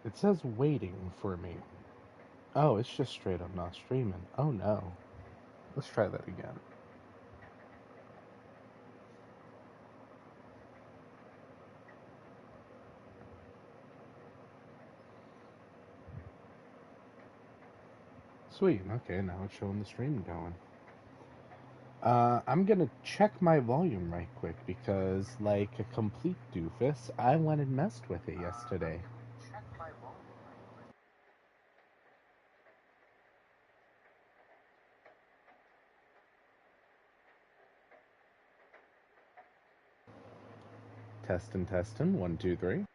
It says waiting for me. Oh, it's just straight up not streaming. Oh no. Let's try that again. Sweet. Okay, now it's showing the stream going. I'm gonna check my volume right quick because, like a complete doofus, I went and messed with it yesterday. Testin', 1, 2, 3.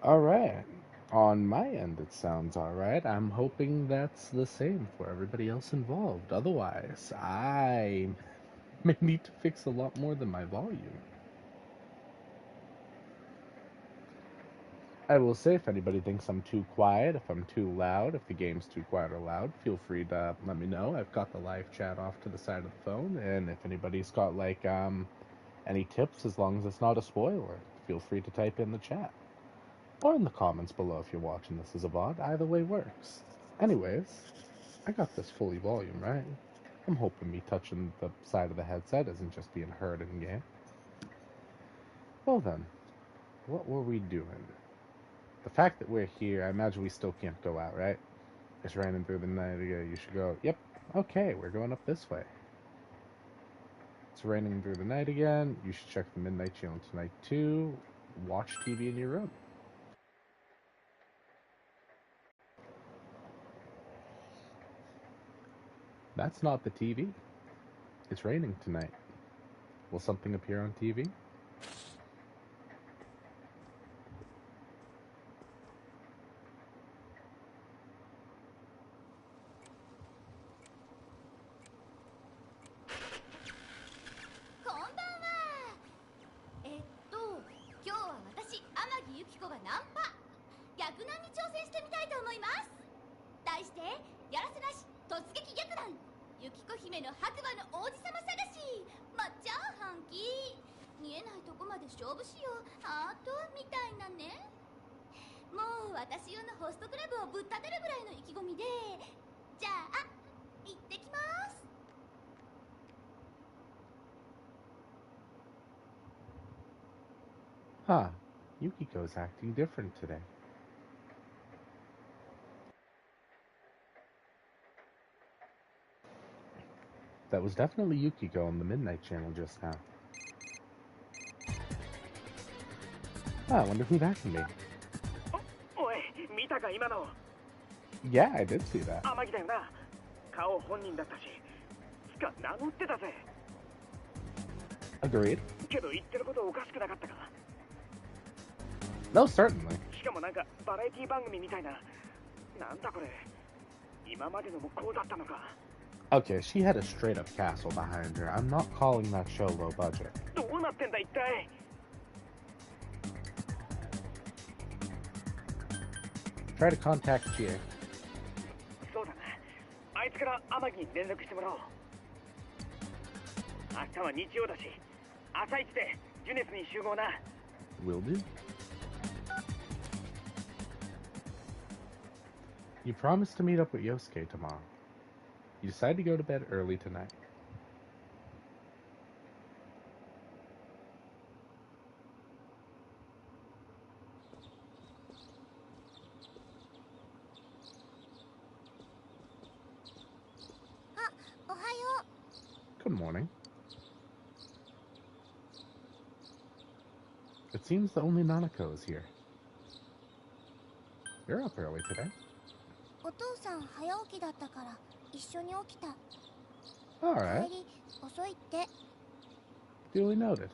Alright. On my end, it sounds alright. I'm hoping that's the same for everybody else involved. Otherwise, I may need to fix a lot more than my volume. I will say, if anybody thinks I'm too quiet, if I'm too loud, if the game's too quiet or loud, feel free to let me know. I've got the live chat off to the side of the phone, and if anybody's got any tips, as long as it's not a spoiler, feel free to type in the chat or in the comments below if you're watching this as a VOD. Either way works. Anyways, I got this fully volume, right? I'm hoping me touching the side of the headset isn't just being heard in game. Well then, what were we doing? The fact that we're here, I imagine we still can't go out, right? It's raining through the night again. You should go. Yep. Okay, we're going up this way. It's raining through the night again. You should check the Midnight Channel tonight too. Watch TV in your room. That's not the TV. It's raining tonight. Will something appear on TV? Huh. Yukiko's acting different today. That was definitely Yukiko on the Midnight Channel just now. I wonder who that can be. Yeah, I did see that. Agreed. No, certainly. Okay, she had a straight up castle behind her. I'm not calling that show low budget. Try to contact Jie. Will do. You promised to meet up with Yosuke tomorrow. You decided to go to bed early tonight. Good morning. It seems that only Nanako is here. You're up early today. Alright. Duly noted.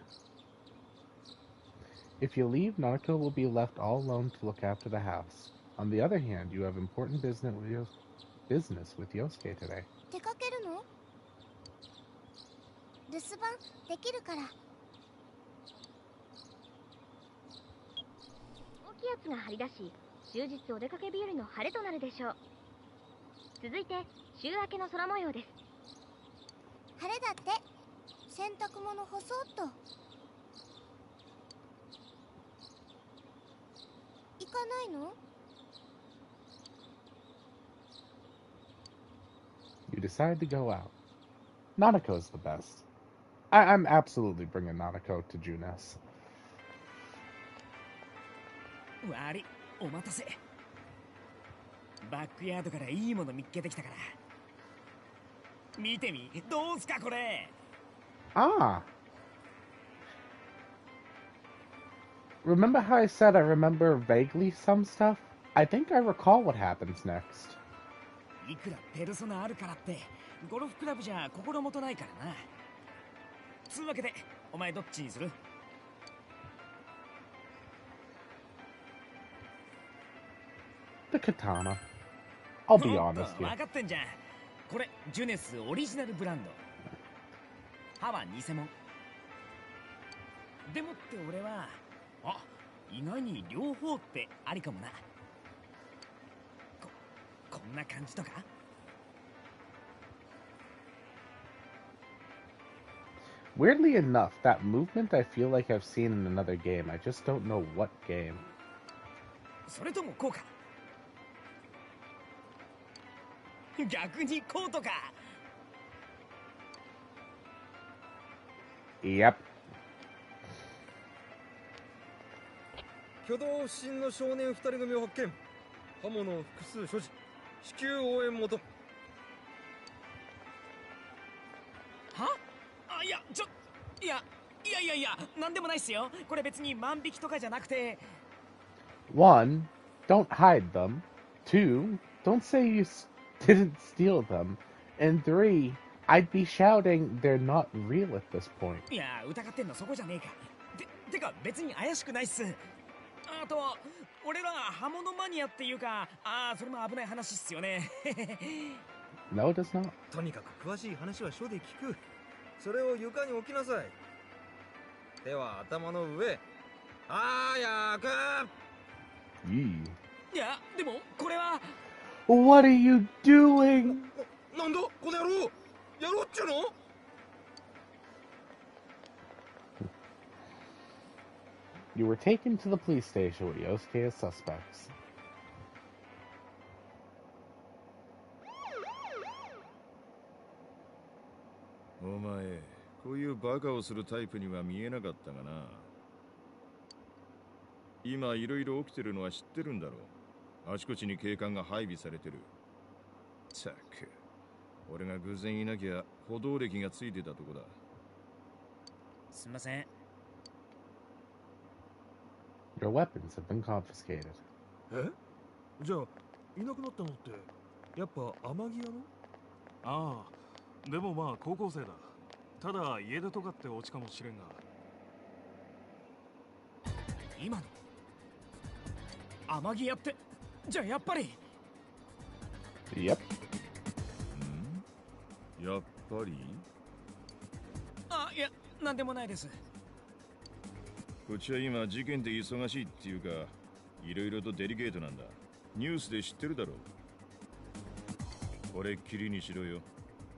If you leave, Nanako will be left all alone to look after the house. On the other hand, you have important business with Yosuke today. 気圧が張り出し、終日お出かけ日和の晴れとなるでしょう。続いて週明けの空模様です。晴れだって。洗濯物干そうっと。行かないのYou decide to go out. Nanako's the best. I'm absolutely bringing Nanako to Junes. 悪い、お待たせ。バックヤードからいいもの見っけてきたから。見てみ、どうすかこれ。Ah. Remember how I said I remember vaguely some stuff? I think I recall what happens next. いくらペルソナあるからってゴルフクラブじゃ心もとないからな。つうわけでお前どっちにする？ The katana. I'll be honest here. 分かってんじゃん。これジュネスオリジナルブランド。歯は偽物。でもって俺は意外に両方ってありかもな。こんな感じとか。Weirdly enough, that movement I feel like I've seen in another game. I just don't know what game. それともこうか。逆にこうとか。Yep. 挙動不審の少年2人組を発見。刃物を複数所持。至急応援元。は？あ、いや、いや、なんでもないっすよ。これ別に万引きとかじゃなくて。One, don't hide them. Two, don't say you didn't steal them. And three, I'd be shouting they're not real at this point. いや、疑ってんのそこじゃねえか。てか別に怪しくないっす。あと、俺ら刃物マニアっていうか、それも危ない話っすよね。No, it does not. とにかく詳しい話は署で聞く。それを床に置きなさい。手は頭の上。早く。Yee. いや、でもこれは。What are you doing? なんだこの野郎。やろうっちゅうのYou were taken to the police station with Yosuke as suspects. お前、こういうバカをするタイプには見えなかったがな。今いろいろ起きてるのは知ってるんだろう。あちこちに警官が配備されてる。ったく、俺が偶然いなきゃ補導歴がついてたとこだ。すみません。Your weapons have been confiscated. え？じゃあいなくなったのってやっぱ天城屋の？ああ、でもまあ高校生だ。ただ家出とかってオチかもしれんが。今の天城屋ってじゃあやっぱり。Yep. やっぱり？いや、なんでもないです。こっちは今事件で忙しいっていうか、いろいろとデリケートなんだ。ニュースで知ってるだろう。これっきりにしろよ。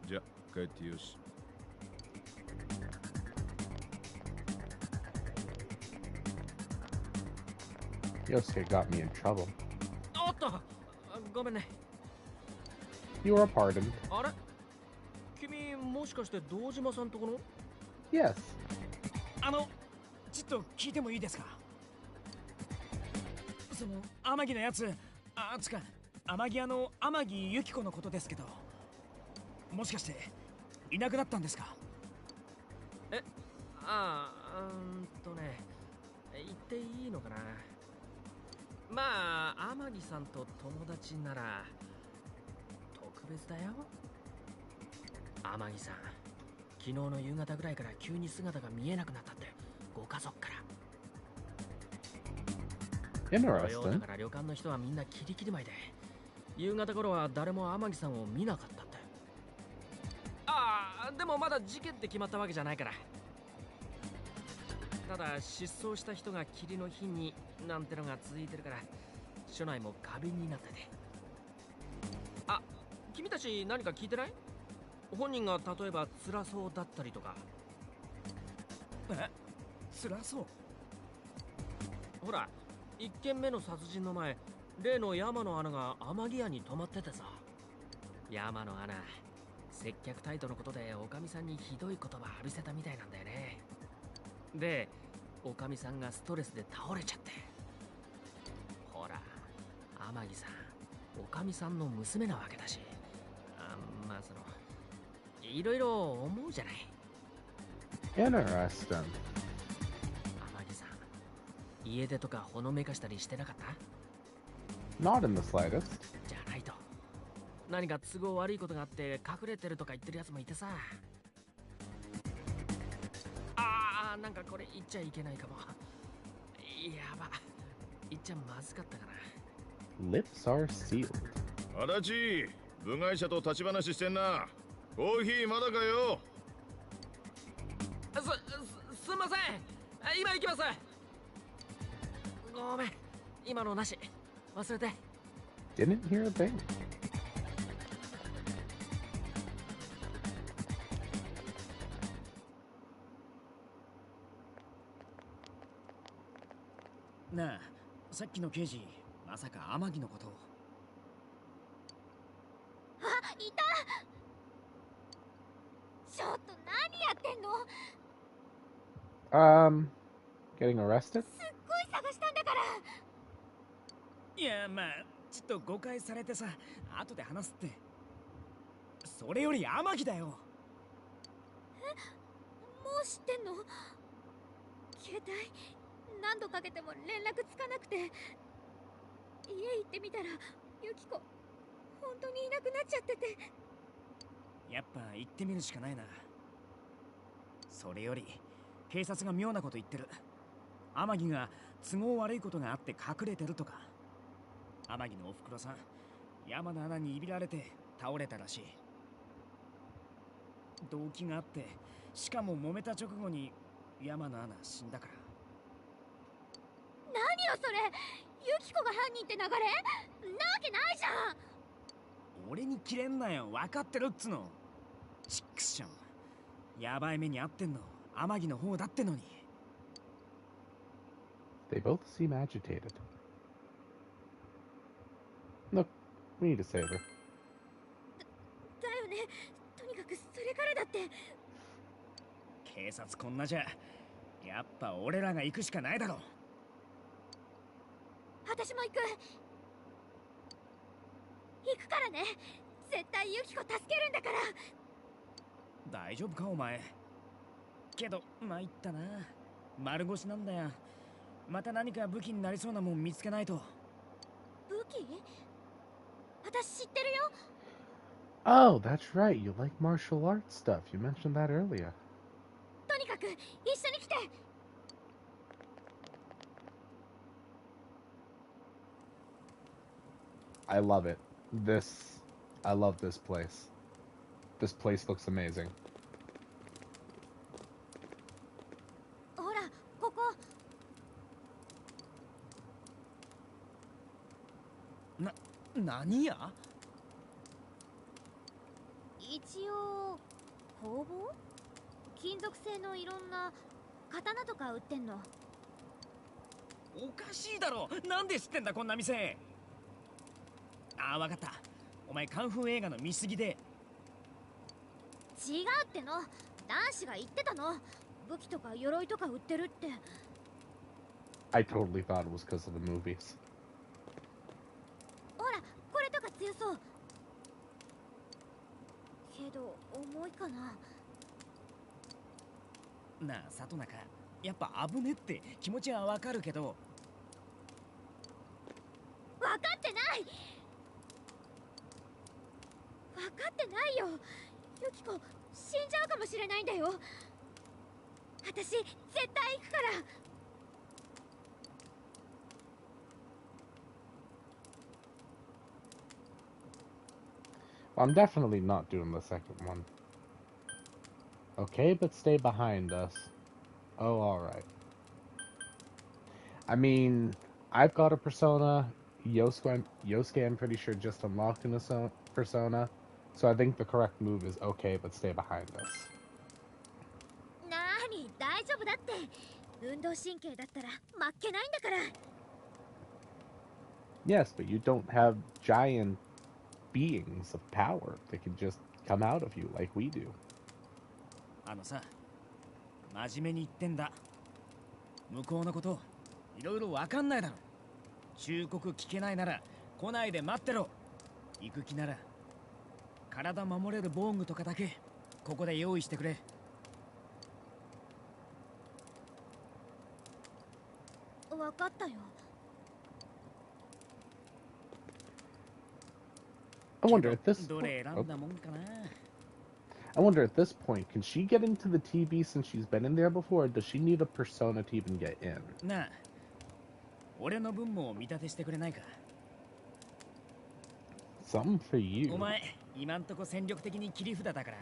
じゃ、帰ってよし。Yosuke got me in trouble. おっと、ごめんね。You are pardoned. あれ？君もしかして堂島さんとこの？ Yes. ちょっと聞いてもいいですか？その天城のやつ、つか天城屋の天城由紀子のことですけど、もしかしていなくなったんですか？言っていいのかな。まあ天城さんと友達なら特別だよ。天城さん、昨日の夕方ぐらいから急に姿が見えなくなったってご家族から。土曜だ Interesting. から旅館の人はみんなキリキリ前で、夕方頃は誰も天城さんを見なかったって。でもまだ事件って決まったわけじゃないから。ただ失踪した人が霧の日になんてのが続いてるから署内も過敏になってて。あ、君たち何か聞いてない？本人が例えば辛そうだったりとか。え、辛そう？ほら、1件目の殺人の前、例の山の穴が天城屋に泊まっててさ。山の穴、接客態度のことでおかみさんにひどい言葉浴びせたみたいなんだよね。で、おかみさんがストレスで倒れちゃって。ほら、天城さん、おかみさんの娘なわけだし、まあその、いろいろ思うじゃない。Interesting. 天城さん、家出とかほのめかしたりしてなかった？ Not in the slightest. じゃないと。何か都合悪いことがあって隠れてるとか言ってるやつもいてさ。なんかこれ言っちゃいけないかも。やば、言っちゃまずかったかな。 Lips are sealed. 足立、部外者と立ち話してんな。コーヒーまだかよ。すんません、今行きます。ごめん、今のなし、忘れて。 Didn't hear a thing. なあ、さっきの刑事、まさか天城のことを。あ、いた。ちょっと何やってんの？ Getting arrested? すっごい探したんだから。いや、まあちょっと誤解されてさ、後で話すって。それより天城だよ。もう知ってんの？携帯何度かけても連絡つかなくて、家行ってみたらユキコ本当にいなくなっちゃってて。やっぱ行ってみるしかないな。それより警察が妙なこと言ってる。天城が都合悪いことがあって隠れてるとか。天城のおふくろさん、山の穴にいびられて倒れたらしい。動機があって、しかも揉めた直後に山の穴死んだから。何よそれ、ユキコが犯人って流れなわけないじゃん。俺にキレんなよ、分かってるっつの。チックション、やばい目に遭ってんの天城の方だってのに。 They both seem agitated. Look, we need a saver. だよね、とにかくそれからだって。警察こんなじゃ、やっぱ俺らが行くしかないだろ。私も行くからね。絶対ユキコ助けるんだから。大丈夫かお前。けど参ったな、丸腰なんだよ。また何か武器になりそうなもん見つけないと。武器？私知ってるよ。 Oh, that's right. You like martial arts stuff. You mentioned that earlier. とにかく一緒に来て。I love it. I love this place. This place looks amazing. ほら、ここ。何や？一応工房？金属製のいろんな刀とか売ってんの。おかしいだろ、なんで知ってんだこんな店。ああ、わかった。お前カンフー映画の見過ぎで。違うっての、男子が言ってたの。武器とか鎧とか売ってるって。 I totally thought it was because of the movies. ほら、これとか強そう。けど重いかな。なあ里中、やっぱ危ねって気持ちはわかるけど。分かってない。分かってないよ。ユキコ死んじゃうかもしれないんだよ。私絶対行くから。I'm definitely not doing the second one. Okay, but stay behind us. Oh, alright. I mean, I've got a persona. Yosuke, I'm pretty sure, just unlocked in a persona. So I think the correct move is okay, but stay behind us. なーに大丈夫だって。運動神経だったら負けないんだから。 Yes, but you don't have giant beings of power that can just come out of you like we do. あのさ、真面目に言ってんだ。向こうのこといろいろわかんないだろ。忠告聞けないなら来ないで待ってろ。行く気なら体守れる防具とかだけここで用意してくれ。分かったよ。 I wonder at this. どれ選んだもんかな。 I wonder at this point, can she get into the TB since she's been in there before? Or does she need a persona to even get in? なあ、俺の分も見立てしてくれないか。 Something for you. お前、今んとこ戦力的に切り札だから、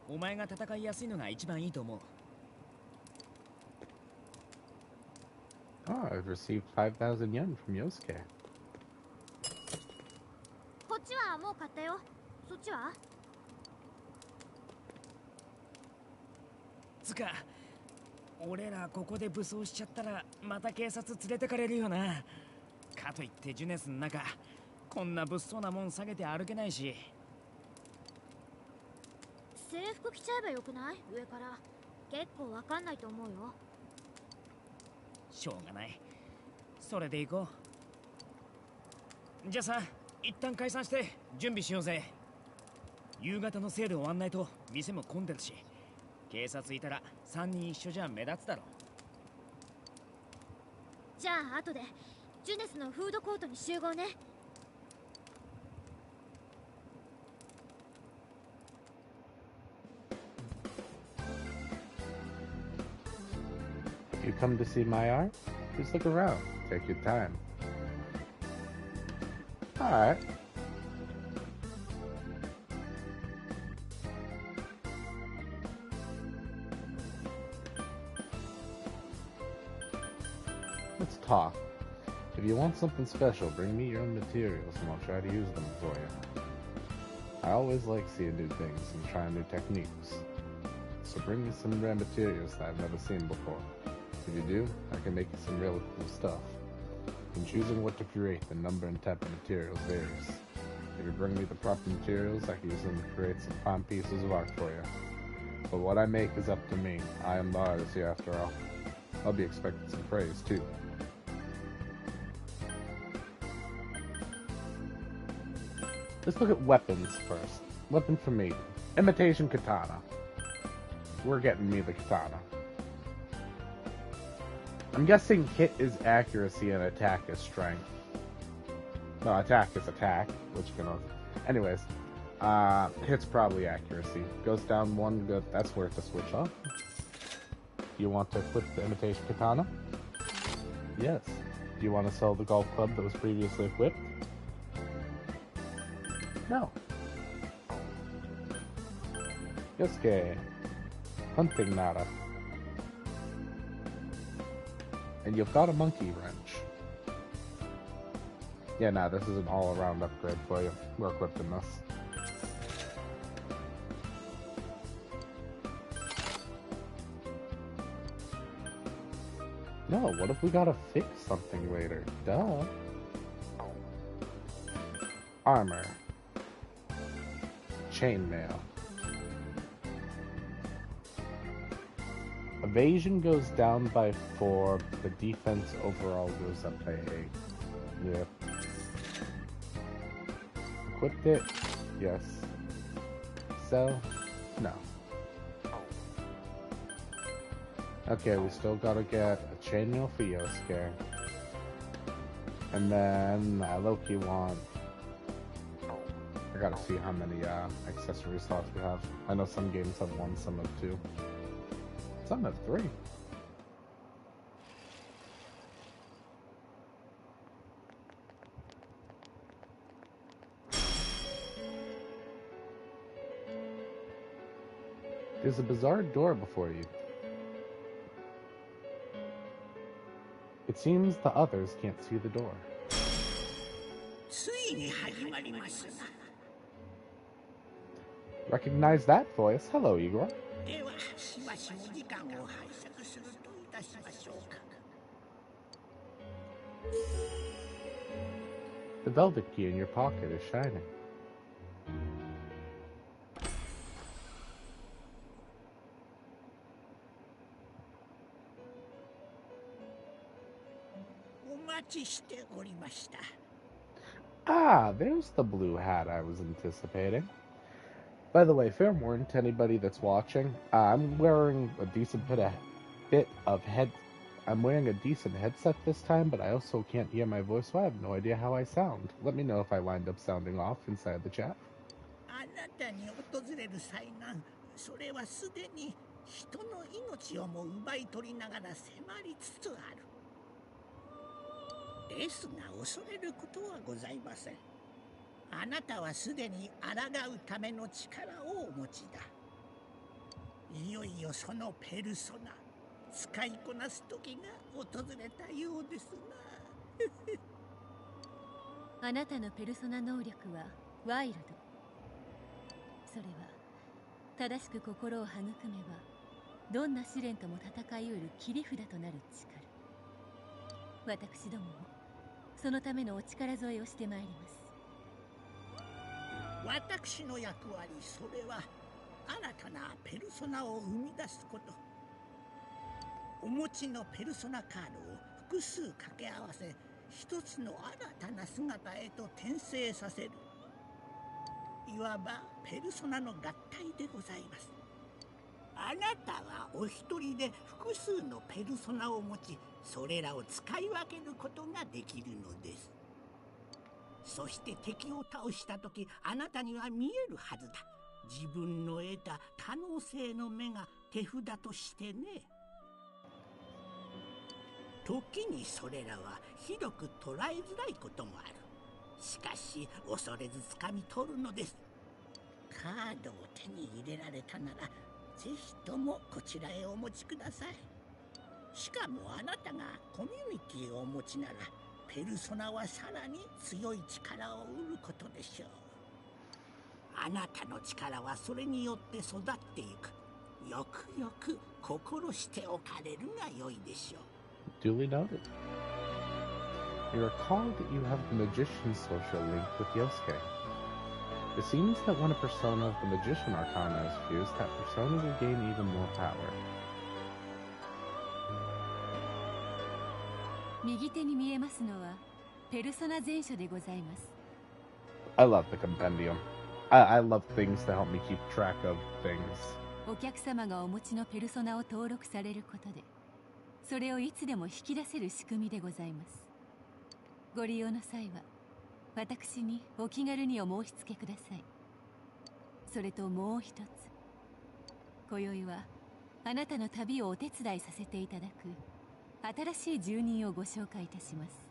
お前が戦いやすいのが一番いいと思う。 Oh, I've received 5,000 yen from Yosuke. こっちはもう買ったよ。そっちは？つか、俺らここで武装しちゃったらまた警察連れてかれるよな。かといってジュネスの中こんな物騒なもん下げて歩けないし。制服着ちゃえばよくない？上から。結構わかんないと思うよ。しょうがない。それで行こう。じゃあさ、一旦解散して準備しようぜ。夕方のセール終わんないと店も混んでるし、警察いたら3人一緒じゃ目立つだろ。じゃあ後でジュネスのフードコートに集合ね。 You come to see my art? Just look around. Take your time. Alright. Let's talk. If you want something special, bring me your own materials and I'll try to use them for you. I always like seeing new things and trying new techniques. So bring me some rare materials that I've never seen before. If you do, I can make you some really cool stuff. In choosing what to create, the number and type of materials varies. If you bring me the proper materials, I can use them to create some fine pieces of art for you. But what I make is up to me. I am the artist here after all. I'll be expecting some praise too. Let's look at weapons first. Weapon for me. Imitation katana. We're getting me the katana. I'm guessing hit is accuracy and attack is strength. No, attack is attack, which can also... Anyways, hit's probably accuracy. Goes down one, good. That's worth a switch off. You want to equip the imitation katana? Yes. Do you want to sell the golf club that was previously equipped? No. Yosuke. Hunting nada. And you've got a monkey wrench. Yeah, nah, this is an all-around upgrade for you. We're equipped in this. No, what if we gotta fix something later? Duh. Armor. Chainmail. Evasion goes down by 4, the defense overall goes up by 8. Yep. Equipped it? Yes. Sell? No. Okay, we still gotta get a chainmail for Yosuke. And then I low-key want... I gotta see how many accessory slots we have. I know some games have 1, some have 2. Some have 3. There's a bizarre door before you. It seems the others can't see the door. ついに始まりますな。 Recognize that voice. Hello, Igor. ではしばしお時間を拝借するといたしましょうか。 The velvet key in your pocket is shining. お待ちしておりました。 Ah, there's the blue hat I was anticipating. By the way, fair warning to anybody that's watching, I'm wearing a decent I'm wearing a decent headset this time, but I also can't hear my voice, so I have no idea how I sound. Let me know if I lined up sounding off inside the chat. あなたに訪れる災難、それはすでに人の命をも奪い取りながら迫りつつある。ですが恐れることはございません。あなたはすでに抗うための力をお持ちだ。いよいよそのペルソナ、使いこなす時が訪れたようですな。あなたのペルソナ能力はワイルド。それは正しく心を育めばどんな試練とも戦いうる切り札となる力。私どももそのためのお力添えをしてまいります。私の役割、それは新たなペルソナを生み出すこと。お持ちのペルソナカードを複数掛け合わせ、一つの新たな姿へと転生させる。いわばペルソナの合体でございます。あなたはお一人で複数のペルソナを持ち、それらを使い分けることができるのです。そして敵を倒した時、あなたには見えるはずだ。自分の得た可能性の目が手札としてね。時にそれらはひどく捉えづらいこともある。しかし恐れず掴み取るのです。カードを手に入れられたなら、ぜひともこちらへお持ちください。しかもあなたがコミュニティをお持ちなら、ペルソナはさらに強い力を得ることでしょう。あなたの力はそれによって育っていく。よくよく心しておかれるが良いでしょう。Duly noted. You recall that you have the Magician's social link with Yosuke. It seems that when a persona of the Magician Arcana is fused, that persona will gain even more power. 右手に見えますのはペルソナ全書でございます。I love the compendium. I love things to help me keep track of things. お客様がお持ちのペルソナを登録されることで、それをいつでも引き出せる仕組みでございます。ご利用の際は私にお気軽にお申し付けください。それともう一つ、今宵はあなたの旅をお手伝いさせていただく新しい住人をご紹介いたします。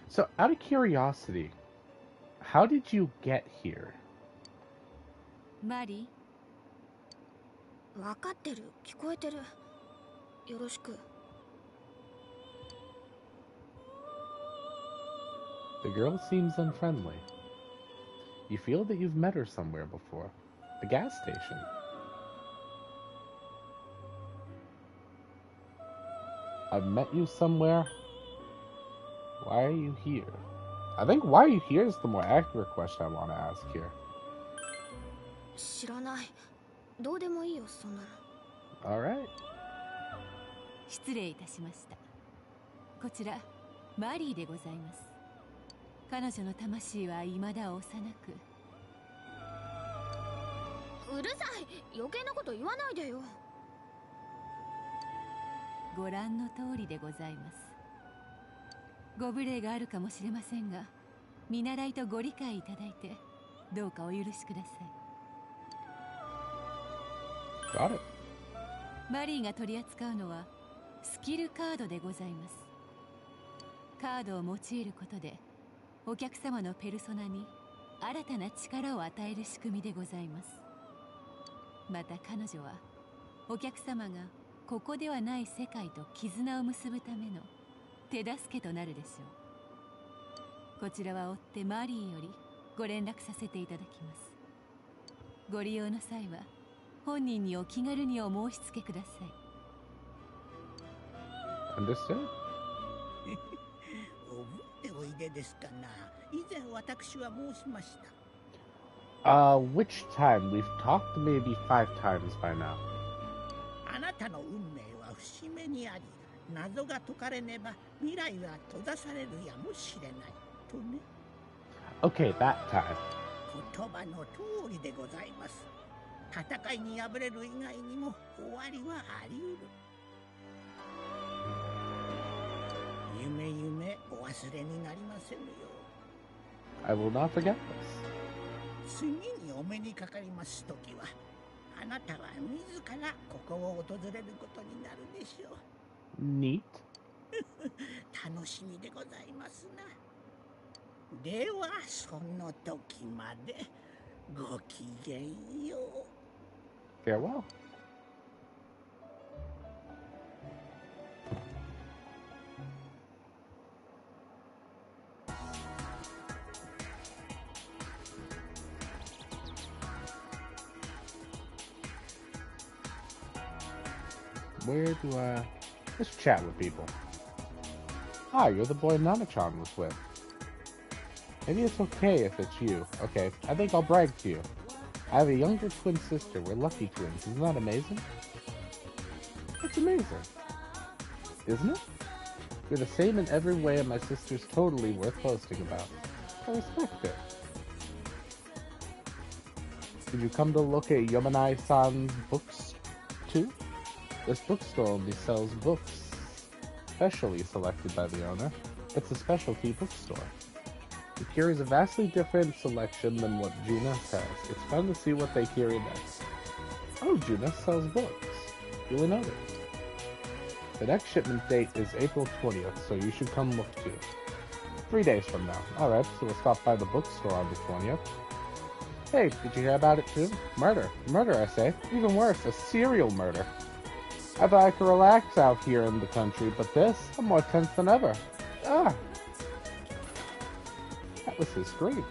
So, out of curiosity, how did you get here? マリー、分かってる、聞こえてる。よろしく。The girl seems unfriendly. You feel that you've met her somewhere before. The gas station. I've met you somewhere. Why are you here? I think why are you here is the more accurate question I want to ask here. 知らない。どうでもいいよ、そんなの。Alright. 失礼いたしました。こちらマリーでございます。彼女の魂は未だ幼く。うるさい、余計なこと言わないでよ。ご覧の通りでございます。ご無礼があるかもしれませんが、見習いとご理解いただいてどうかお許しください。 Got it. マリーが取り扱うのはスキルカードでございます。カードを用いることでお客様のペルソナに新たな力を与える仕組みでございます。また彼女はお客様がここではない世界と絆を結ぶための手助けとなるでしょう。こちらは追ってマリーよりご連絡させていただきます。ご利用の際は本人にお気軽にお申し付けください。Understood? 覚えておいでですかな。以前私は申しました。Which time? We've talked maybe 5 times by now. あなたの運命は節目にあり、謎が解かれねば未来は閉ざされるやもしれないとね。Okay, that time. 言葉の通りでございます。戦いに敗れる以外にも終わりはあり得る。夢お忘れになりませぬよう。 I will not forget this. 次にお目にかかりますときは、あなたは自らここを訪れることになるでしょう。Neat. 楽しみでございますな。ではその時までごきげんよう。Farewell. Where do let's chat with people. Ah, you're the boy Nanachan was with. Maybe it's okay if it's you. Okay, I think I'll brag to you. I have a younger twin sister. We're lucky twins. Isn't that amazing? That's amazing. Isn't it? You're the same in every way and my sister's totally worth boasting about. I respect it. Did you come to look at Yomanai-san's books too? This bookstore only sells books specially selected by the owner. It's a specialty bookstore. It carries a vastly different selection than what Junas has. It's fun to see what they carry next. Oh, Junas sells books. Duly noted. The next shipment date is April 20th, so you should come look too. 3 days from now. Alright, so we'll stop by the bookstore on the 20th. Hey, did you hear about it too? Murder. Murder, I say. Even worse, a serial murder. I thought I could relax out here in the country, but this, I'm more tense than ever. Ah! That was his scream.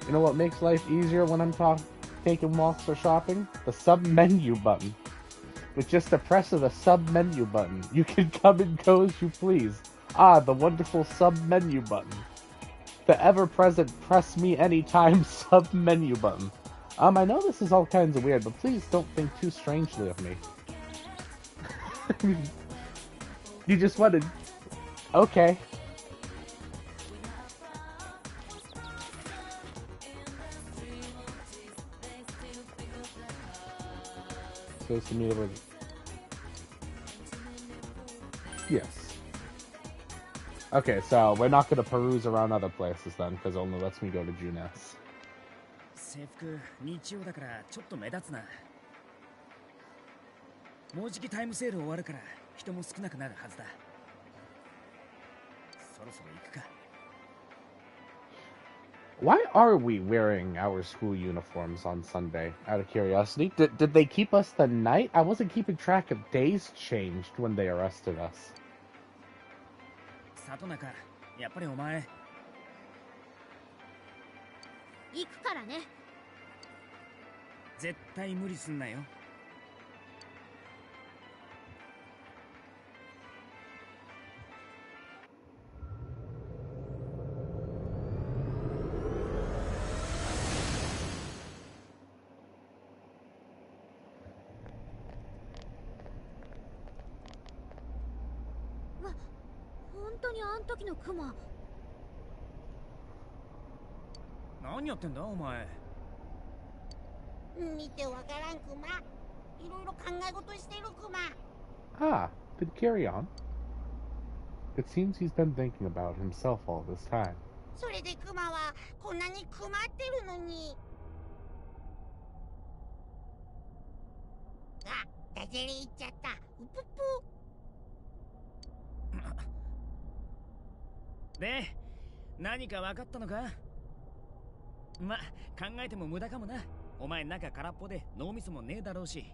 You know what makes life easier when I'm taking walks or shopping? The sub-menu button. With just a press of the sub-menu button, you can come and go as you please. Ah, the wonderful sub-menu button. The ever-present press me anytime sub-menu button. I know this is all kinds of weird, but please don't think too strangely of me. You just wanted... Okay. Supposed to meet over... Yes. Okay, so we're not going to peruse around other places then, because it only lets me go to Junes. 制服日曜だからちょっと目立つな。もうじきタイムセール終わるから人も少なくなるはずだ。そろそろ行くか。Why are we wearing our school uniforms on Sunday? Out of curiosity, did they keep us the night? I wasn't keeping track of days changed when they arrested us. 里中、やっぱりお前。行くからね。絶対無理すんなよ。本当にあん時のクマ。何やってんだお前。見てわからんクマ。いろいろ考え事してるクマ。Ah, then carry on. It seems he's been thinking about himself all this time. それでクマはこんなに困ってるのに。あ、ダジャレ言っちゃった。うぷぷ。で、何か分かったのか？ま、考えても無駄かもな。お前中空っぽで脳みそもねえだろうし。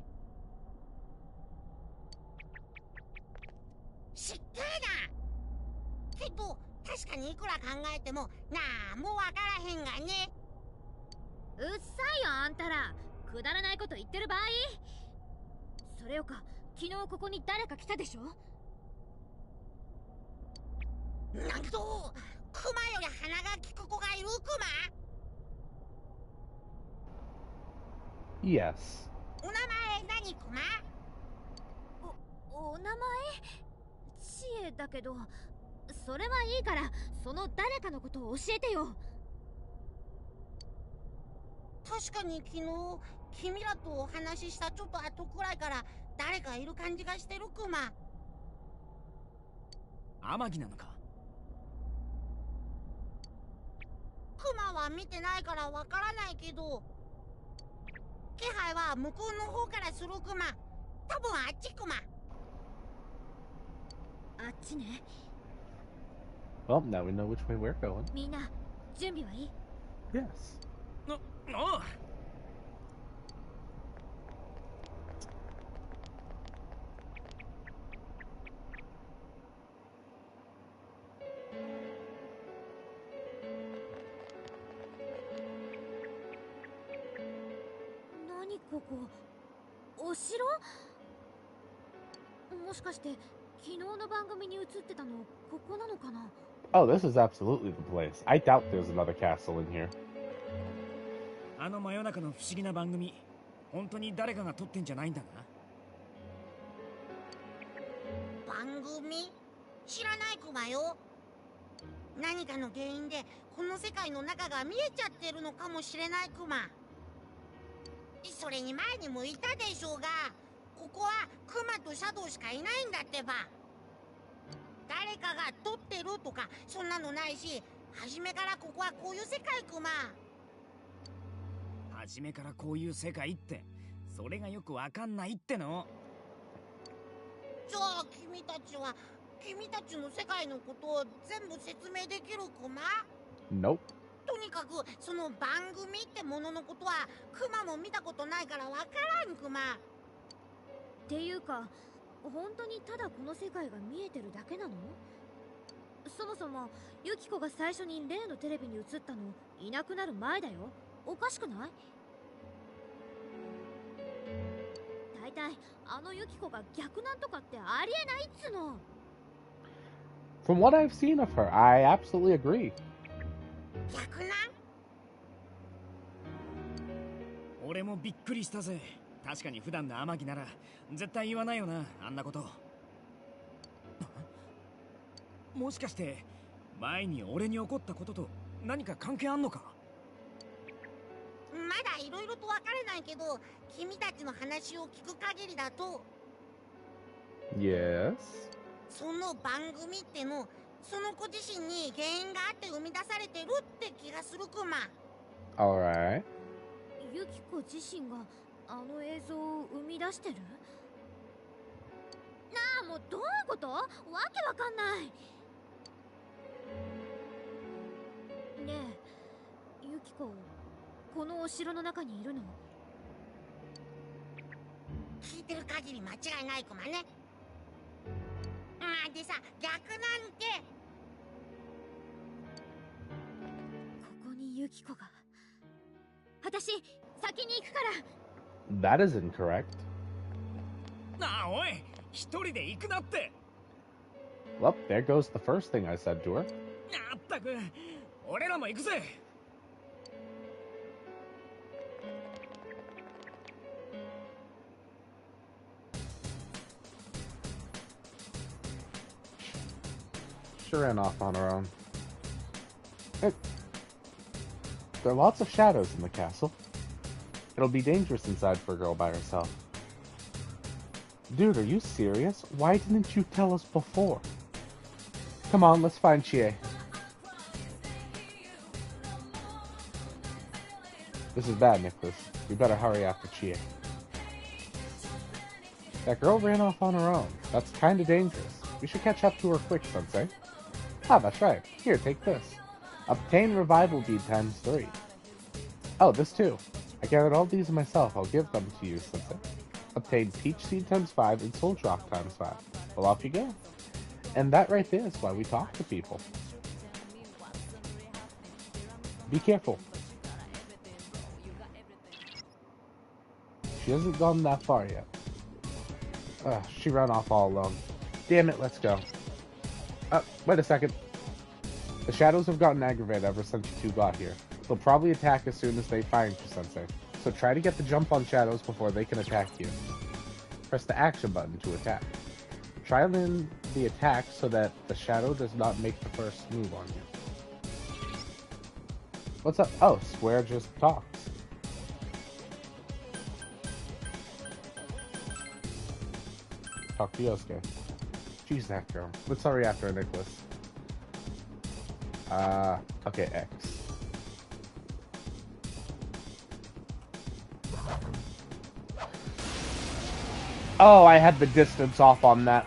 失敬だけど確かにいくら考えてもなんもわからへんがね。うっさいよあんたら。くだらないこと言ってる場合。それよか昨日ここに誰か来たでしょ。なんとクマより鼻が利く子がいるクマ。 Yes. お名前何クマ？お名前知恵だけど、それはいいからその誰かのことを教えてよ。確かに昨日君らとお話ししたちょっと後くらいから誰かいる感じがしてるクマ。天城なのか。クマは見てないからわからないけど、気配は向こうの方からするクマ。多分あっちクマ。あっちね。Well, now we know which way we're going. みんな準備はいい？ Yes. ああ。何ここ？お城？もしかして昨日の番組に映ってたのここなのかな？ Oh, this is absolutely the place. I doubt there's another castle in here. あの真夜中の不思議な番組、本当に誰かが撮ってんじゃないんだな。番組？知らないクマよ。何かの原因でこの世界の中が見えちゃってるのかもしれないクマ。それに前にも言ったでしょうが、ここはクマとシャドウしかいないんだってば。誰かが撮ってるとかそんなのないし、初めからここはこういう世界クマ。初めからこういう世界って、それがよくわかんないっての。じゃあ君たちは君たちの世界のことを全部説明できるクマ？ Nope. とにかくその番組ってもののことはクマも見たことないからわからんクマ。っていうか本当にただこの世界が見えてるだけなの？そもそもユキコが最初に例のテレビに映ったのいなくなる前だよ。おかしくない？だいたいあのユキコが逆なんとかってありえないっつの。 From what I've seen of her, I absolutely agree. 逆なん？俺もびっくりしたぜ。確かに普段の天城なら絶対言わないよな、あんなこと。もしかして前に俺に起こったことと何か関係あんのか？まだいろいろとわからないけど、君たちの話を聞く限りだと Yes. その番組ってのその子自身に原因があって生み出されてるって気がするクマ。 Alright. ユキコ自身があの映像を生み出してる？なあ、もうどういうこと？わけわかんない。ねえ、ユキコ、このお城の中にいるの？聞いてる限り間違いないクマね。でさ、逆なんて。ここにユキコが。私、先に行くから。That is incorrect. なあ、おい、一人で行くなって。Well, there goes the first thing I said to her. あったく、俺らも行くぜ。She ran off on her own. There are lots of shadows in the castle. It'll be dangerous inside for a girl by herself. Dude, are you serious? Why didn't you tell us before? Come on, let's find Chie. This is bad, Nicolas. We better hurry after Chie. That girl ran off on her own. That's kinda dangerous. We should catch up to her quick, Sensei. Ah, that's right. Here, take this. Obtain revival bead times 3. Oh, this too. I gathered all these myself. I'll give them to you, Sensei. Obtain peach seed times 5 and soul drop times 5. Well, off you go. And that right there is why we talk to people. Be careful. She hasn't gone that far yet. She ran off all alone. Damn it, let's go. Wait a second. The shadows have gotten aggravated ever since you two got here. They'll probably attack as soon as they find you, Sensei. So try to get the jump on shadows before they can attack you. Press the action button to attack. Try and land the attack so that the shadow does not make the first move on you. What's up? Oh, Square just talks. Talk to Yosuke. Jeez, that girl. Let's hurry after her, Nicolas. Okay, X. Oh, I had the distance off on that.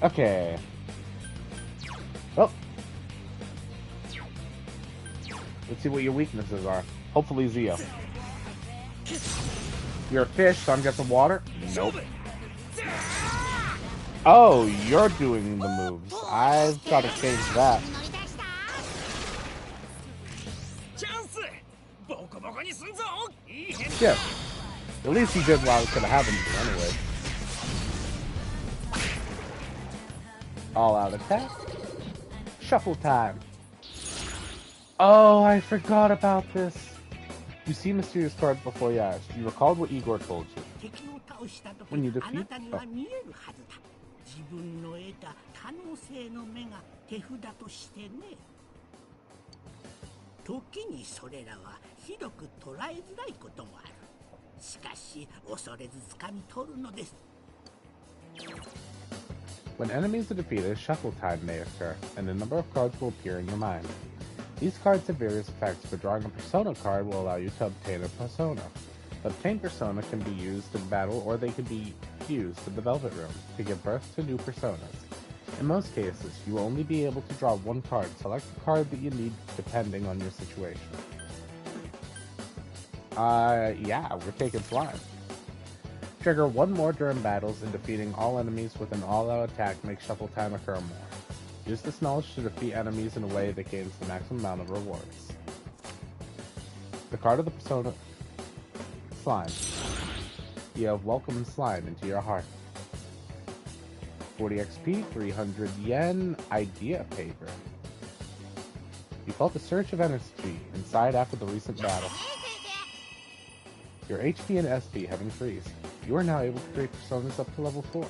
Okay. Oh. Let's see what your weaknesses are. Hopefully Zio. You're a fish, so I'm getting some water? Nope. Oh, you're doing the moves. I've got to change that. Yeah. At least he did what I was going to have him do anyway. All out attack. Shuffle time. Oh, I forgot about this. You see mysterious cards before your eyes. You recalled what Igor told you. When you defeat... Oh. When enemies are defeated, shuffle time may occur, and a number of cards will appear in your mind. These cards have various effects, but drawing a persona card will allow you to obtain a persona. The obtained persona can be used in battle, or they can be fused in the Velvet Room to give birth to new personas. In most cases, you will only be able to draw one card. Select the card that you need depending on your situation. Yeah, we're taking slime. Trigger one more during battles, and defeating all enemies with an all-out attack makes shuffle time occur more. Use this knowledge to defeat enemies in a way that gains the maximum amount of rewards. The card of the persona... Slime. You have welcomed slime into your heart. 40 XP, 300 yen, idea paper. You felt a surge of energy inside after the recent battle. Your HP and SP have increased. You are now able to create personas up to level 4.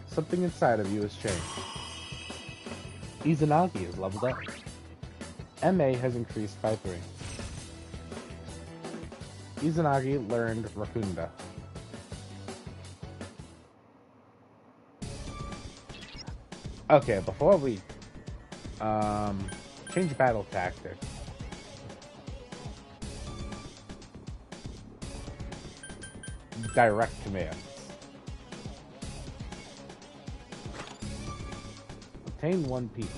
Something inside of you has changed. Izanagi is leveled up. MA has increased by 3. Izanagi learned Rakunda. Okay, before we change battle tactic. Direct commands. Obtain 1 PC.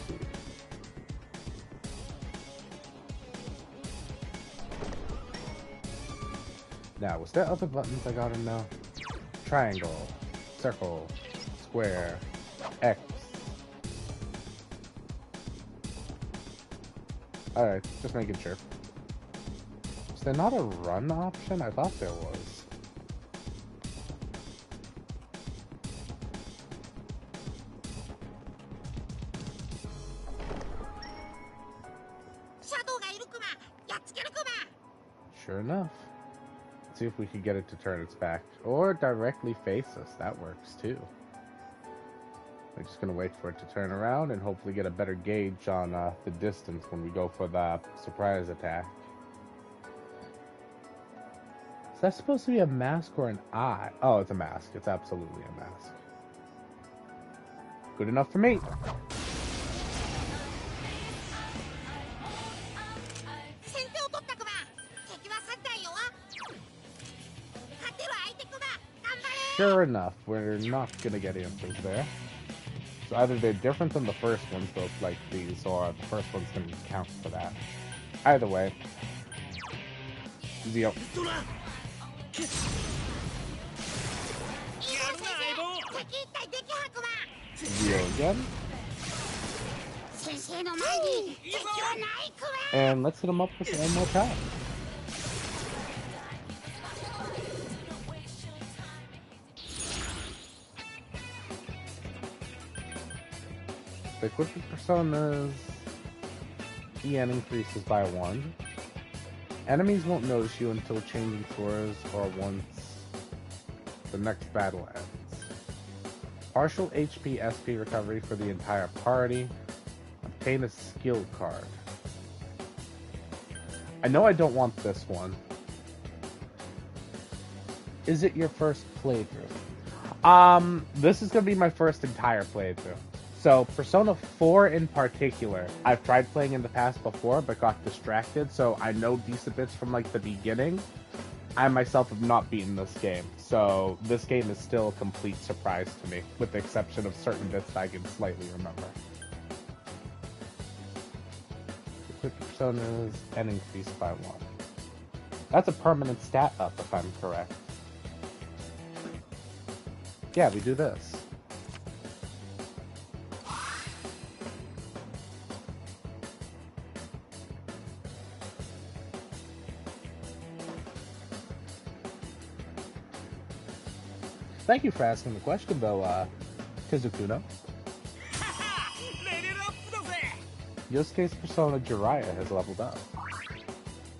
Now, was there other buttons I gotta know? Triangle, circle, square, X. Alright, just making sure. Is there not a run option? I thought there was. Sure enough. Let's see if we can get it to turn its back. Or directly face us. That works too. I'm just going to wait for it to turn around and hopefully get a better gauge on the distance when we go for the surprise attack. Is that supposed to be a mask or an eye? Oh, it's a mask. It's absolutely a mask. Good enough for me. Sure enough, we're not going to get answers there. So either they're different than the first ones, those like these, or the first one's going to count for that. Either way. Deal again. And let's hit him up with one more time. Stick with the personas. EN increases by 1. Enemies won't notice you until changing floors or once the next battle ends. Partial HP SP recovery for the entire party. Obtain a skill card. I know I don't want this one. Is it your first playthrough? This is gonna be my first entire playthrough. So, Persona 4 in particular, I've tried playing in the past before, but got distracted, so I know decent bits from, like, the beginning. I myself have not beaten this game, so this game is still a complete surprise to me, with the exception of certain bits that I can slightly remember. Equip personas and increase by 1. That's a permanent stat up, if I'm correct. Yeah, we do this. Thank you for asking the question, though, Kizukuno. Yosuke's persona Jiraiya has leveled up.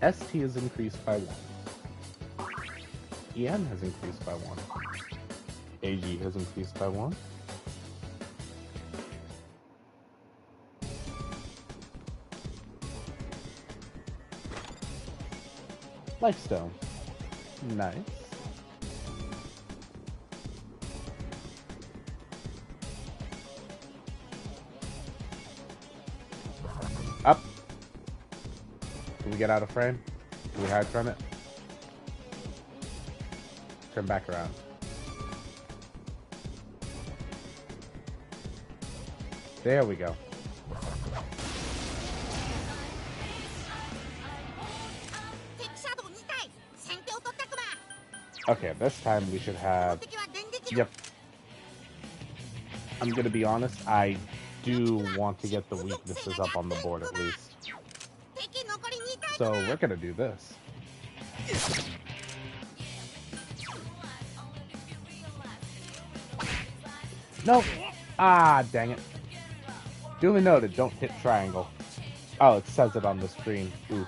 ST is increased by 1. EN has increased by 1. AG has increased by 1. Lifestone. Nice. Up. Can we get out of frame? Can we hide from it? Turn back around. There we go. Okay, this time we should have... Yep. I'm gonna be honest, I do want to get the weaknesses up on the board at least. So we're gonna do this. Nope. Ah, dang it. Duly noted, don't hit triangle. Oh, it says it on the screen. Oof.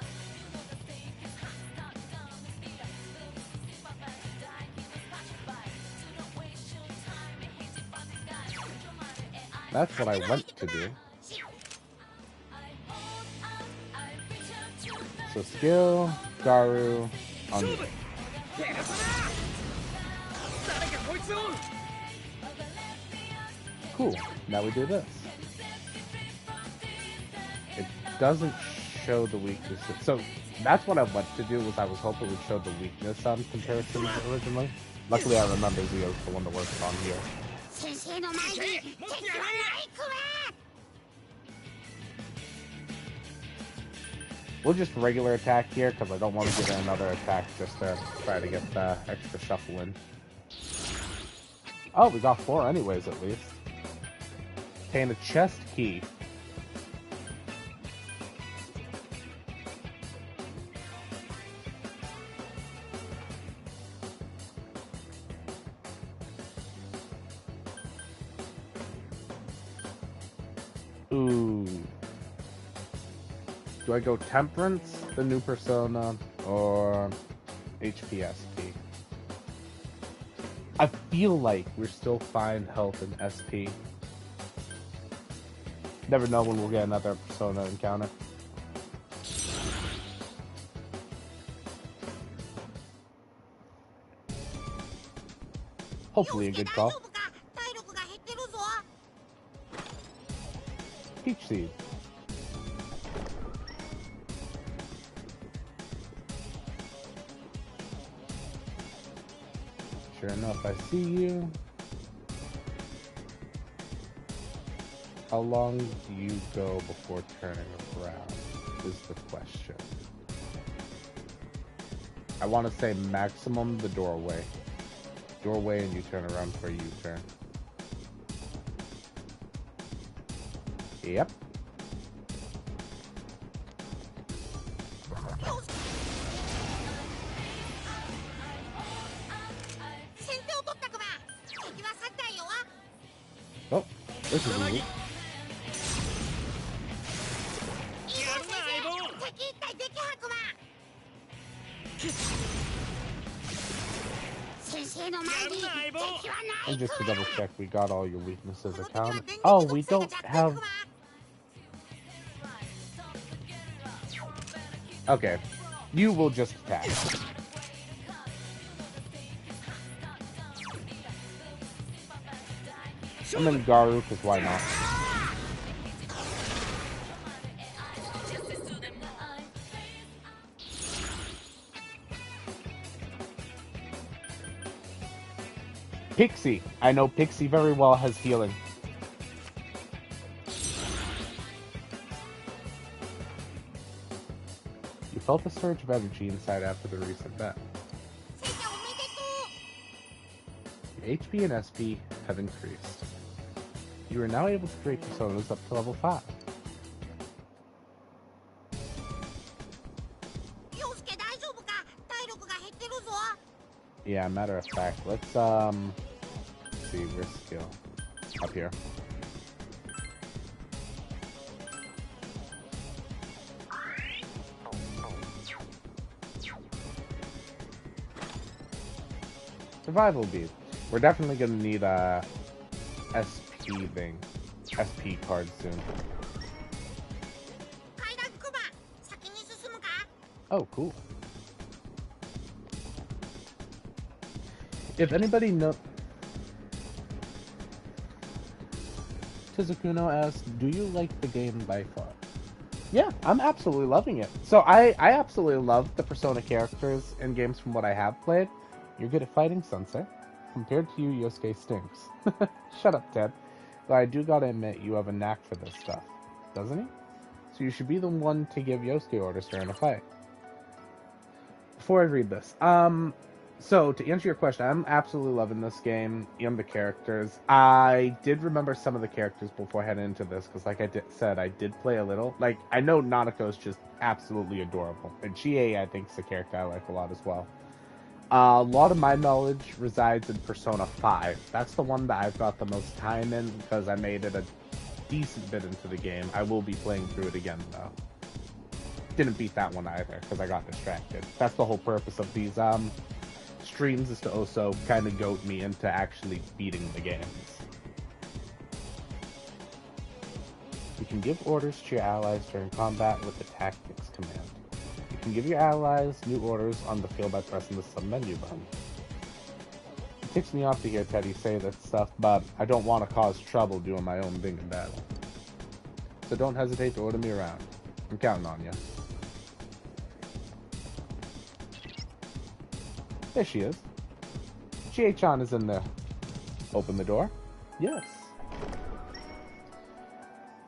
That's what I went to do. So skill, Garu, on you. Cool. Now we do this. It doesn't show the weaknesses. So that's what I went to do, was I was hoping it would show the weakness comparisons originally. Luckily I remember Zio's the one to work on here. We'll just regular attack here, because I don't want to give it another attack just to try to get the extra shuffle in. Oh, we got 4 anyways, at least. Obtain a chest key. Ooh. Do I go Temperance, the new persona, or HPSP? I feel like we're still fine health and SP. Never know when we'll get another persona encounter. Hopefully a good call. Peach Seed. Sure enough, I see you. How long do you go before turning around, is the question. I want to say maximum the doorway. Doorway and you turn around for a U-turn. Yep. Oh, this is easy. And just to double check, we got all your weaknesses accounted. Oh, we don't have... Okay. You will just attack. And then Garu, because why not? Pixie. I know Pixie very well has healing. You felt a surge of energy inside after the recent battle. Your HP and SP have increased. You are now able to create personas up to level 5. Yeah, matter of fact, let's see, where's skill? Up here. Survival bead. We're definitely gonna need a SP thing. SP card soon. Oh, cool. If anybody knows... Tizukuno asks, do you like the game by far? Yeah, I'm absolutely loving it. So I absolutely love the Persona characters in games from what I have played. You're good at fighting, Sensei. Compared to you, Yosuke stinks. Shut up, Ted. Though I do gotta admit, you have a knack for this stuff. Doesn't he? So you should be the one to give Yosuke orders during a fight. Before I read this, so to answer your question, I'm absolutely loving this game and the characters. I did remember some of the characters before heading into this, because like I said, I did play a little. Like, I know Nanako's just absolutely adorable. And Chie, I think, is a character I like a lot as well. A lot of my knowledge resides in Persona 5. That's the one that I've got the most time in, because I made it a decent bit into the game. I will be playing through it again, though. Didn't beat that one either, because I got distracted. That's the whole purpose of these, streams, is to also kind of goat me into actually beating the games. You can give orders to your allies during combat with the Tactics command. You can give your allies new orders on the field by pressing the sub-menu button. It ticks me off to hear Teddy say that stuff, but I don't want to cause trouble doing my own thing in battle. So don't hesitate to order me around. I'm counting on you. There she is. Chie-chan is in there. Open the door. Yes.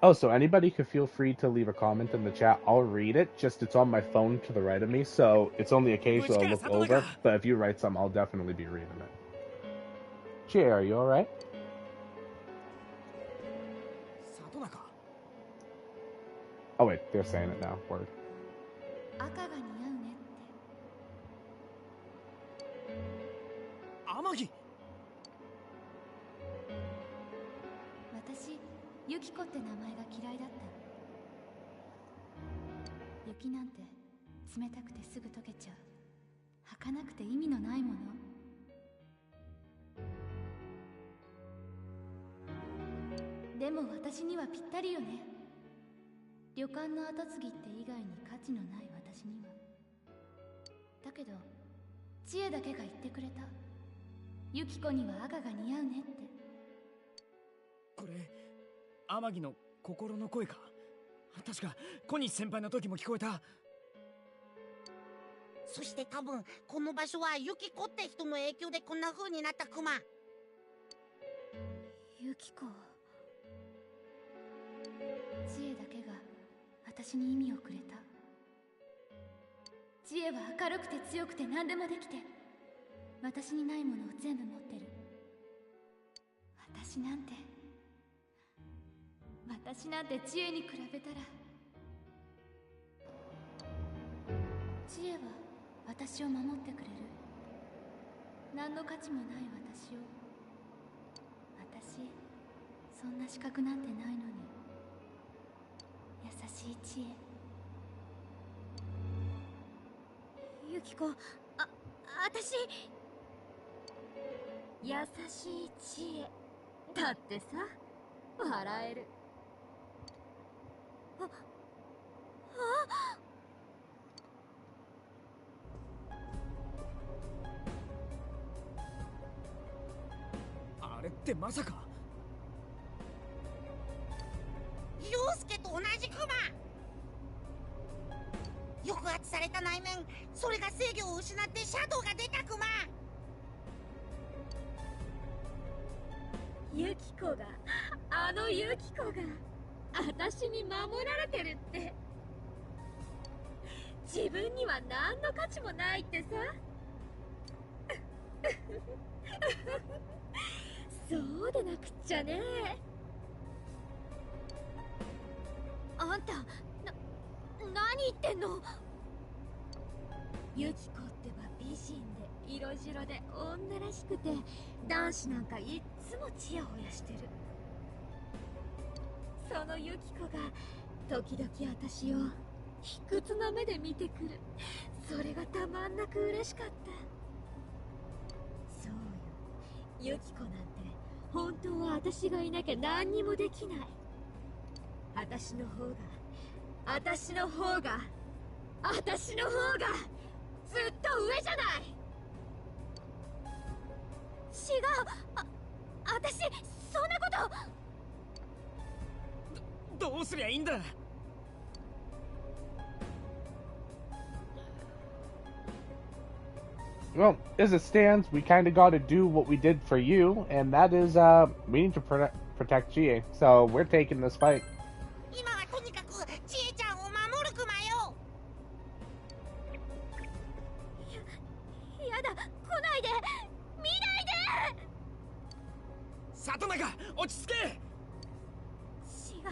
Oh, so anybody could feel free to leave a comment in the chat. I'll read it. Just it's on my phone to the right of me, so it's only occasionally I'll look over. But if you write something, I'll definitely be reading it. Chie, are you alright? Oh wait, they're saying it now. Word. Amagi! 私、ユキコって名前が嫌いだった。雪なんて冷たくてすぐ溶けちゃう。儚くて意味のないもの。でも私にはぴったりよね。旅館の跡継ぎって以外に価値のない私には。だけど、知恵だけが言ってくれた。ユキコには赤が似合うねって。これ、天城の心の声か。確か小西先輩の時も聞こえた。そして多分この場所はユキコって人の影響でこんな風になったクマ。ユキコ。知恵だけが私に意味をくれた。知恵は明るくて強くて何でもできて、私にないものを全部持ってる。私なんて私なんて知恵に比べたら。知恵は私を守ってくれる。何の価値もない私を。私そんな資格なんてないのに。優しい知恵。ユキコ、私優しい知恵だってさ、笑える。あれってまさか陽介と同じクマ。抑圧された内面、それが制御を失ってシャドウが出たクマ。ユキコが、あのユキコが私に守られてるって。自分には何の価値もないってさ。そうでなくっちゃね。あんた、何言ってんの。ユキコってば美人で色白で女らしくて、男子なんかいっつもチヤホヤしてる。そのユキコが時々私を卑屈な目で見てくる。それがたまんなく嬉しかった。そうよ、ユキコなんて本当は私がいなきゃ何にもできない。私の方がずっと上じゃない。違う、私そんなこと。どうすりゃいいんだ。Well, as it stands, we kind of got to do what we did for you, and that is, we need to protect GA. So we're taking this fight. 今はとにかくちえちゃんを守るクマよ。やだ、来ないで、見ないで。里中、落ち着け。違う、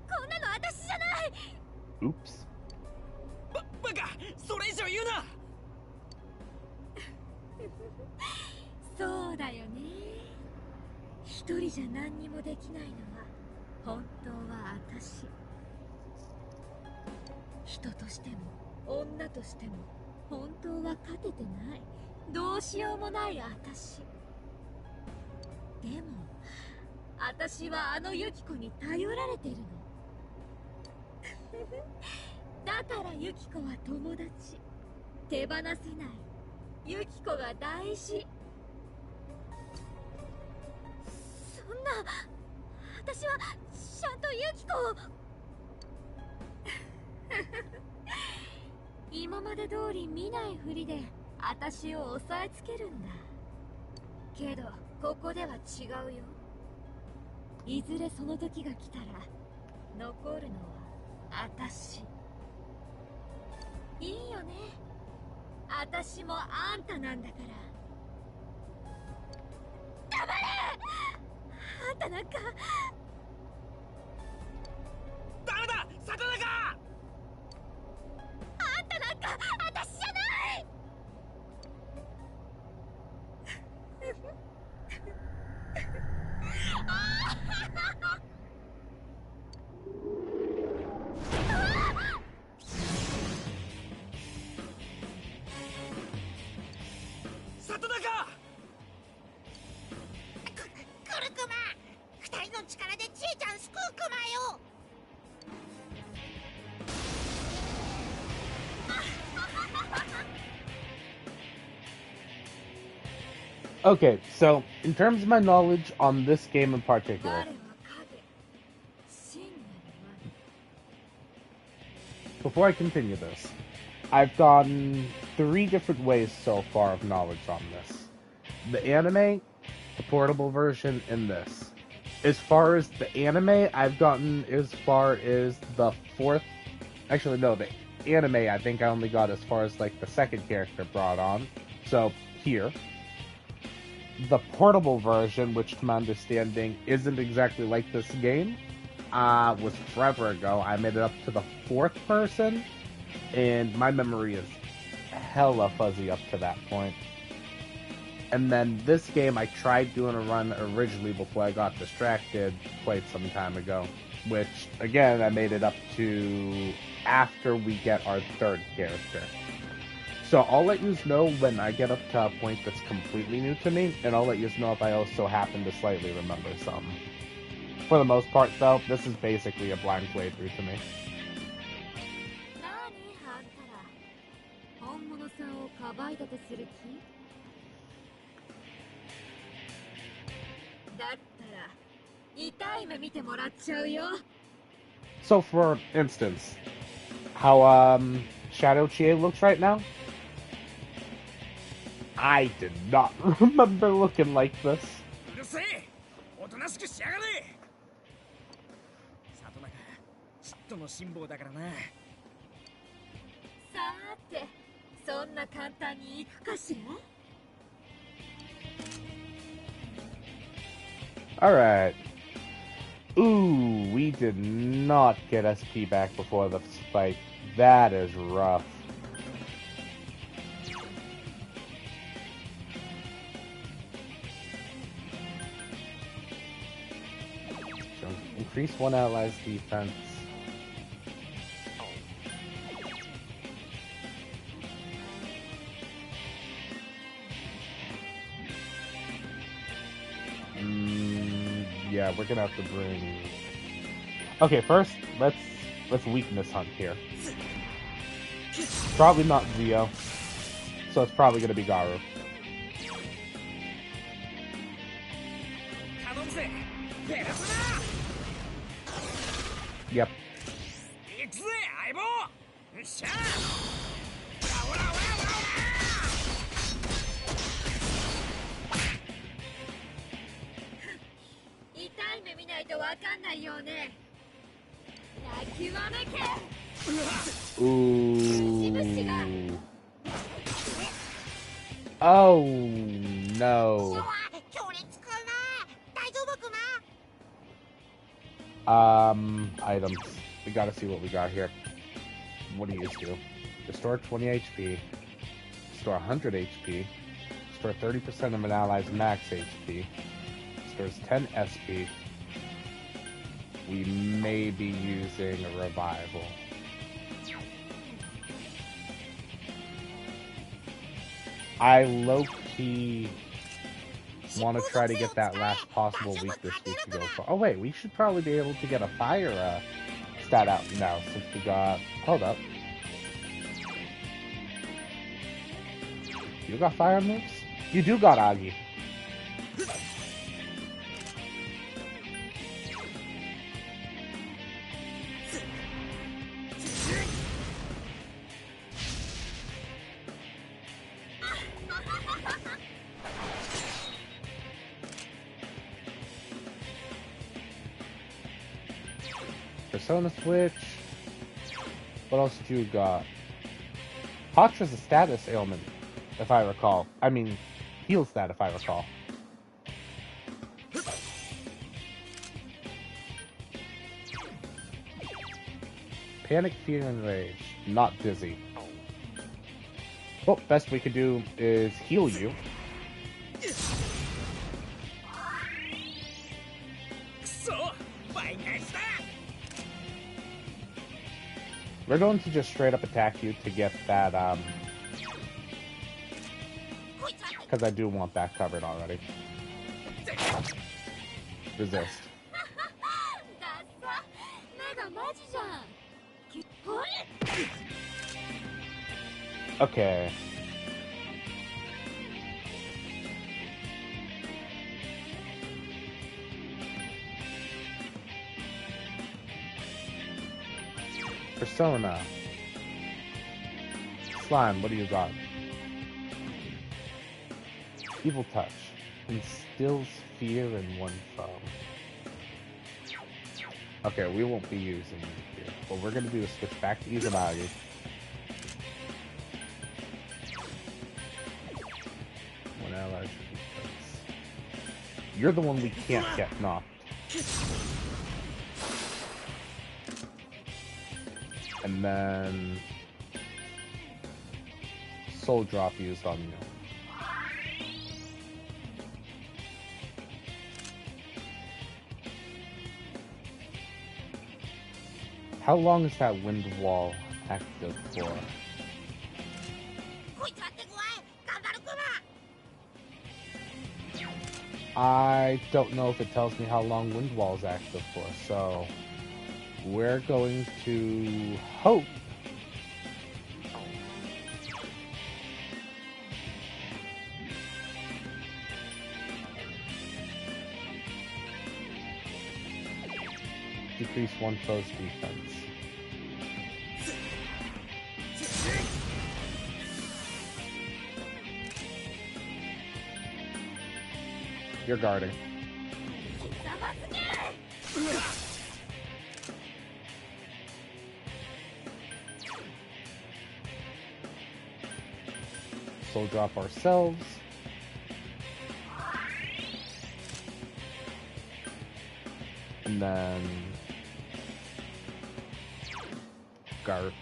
こんなの私じゃない。 Oops. バカ、それ以上言うな。そうだよね。一人じゃ何にもできないのは本当は私。人としても女としても本当は勝ててない。どうしようもない私。でも私はあのユキコに頼られてるの。だからユキコは友達。手放せない。ユキコが大事。そんな、私はちゃんとユキコを今まで通り見ないふりで私を押さえつけるんだ。けどここでは違うよ。いずれその時が来たら残るのは私。いいよね、私もあんたなんだから。黙れ。あんたなんか。ダメだ、里中。あんたなんか私じゃない。里中。来るクマ。二人の力でちえちゃん救うクマよ。Okay, so in terms of my knowledge on this game in particular, before I continue this, I've gotten 3 different ways so far of knowledge on this. The anime, the portable version, and this. As far as the anime, I've gotten as far as the 4th... Actually, no, the anime, I think I only got as far as, like, the 2nd character brought on. So, here. the portable version, which to my understanding isn't exactly like this game, was forever ago. I made it up to the 4th person, and my memory is hella fuzzy up to that point. And then this game, I tried doing a run originally before I got distracted quite some time ago, which, again, I made it up to after we get our 3rd character. So I'll let you know when I get up to a point that's completely new to me, and I'll let you know if I also happen to slightly remember some. For the most part, though, this is basically a blind playthrough to me. 本物さんをかばい立てする気だったら痛い目見てもらっちゃうよ So for instance, how Shadow Chie looks right now? I did not remember looking like this. うるせえおとなしくしやがれ里中嫉妬の辛抱だからなさーてそんな簡単に行くかしら Alright. Ooh, we did not get SP back before the fight. That is rough. So increase one ally's defense. Yeah, we're gonna have to bring. Okay, first let's weakness hunt here. Probably not Zio, so it's probably gonna be Garu. Yep. 痛い目見ないとわかんないよね泣きわめけ Ooh. Oh no. Items. We gotta see what we got here. What do you do? Restore 20 HP. Restore 100 HP. Restore 30% of an ally's max HP. Restores 10 SP. We may be using a revival. I low-key want to try to get that last possible weakness we can go for. Oh wait, we should probably be able to get a fire stat out now since we got... Hold up. You got fire moves? You do got Agi. Persona switch. What else did you got? Patra's a status ailment, if I recall. I mean, heals that if I recall. Panic, fear, and rage. Not dizzy. Well, best we could do is heal you. We're going to just straight up attack you to get that, because I do want that covered already. Resist. Okay. Persona. Slime, what do you got? Evil Touch. Instills fear in one foe. Okay, we won't be using it here. What we're gonna do is switch back to Izanagi. One ally defense. You're the one we can't get knocked. And then soul drop used on you. How long is that wind wall active for? I don't know if it tells me how long wind wall is active for, so we're going to hope decrease one foe's defense. You're guarding. Soul drop ourselves. And then guard.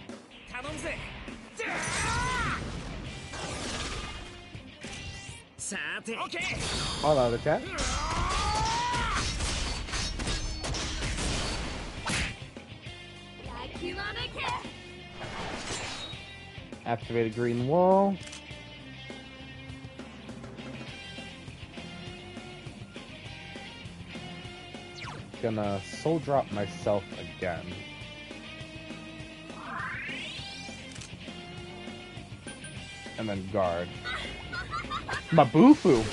All out attack. Activated green wall. Gonna soul drop myself again. And then guard. Mabufu!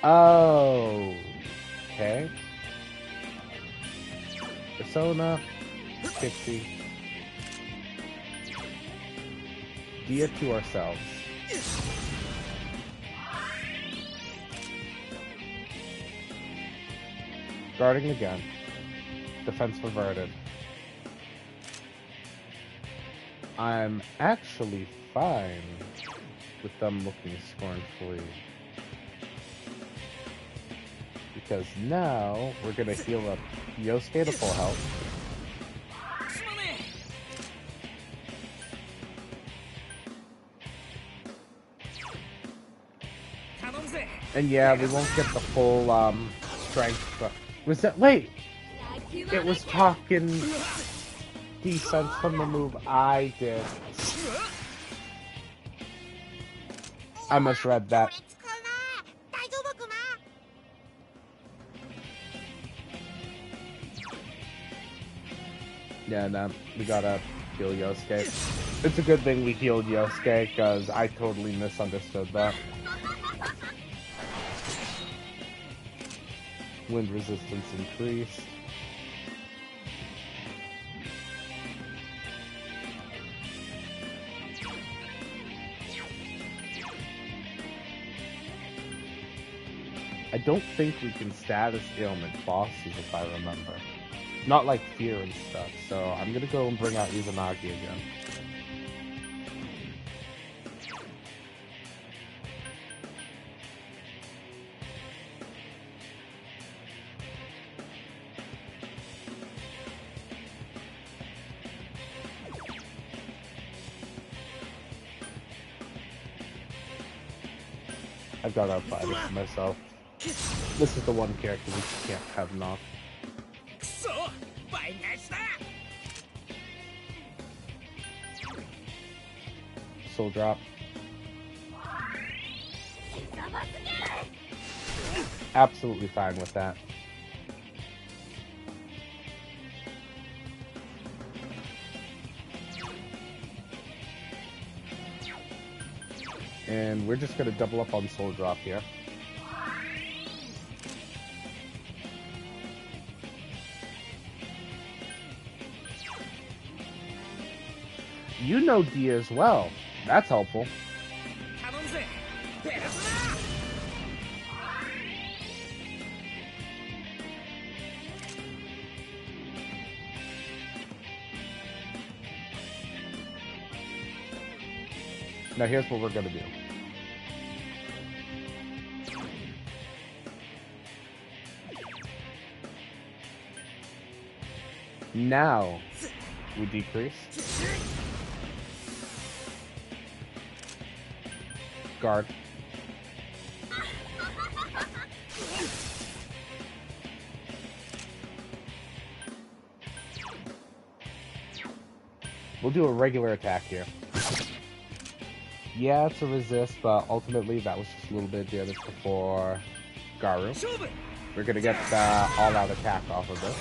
Oh. Okay. Persona. Pixie. Dia to ourselves. Guarding again. Defense reverted. I'm actually fine with them looking scornfully. Because now we're gonna heal up Yosuke to full health. And yeah, we won't get the full strength. But was that wait? It was talking defense from the move I did. I misread that. Yeah, no, we gotta heal Yosuke. It's a good thing we healed Yosuke, because I totally misunderstood that. Wind resistance increased. I don't think we can status ailment bosses if I remember. Not like fear and stuff, so I'm gonna go and bring out Izanagi again. I've got outside for myself. This is the one character we can't have knocked. Soul drop. Absolutely fine with that. And we're just gonna double up on soul drop here. You know D as well. That's helpful. Now here's what we're gonna do. Now we decrease. Guard. We'll do a regular attack here. Yeah, it's a resist, but ultimately that was just a little bit of damage before Garu. We're gonna get the all-out attack off of this.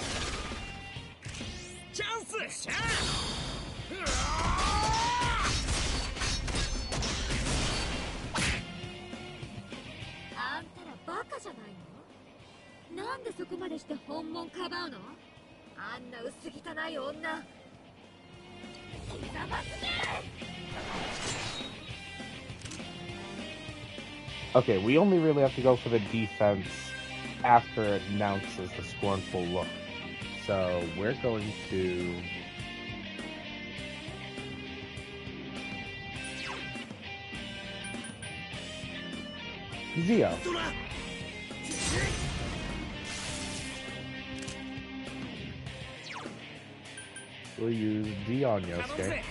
Okay, we only really have to go for the defense after it announces the scornful look. So we're going to... Zio. We'll use D on Yosuke.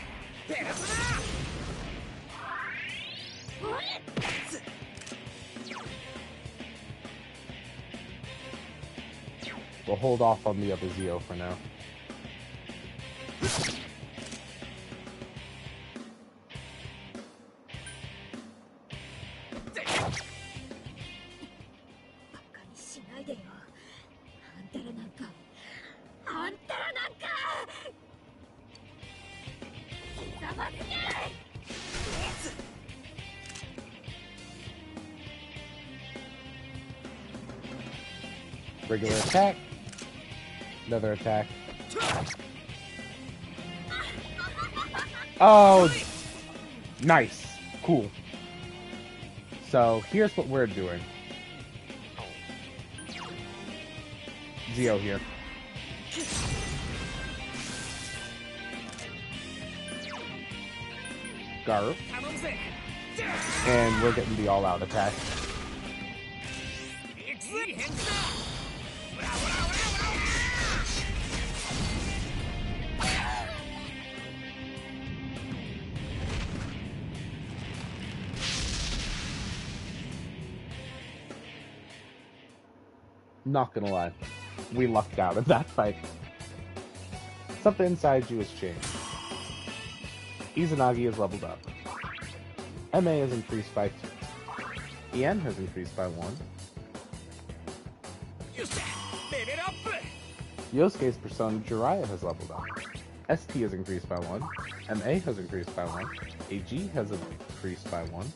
We'll hold off on the other Zio for now. Regular attack. Another attack. Oh! Nice. Cool. So, here's what we're doing. Zio here. Garu. And we're getting the all-out attack. Not gonna lie, we lucked out in that fight. Something inside you has changed. Izanagi is leveled up. MA has increased by 2. EN has increased by 1. Yosuke's persona Jiraiya has leveled up. ST has increased by 1. MA has increased by 1. AG has increased by 1.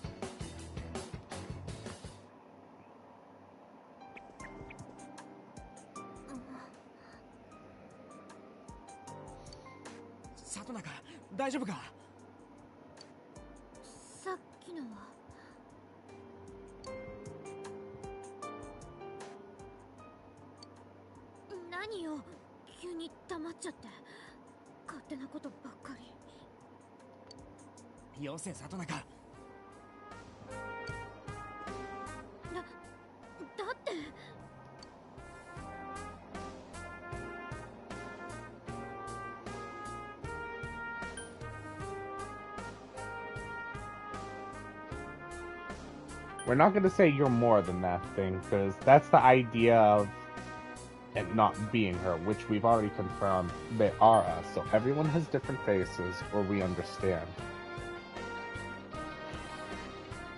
Satonaka, 大丈夫か? さっきのは何よ、急に黙っちゃって勝手なことばっかり。よせ、Satonaka。だって。We're not going to say you're more than that thing, because that's the idea of it not being her, which we've already confirmed they are us, so everyone has different faces, or we understand.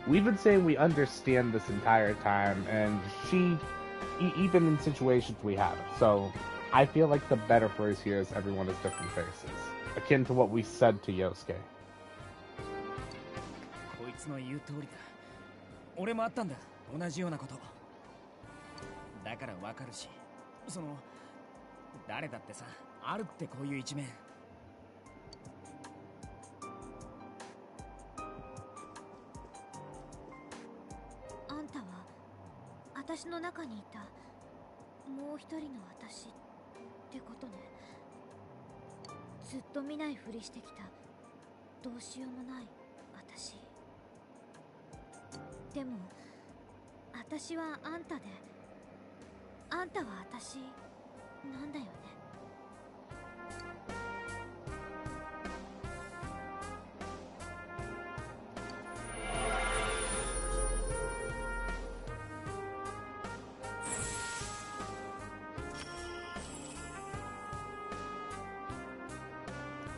We've been saying we understand this entire time, and even in situations we haven't, so I feel like the better phrase here is everyone has different faces, akin to what we said to Yosuke. こいつの言う通りだ。俺もあったんだ、同じようなこと。だからわかるし、誰だってさ、あるってこういう一面。あんたは私の中にいたもう一人の私ってことね。ずっと見ないふりしてきたどうしようもない私。でも私はあんたで、あんたは私なんだよね。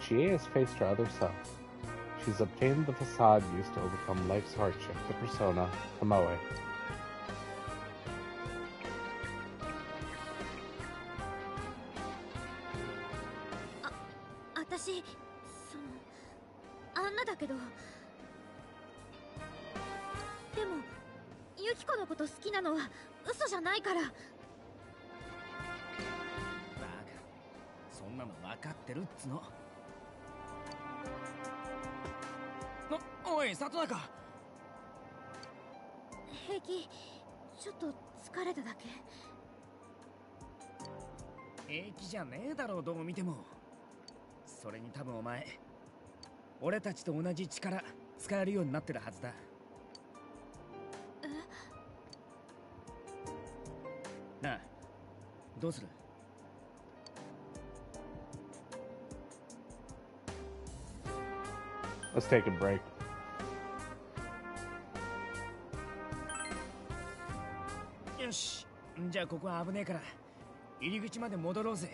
Chie has faced her other self. She's obtained the facade used to overcome life's hardship, the persona, Tomoe. 私あんなだけど、でもユキコのこと好きなのは嘘じゃないから。バカ、そんなの分かってるっつの。おい里中。平気、ちょっと疲れただけ。平気じゃねえだろう、どう見ても。それに多分お前、俺たちと同じ力使えるようになってるはずだ。なあ、どうする？Let's take a break. よし、じゃあここは危ねえから入り口まで戻ろうぜ。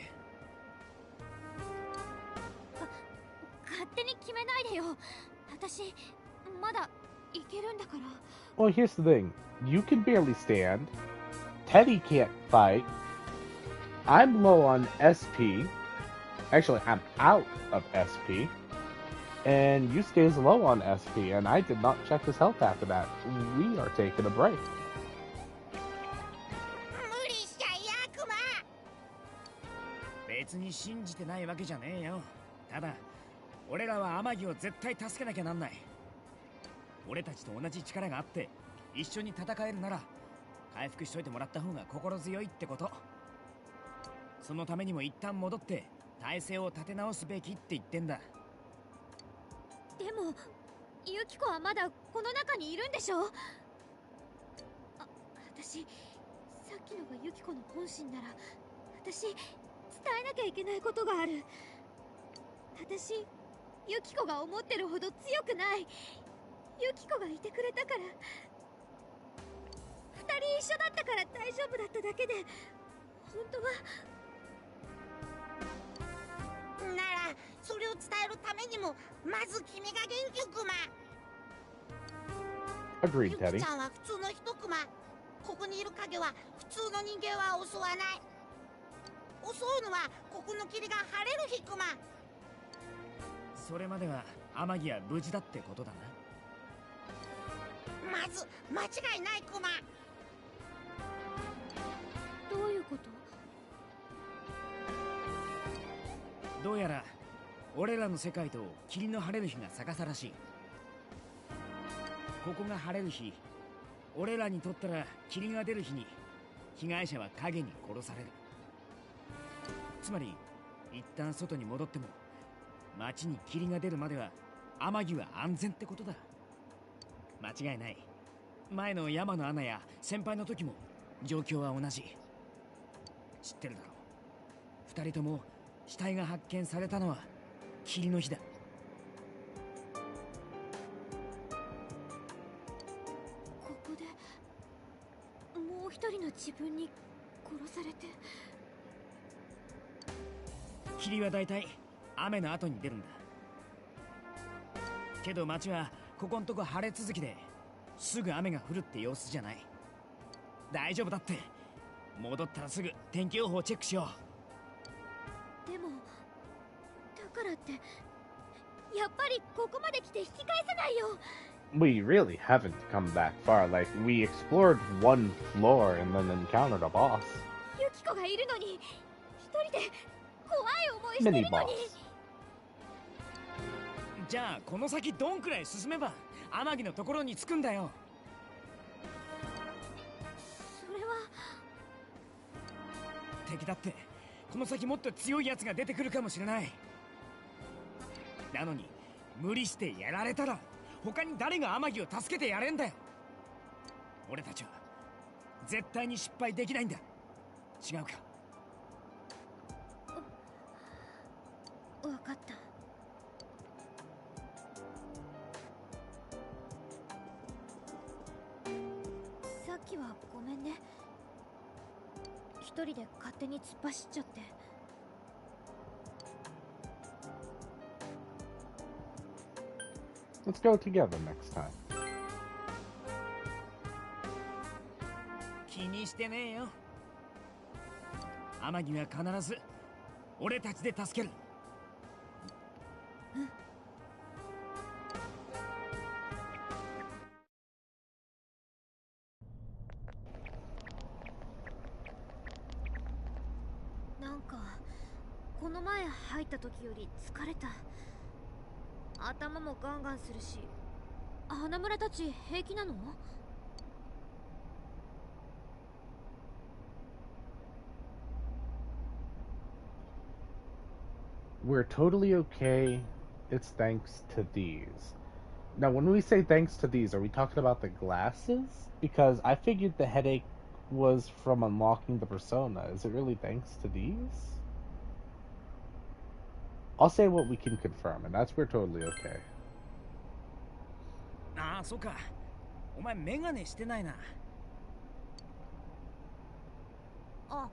勝手に決めないでよ。私まだいけるんだから。Well, here's the thing. You can barely stand. Teddy can't fight. I'm low on SP. Actually, I'm out of SP. And Yusuke is low on SP, and I did not check his health after that. We are taking a break. 無理しちゃいやクマ。別に信じてないわけじゃねえよ。ただ俺らは天城を絶対助けなきゃなんない。俺たちと同じ力があって一緒に戦えるなら回復しといてもらった方が心強いってこと。そのためにも一旦戻って体勢を立て直すべきって言ってんだ。でもユキコはまだこの中にいるんでしょ。私さっきのがユキコの本心なら、私伝えなきゃいけないことがある。私ユキコが思ってるほど強くない。ユキコがいてくれたから、二人一緒だったから大丈夫だっただけで、本当は。ならそれを伝えるためにもまず君が元気クマ。 Agreed, ユ Teddy. キちゃんは普通の人クマ。ここにいる影は普通の人間は襲わない。襲うのはここの霧が晴れる日クマ。それまでは天城は無事だってことだな。まず間違いないクマ。どういうこと？どうやら俺らの世界と霧の晴れる日が逆さらしい。ここが晴れる日、俺らにとったら霧が出る日に被害者は影に殺される。つまり一旦外に戻っても街に霧が出るまでは天城は安全ってことだ。間違いない。前の山の穴や先輩の時も状況は同じ。知ってるだろう。二人とも死体が発見されたのは霧の日だ。ここでもう一人の自分に殺されて。霧はだいたい雨の後に出るんだけど、街はここんとこ晴れ続きですぐ雨が降るって様子じゃない。大丈夫だって。戻ったらすぐ天気予報チェックしよう。でもだからってやっぱりここまで来て引き返せないよ。We really haven't come that far. Like, we explored one floor and then encountered a boss. ユキコがいるのに一人で怖い思いしてるのに。Mini boss. じゃあこの先どんくらい進めば天城のところに着くんだよ。それは敵だってこの先もっと強いやつが出てくるかもしれない。なのに無理してやられたら他に誰が天城を助けてやれんだよ。俺たちは絶対に失敗できないんだ。違うか？分かった。さっきはごめんね。一人で勝手に突っ走っちゃって。Let's go together next time. 気にしてねえよ。天城は必ず俺たちで助ける。なんかこの前入った時より疲れた。頭もガンガンするし。花村たち平気なの？ We're totally okay. It's thanks to these. Now, when we say thanks to these, are we talking about the glasses? Because I figured the headache was from unlocking the persona. Is it really thanks to these? I'll say what we can confirm, and that's we're totally okay. ああ、そうか。お前メガネしてないな。あ、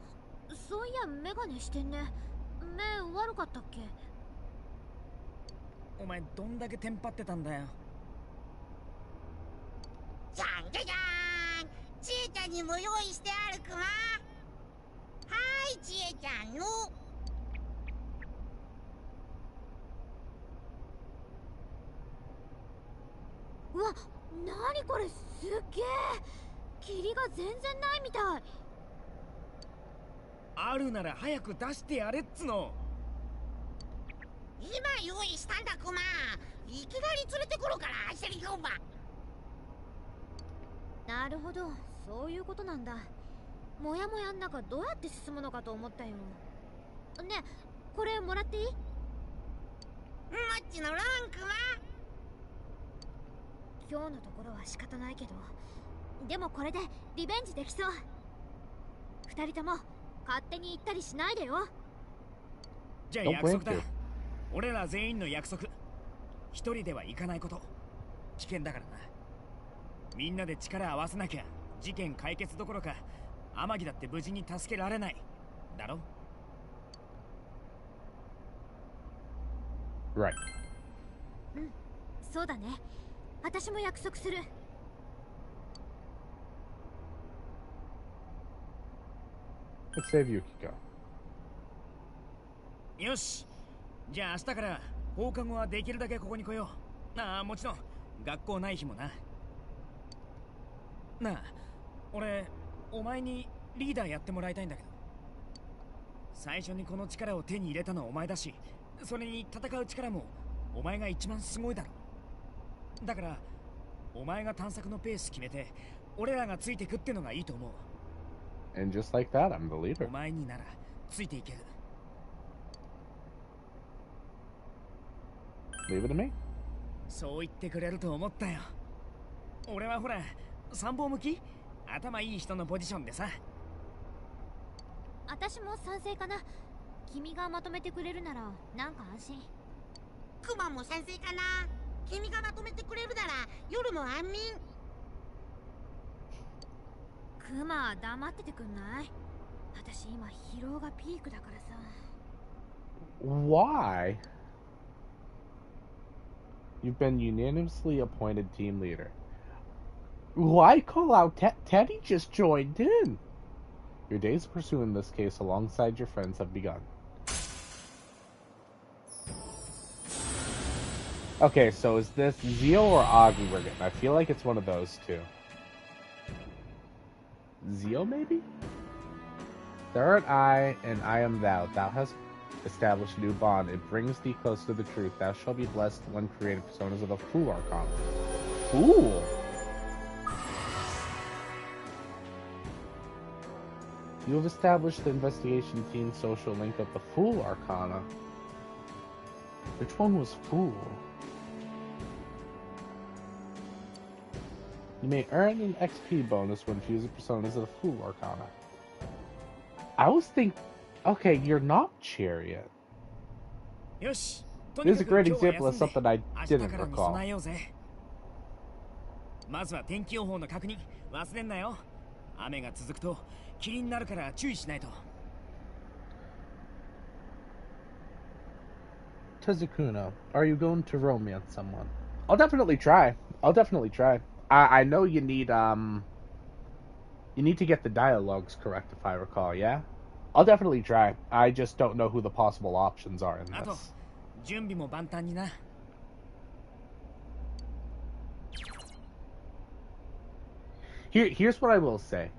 そういやメガネしてんね。目悪かったっけ？お前どんだけテンパってたんだよ。じゃんじゃじゃーん、ちえちゃんにも用意してあるクマ。はーい、ちえちゃんの。うわ、なにこれ、すっげえ。霧が全然ないみたい。あるなら早く出してやれっつの。今用意したんだクマ。いきなり連れてくるから焦り込んば。なるほど、そういうことなんだ。もやもやん中どうやって進むのかと思ったよ。ね、これもらっていい？もっちのロンクマ。今日のところは仕方ないけど、でもこれでリベンジできそう。二人とも勝手に行ったりしないでよ。じゃあ約束だ。俺ら全員の約束。一人では行かないこと。危険だからな。みんなで力合わせなきゃ事件解決どころか天城だって無事に助けられない。だろ？ Right. うん、そうだね。私も約束する。Let's save Yukiko. よし。じゃあ明日から放課後はできるだけここに来よう。ああ、もちろん学校ない日もな。なあ、俺お前にリーダーやってもらいたいんだけど。最初にこの力を手に入れたのはお前だし、それに戦う力もお前が一番すごいだろ。だからお前が探索のペース決めて俺らがついてくってのがいいと思う。 And just like that, I'm the leader. お前にならついていける。 Leave it to me? そう言ってくれると思ったよ。俺はほら参謀向き、頭いい人のポジションでさ。私も賛成かな。君がまとめてくれるならなんか安心。クマも賛成かな。君がまとめてくれるなら夜も安眠。クマ黙っててくんない？私今疲労がピークだからさ。 Why? You've been unanimously appointed team leader. Why call out Teddy just joined in? Your days of pursuing this case alongside your friends have begun. Okay, so is this Zio or Augie we're getting? I feel like it's one of those two. Zio, maybe? Thou art I, and I am thou. Thou hast established a new bond. It brings thee close to the truth. Thou shalt be blessed when created personas of the Fool Archon. Fool? You have established the investigation team's social link of the Fool Arcana. Which one was Fool? You may earn an XP bonus when fusing personas of the Fool Arcana. I was thinking, okay, you're not Chariot. This is a great example of something I didn't recall. まずは天気予報の確認忘れんなよ。雨が続くと霧になるから注意しないと。Tezukuna, are you going to romance someone? I'll definitely try. I'll definitely try. I know you need to get the dialogues correct, if I recall. Yeah, I'll definitely try. I just don't know who the possible options are in あと this. 準備も万端にな。 Here's what I will say.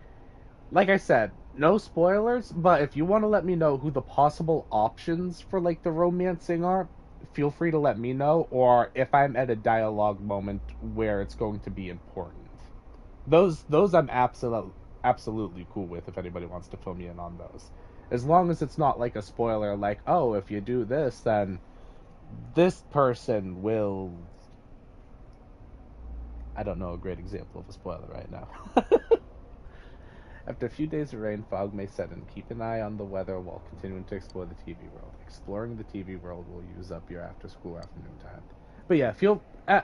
Like I said, no spoilers, but if you want to let me know who the possible options for like the romancing are, feel free to let me know, or if I'm at a dialogue moment where it's going to be important. Those I'm absolutely cool with if anybody wants to fill me in on those. As long as it's not like a spoiler like, "Oh, if you do this, then this person will." I don't know a great example of a spoiler right now. After a few days of rain, fog may set in. Keep an eye on the weather while continuing to explore the TV world. Exploring the TV world will use up your after-school afternoon time. But yeah,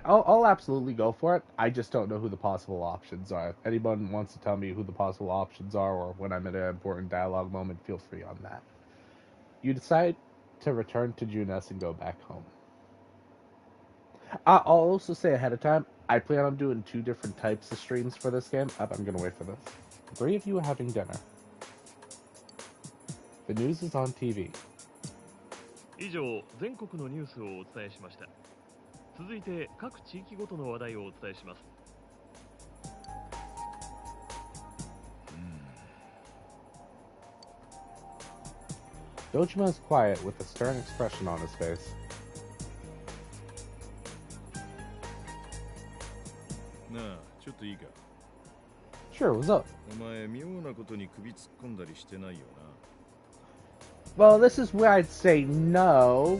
I'll absolutely go for it. I just don't know who the possible options are. If anyone wants to tell me who the possible options are, or when I'm at an important dialogue moment, feel free on that. You decide to return to Junes and go back home. I'll also say ahead of time, I plan on doing 2 different types of streams for this game. I'm gonna wait for this. 3 of you are having dinner. The news is on TV. 以上、全国のニュースをお伝えしました。続いて各地域ごとの話題をお伝えします。Dojima is quiet with a stern expression on his face. なあ、ちょっといいか。 Sure, what's up? お前、妙なことに首突っ込んだりしてないよな。 Well, this is where I'd say no,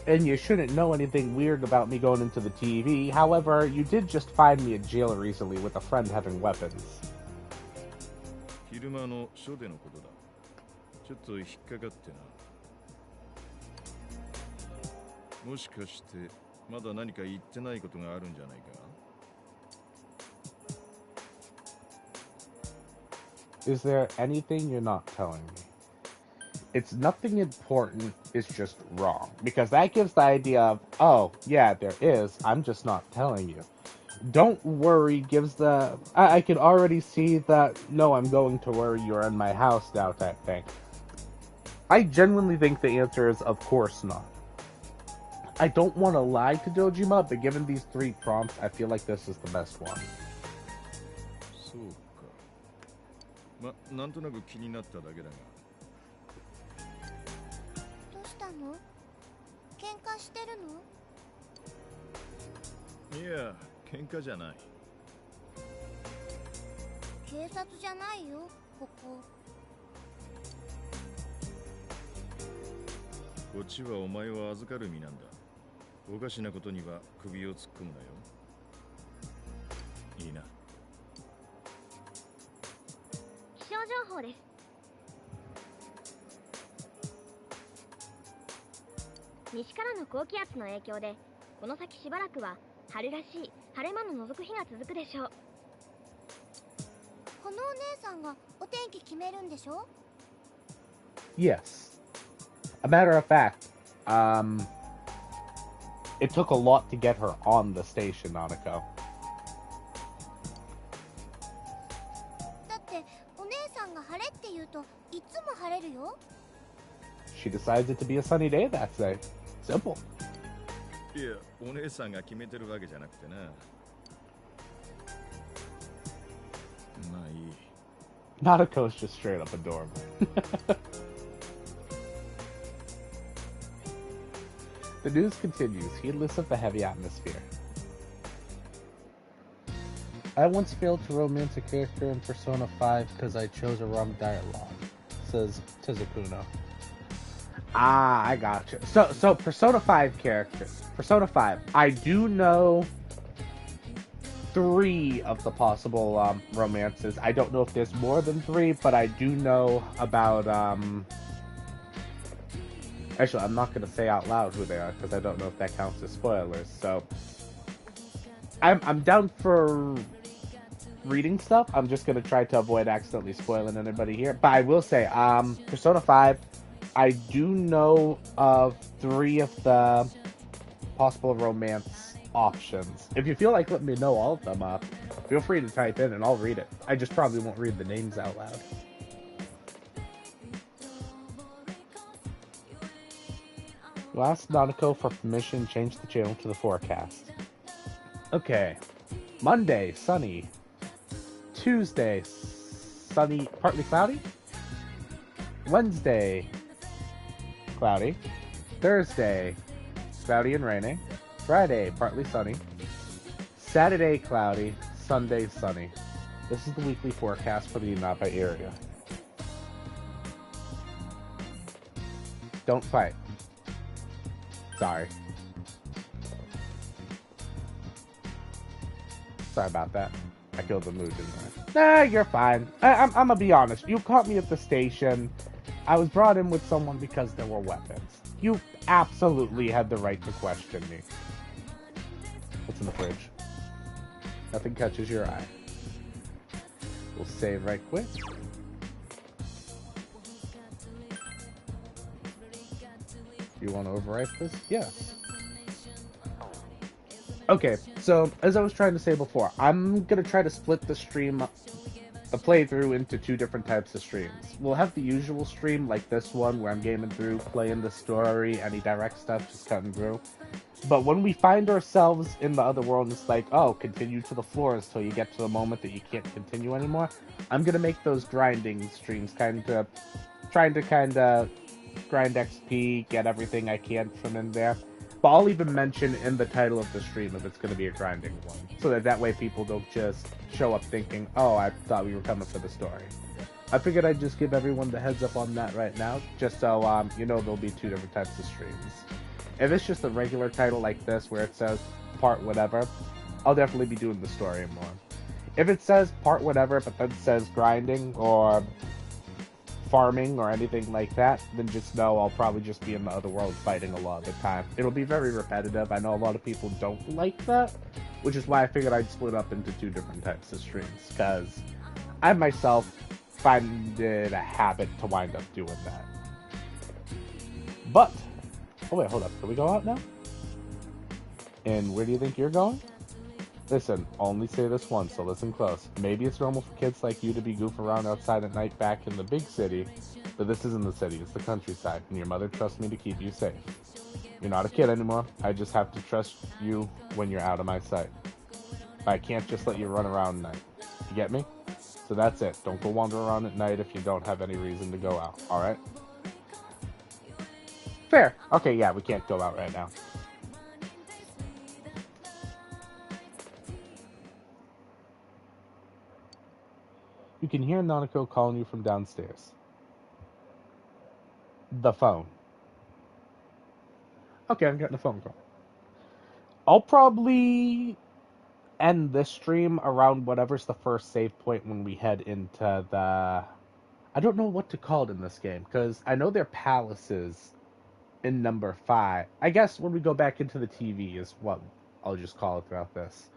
and you shouldn't know anything weird about me going into the TV. However, you did just find me in jail recently with a friend having weapons. 昼間の署でのことだ。ちょっと引っかかってな。もしかして、まだ何か言ってないことがあるんじゃないか。 Is there anything you're not telling me? It's nothing important, it's just wrong. Because that gives the idea of, oh, yeah, there is, I'm just not telling you. Don't worry gives the... I can already see that, no, I'm going to worry you're in my house now type thing. I genuinely think the answer is, of course not. I don't want to lie to Dojima, but given these 3 prompts, I feel like this is the best one. そうか。なんとなく気になっただけだが。 どうしたの？喧嘩してるの？いや、喧嘩じゃない。警察じゃないよ、ここ。こっちはお前を預かる身なんだ。おかしなことには首を突っ込むなよ。いいな。気象情報です。西からの高気圧の影響でこの先しばらくは春らしい晴れ間の覗く日が続くでしょう。このお姉さんがお天気決めるんでしょ？ Yes. A matter of fact, it took a lot to get her on the station, Nanako. だってお姉さんが晴れって言うといつも晴れるよ。 She decides it to be a sunny day that day. Simple. いや、お姉さんが決めてるわけじゃなくてな。まあいい。Nanako's just straight up adorable. The news continues, heedless of the heavy atmosphere. I once failed to romance a character in Persona 5 because I chose a wrong dialogue, says Tizukuno. Ah, I gotcha. So Persona 5 characters. Persona 5. I do know 3 of the possible romances. I don't know if there's more than 3, but I do know about actually, I'm not going to say out loud who they are because I don't know if that counts as spoilers. So I'm down for reading stuff. I'm just going to try to avoid accidentally spoiling anybody here. But I will say, Persona 5, I do know of 3 of the possible romance options. If you feel like letting me know all of them, feel free to type in and I'll read it. I just probably won't read the names out loud. You asked Nautico for permission, change the channel to the forecast. Okay. Monday, sunny. Tuesday, sunny, partly cloudy. Wednesday, cloudy. Thursday, cloudy and raining. Friday, partly sunny. Saturday, cloudy. Sunday, sunny. This is the weekly forecast for the Napa area. Don't fight. Sorry. Sorry about that. I killed the mood, didn't I? Nah, you're fine. I'm gonna be honest. You caught me at the station. I was brought in with someone because there were weapons. You absolutely had the right to question me. What's in the fridge? Nothing catches your eye. We'll save right quick. You want to overwrite this? Yes. Okay, so as I was trying to say before, I'm gonna try to split the stream, the playthrough, into two different types of streams. We'll have the usual stream like this one where I'm gaming through, playing the story, any direct stuff, just cutting through. But when we find ourselves in the other world, it's like, oh, continue to the floors till you get to the moment that you can't continue anymore. I'm gonna make those grinding streams, trying to grind XP, get everything I can from in there. But I'll even mention in the title of the stream if it's going to be a grinding one. So that way people don't just show up thinking, oh, I thought we were coming for the story. I figured I'd just give everyone the heads up on that right now, just so, you know there'll be two different types of streams. If it's just a regular title like this where it says part whatever, I'll definitely be doing the story more. If it says part whatever, but then says grinding or farming or anything like that, then just know I'll probably just be in the other world fighting a lot of the time. It'll be very repetitive. I know a lot of people don't like that, which is why I figured I'd split up into two different types of streams, because I myself find it a habit to wind up doing that. But, oh wait, hold up, can we go out now? And where do you think you're going? Listen, I'll only say this once, so listen close. Maybe it's normal for kids like you to be goofing around outside at night back in the big city, but this isn't the city, it's the countryside, and your mother trusts me to keep you safe. You're not a kid anymore, I just have to trust you when you're out of my sight. I can't just let you run around at night. You get me? So that's it. Don't go wander around at night if you don't have any reason to go out, alright? Fair. Okay, yeah, we can't go out right now. You can hear Nanako calling you from downstairs. The phone. Okay, I'm getting a phone call. I'll probably end this stream around whatever's the first save point when we head into the... I don't know what to call it in this game, because I know they're palaces in number 5. I guess when we go back into the TV is what I'll just call it throughout this.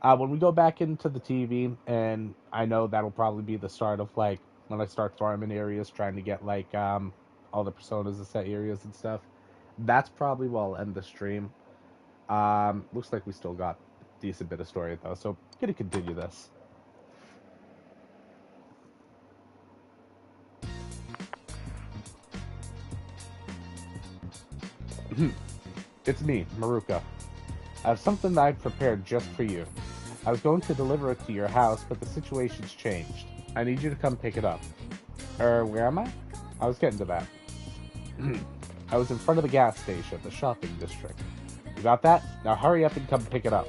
When we go back into the TV, and I know that'll probably be the start of, like, when I start farming areas, trying to get, like, all the personas and set areas and stuff. That's probably where I'll end the stream. Looks like we still got a decent bit of story, though, so I'm gonna continue this. It's me, Maruka. I have something that I've prepared just for you. I was going to deliver it to your house, but the situation's changed. I need you to come pick it up. Where am I? I was getting to that. I was in front of the gas station, the shopping district. You got that? Now hurry up and come pick it up.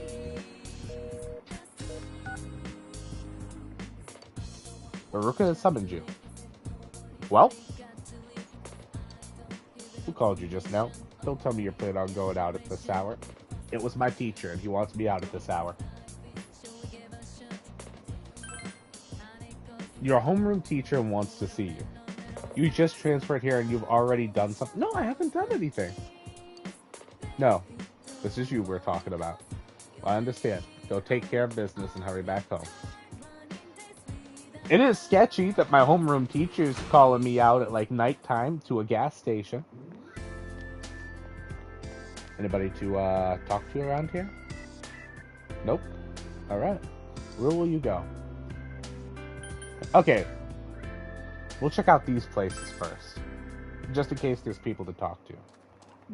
Maruka has summoned you. Well? Who called you just now? Don't tell me you're planning on going out at this hour. It was my teacher, and he wants me out at this hour. Your homeroom teacher wants to see you. You just transferred here and you've already done something. No, I haven't done anything. No, this is you we're talking about. Well, I understand. Go take care of business and hurry back home. It is sketchy that my homeroom teacher's calling me out at like nighttime to a gas station. Anybody to talk to around here? Nope. Alright. Where will you go? Okay. We'll check out these places first. Just in case there's people to talk to.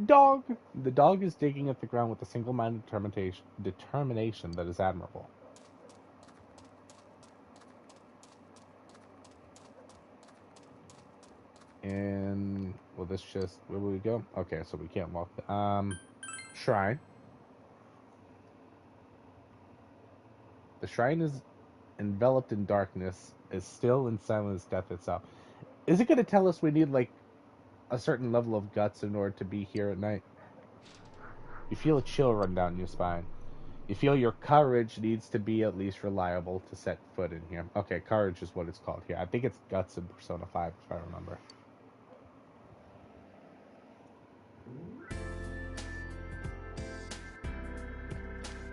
Dog! The dog is digging at the ground with a single-minded determination that is admirable. And will this just... Where will we go? Okay, so we can't walk the... Shrine. The shrine is enveloped in darkness, is still and silent as death itself. Is it going to tell us we need, like, a certain level of guts in order to be here at night? You feel a chill run down your spine. You feel your courage needs to be at least reliable to set foot in here. Okay, courage is what it's called here. I think it's guts in Persona 5, if I remember.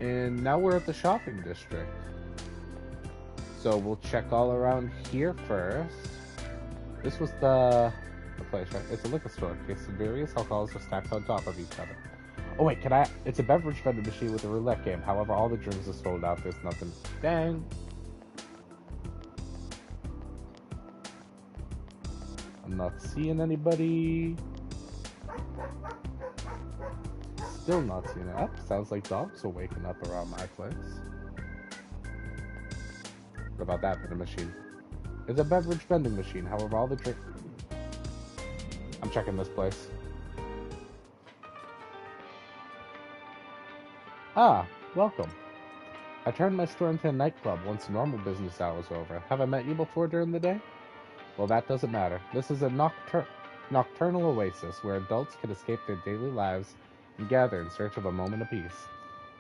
And now we're at the shopping district. So we'll check all around here first. This was the place, right? It's a liquor store. Cases of various alcohols are stacked on top of each other. Oh wait, it's a beverage vending machine with a roulette game. However, all the drinks are sold out. There's nothing. Dang. I'm not seeing anybody. Still not seeing it. Sounds like dogs are waking up around my place. What about that vending machine? It's a beverage vending machine. However, all the drink... I'm checking this place. Ah, welcome. I turned my store into a nightclub once normal business hours were over. Have I met you before during the day? Well, that doesn't matter. This is a nocturnal oasis where adults can escape their daily lives and gather in search of a moment of peace.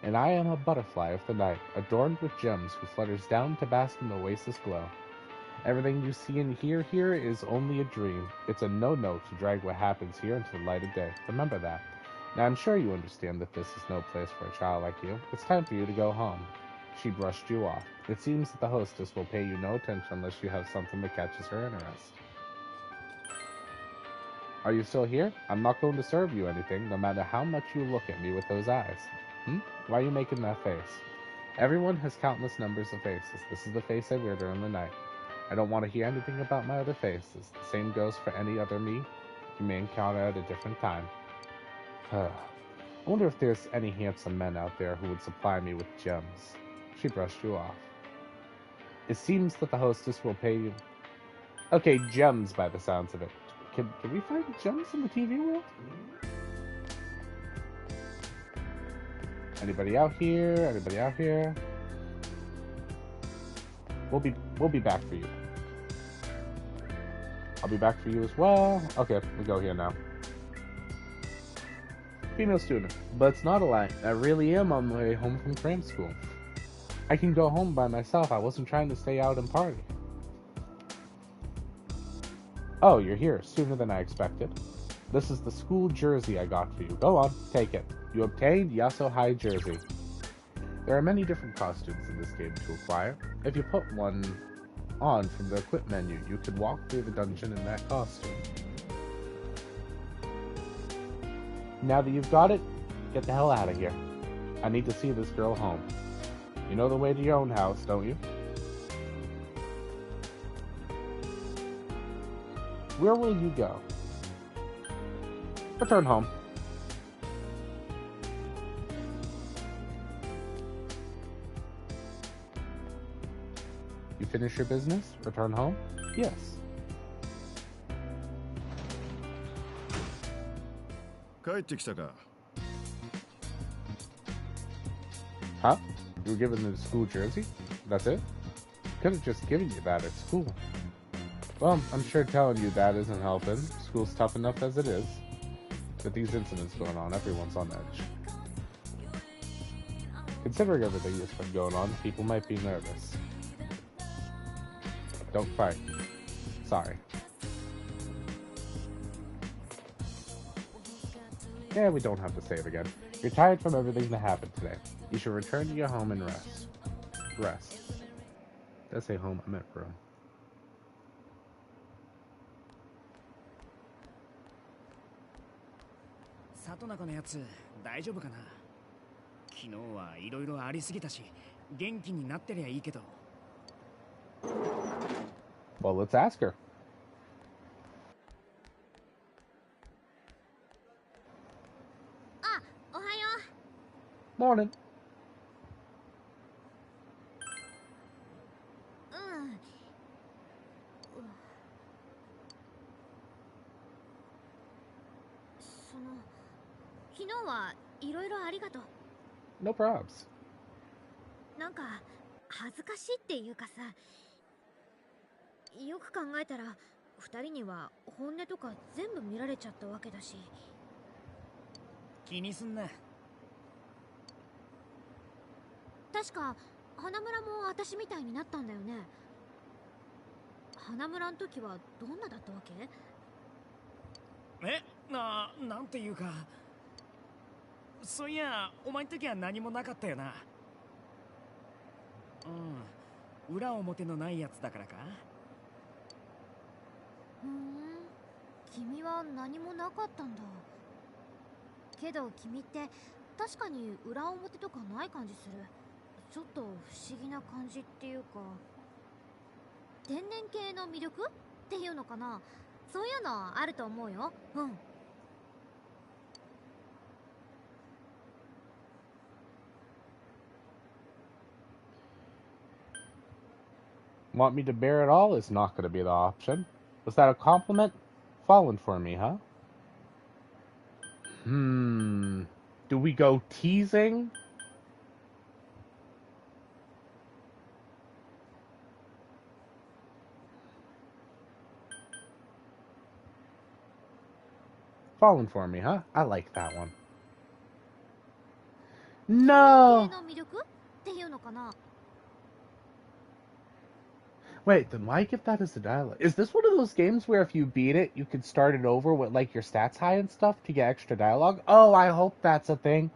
And I am a butterfly of the night, adorned with gems, who flutters down to bask in the oasis glow. Everything you see and hear here is only a dream. It's a no-no to drag what happens here into the light of day. Remember that. Now, I'm sure you understand that this is no place for a child like you. It's time for you to go home. She brushed you off. It seems that the hostess will pay you no attention unless you have something that catches her interest. Are you still here? I'm not going to serve you anything, no matter how much you look at me with those eyes. Why are you making that face? Everyone has countless numbers of faces. This is the face I wear during the night. I don't want to hear anything about my other faces. The same goes for any other me you may encounter at a different time. I wonder if there's any handsome men out there who would supply me with gems. She brushed you off. It seems that the hostess will pay you... Okay, gems by the sounds of it. Can we find gems in the TV world? Anybody out here? Anybody out here? We'll be back for you. I'll be back for you as well. Okay, we go here now. Female student, but it's not a lie. I really am on my way home from cram school. I can go home by myself. I wasn't trying to stay out and party. Oh, you're here. Sooner than I expected. This is the school jersey I got for you. Go on, take it. You obtained Yasuo High jersey. There are many different costumes in this game to acquire. If you put one on from the equip menu, you can walk through the dungeon in that costume. Now that you've got it, get the hell out of here. I need to see this girl home. You know the way to your own house, don't you? Where will you go? Return home. You finish your business? Return home? Yes. Huh? You were given the school jersey? That's it? Could have just given you that at school. Well, I'm sure telling you that isn't helping. School's tough enough as it is. With these incidents going on, everyone's on edge. Considering everything that's been going on, people might be nervous. Don't fight. Sorry. Yeah, we don't have to save again. You're tired from everything that happened today. You should return to your home and rest. Rest. Did I say home? I meant room. 昨日はいろいろありすぎたし、元気になってりゃいいけど。Well, let's ask her. あ、おはよう。 Morning. 昨日はいろいろありがとう。 No probs. なんか恥ずかしいっていうかさ、よく考えたら二人には本音とか全部見られちゃったわけだし。気にすんな。確か花村も私みたいになったんだよね。花村の時はどんなだったわけ？なんていうか、そういやお前ん時は何もなかったよな。裏表のないやつだからか。君は何もなかったんだ。けど君って確かに裏表とかない感じする。ちょっと不思議な感じっていうか、天然系の魅力っていうのかな。そういうのあると思うよ。Want me to bear it all is not going to be the option. Was that a compliment? Fallen for me, huh? Do we go teasing? Fallen for me, huh? I like that one. No! Wait, then why give that as a dialogue? Is this one of those games where if you beat it, you can start it over with, like, your stats high and stuff to get extra dialogue? Oh, I hope that's a thing.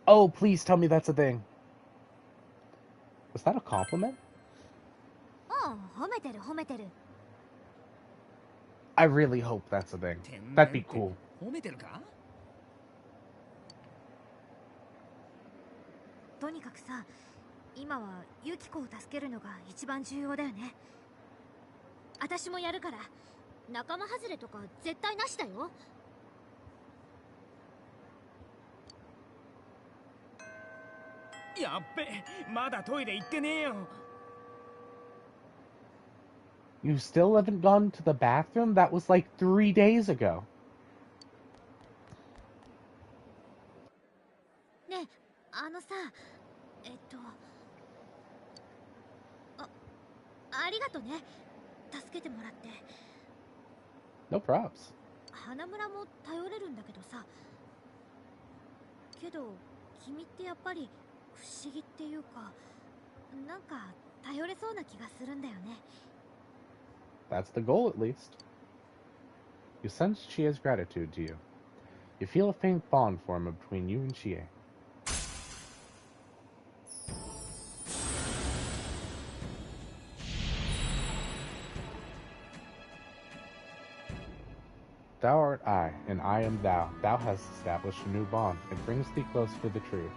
Oh, please tell me that's a thing. Was that a compliment? I really hope that's a thing. That'd be cool. 褒めてるか？とにかくさ、今はユキコを助けるのが一番重要だよね。私もやるから、仲間外れとか絶対なしだよ。やっべ、まだトイレ行ってねえよ。You still haven't gone to the bathroom? That was like 3 days ago. ねえ、さ、ありがとね。助けてもらって。No props. 花村も頼れるんだけどさ。けど、君ってやっぱり不思議っていうか、なんか頼れそうな気がするんだよね。That's the goal, at least. You sense Chie's gratitude to you. You feel a faint bond form between you and Chie. Thou art I, and I am thou. Thou hast established a new bond. It brings thee close to the truth.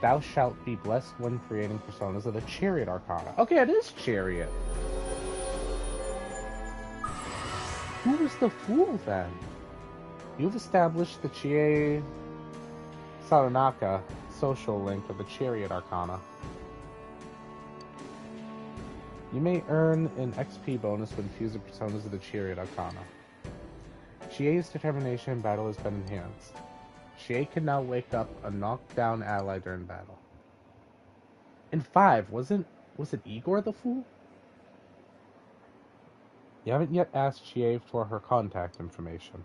Thou shalt be blessed when creating personas of the Chariot Arcana. Okay, it is Chariot. Who was the fool then? You've established the Chie Saranaka social link of the Chariot Arcana. You may earn an XP bonus when fusing personas of the Chariot Arcana. Chie's determination in battle has been enhanced. Chie can now wake up a knocked down ally during battle. In 5, was it Igor the Fool? You haven't yet asked Chie for her contact information.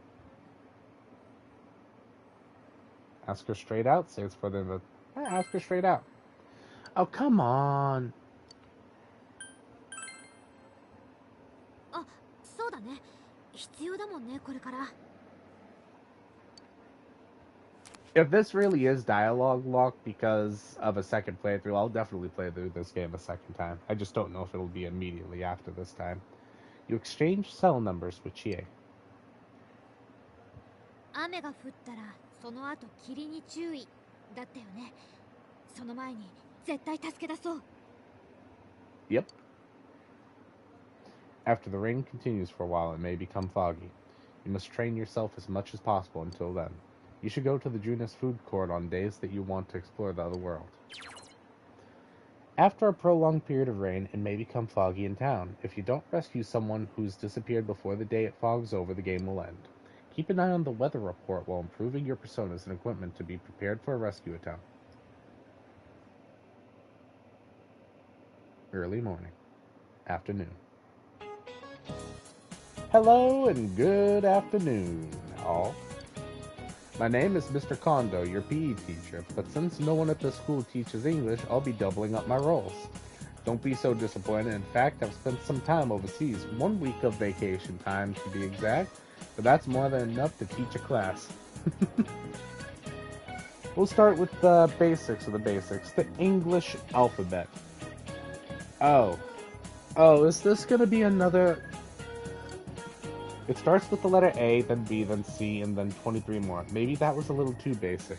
Ask her straight out, say it's for the... ask her straight out. Oh, come on. あ、そうだね。必要だもんね、これから。If this really is dialogue lock because of a second playthrough, I'll definitely play through this game a second time. I just don't know if it'll be immediately after this time. You exchange cell numbers with Chie. 雨が降ったらその後霧に注意だったよね。その前に絶対助け出そう。 Yep. After the rain continues for a while, it may become foggy. You must train yourself as much as possible until then. You should go to the Junis food court on days that you want to explore the other world. After a prolonged period of rain, it may become foggy in town. If you don't rescue someone who's disappeared before the day it fogs over, the game will end. Keep an eye on the weather report while improving your personas and equipment to be prepared for a rescue attempt. Early morning. Afternoon. Hello and good afternoon, all. My name is Mr. Kondo, your PE teacher, but since no one at the school teaches English, I'll be doubling up my roles. Don't be so disappointed. In fact, I've spent some time overseas, 1 week of vacation time to be exact, but that's more than enough to teach a class. We'll start with the basics of the basics, the English alphabet. Oh, is this gonna be another... It starts with the letter A, then B, then C, and then 23 more. Maybe that was a little too basic.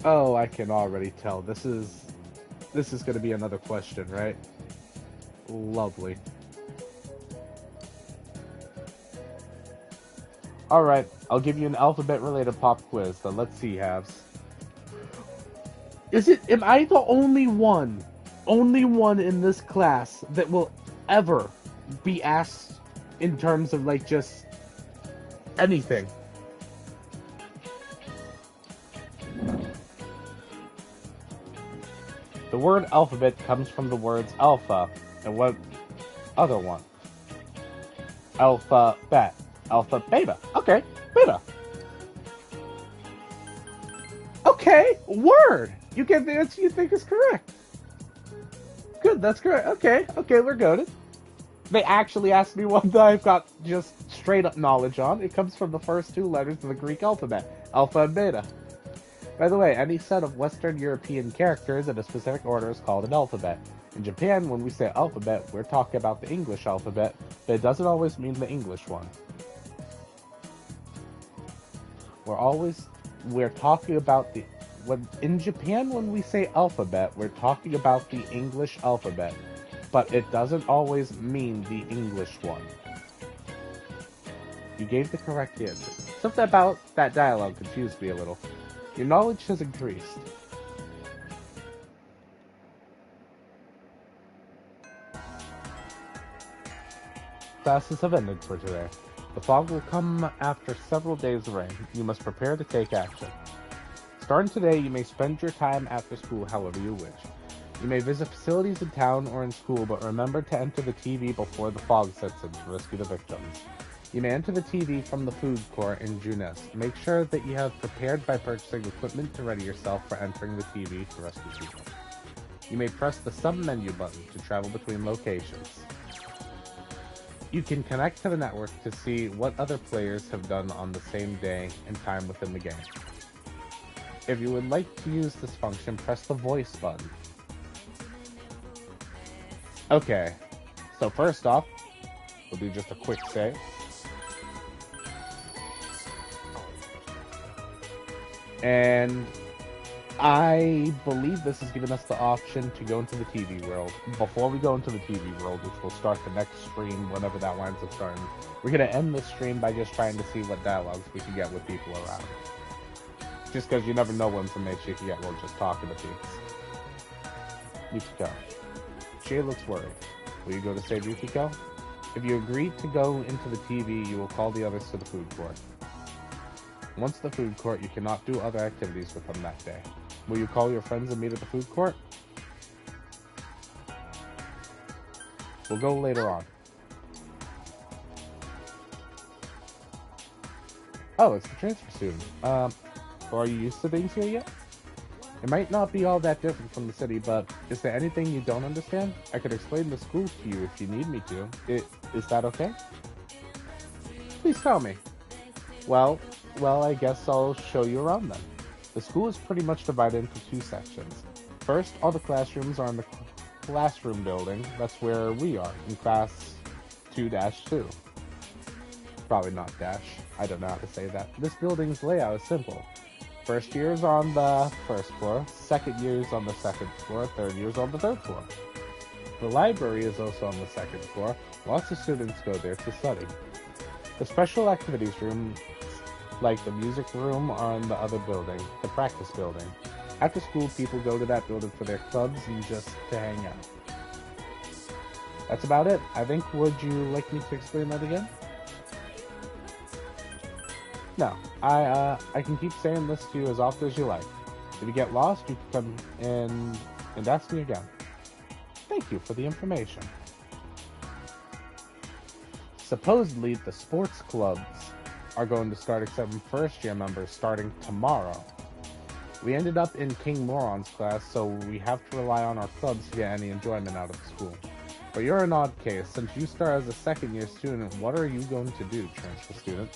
Oh, I can already tell. This is going to be another question, right? Lovely. Alright, I'll give you an alphabet-related pop quiz, then let's see, Halves. Am I the only one in this class that will ever be asked in terms of, like, just anything? The word alphabet comes from the words alpha and what other one? Alphabet. Alpha, beta. Okay, beta. Okay, word! You get the answer you think is correct. Good, that's correct. Okay, we're good. They actually asked me one that I've got just straight up knowledge on. It comes from the first 2 letters of the Greek alphabet, alpha and beta. By the way, any set of Western European characters in a specific order is called an alphabet. In Japan, when we say alphabet, we're talking about the English alphabet, but it doesn't always mean the English one. We're talking about in Japan, when we say alphabet, we're talking about the English alphabet. But it doesn't always mean the English one. You gave the correct answer. Something about that dialogue confused me a little. Your knowledge has increased. Classes have ended for today. The fog will come after several days of rain. You must prepare to take action. Starting today, you may spend your time after school however you wish. You may visit facilities in town or in school, but remember to enter the TV before the fog sets in to rescue the victims. You may enter the TV from the food court in Junis. Make sure that you have prepared by purchasing equipment to ready yourself for entering the TV to rescue people. You may press the sub-menu button to travel between locations. You can connect to the network to see what other players have done on the same day and time within the game. If you would like to use this function, press the voice button. Okay, so first off, we'll do just a quick save. And I believe this is giving us the option to go into the TV world. Before we go into the TV world, which will start the next stream whenever that winds up starting, we're going to end this stream by just trying to see what dialogues we can get with people around. Just because you never know what information you can get while just talking to people. Yukiko. Shay looks worried. Will you go to save Yukiko? If you agree to go into the TV, you will call the others to the food court. Once the food court, you cannot do other activities with them that day. Will you call your friends and meet at the food court? We'll go later on. Oh, it's the transfer student. Are you used to things here yet? It might not be all that different from the city, but is there anything you don't understand? I could explain the school to you if you need me to. Is that okay? Please tell me. Well, I guess I'll show you around then. The school is pretty much divided into 2 sections. First, all the classrooms are in the classroom building. That's where we are, in class 2-2. Probably not dash. I don't know how to say that. This building's layout is simple. First year is on the first floor, second year is on the second floor, third year is on the third floor. The library is also on the second floor. Lots of students go there to study. The special activities room, like the music room, are in the other building, the practice building. After school, people go to that building for their clubs and just to hang out. That's about it. I think, would you like me to explain that again? No, I can keep saying this to you as often as you like. If you get lost, you can come in and ask me again. Thank you for the information. Supposedly, the sports clubs are going to start accepting first-year members starting tomorrow. We ended up in King Moron's class, so we have to rely on our clubs to get any enjoyment out of the school. But you're an odd case. Since you start as a second-year student, what are you going to do, transfer student?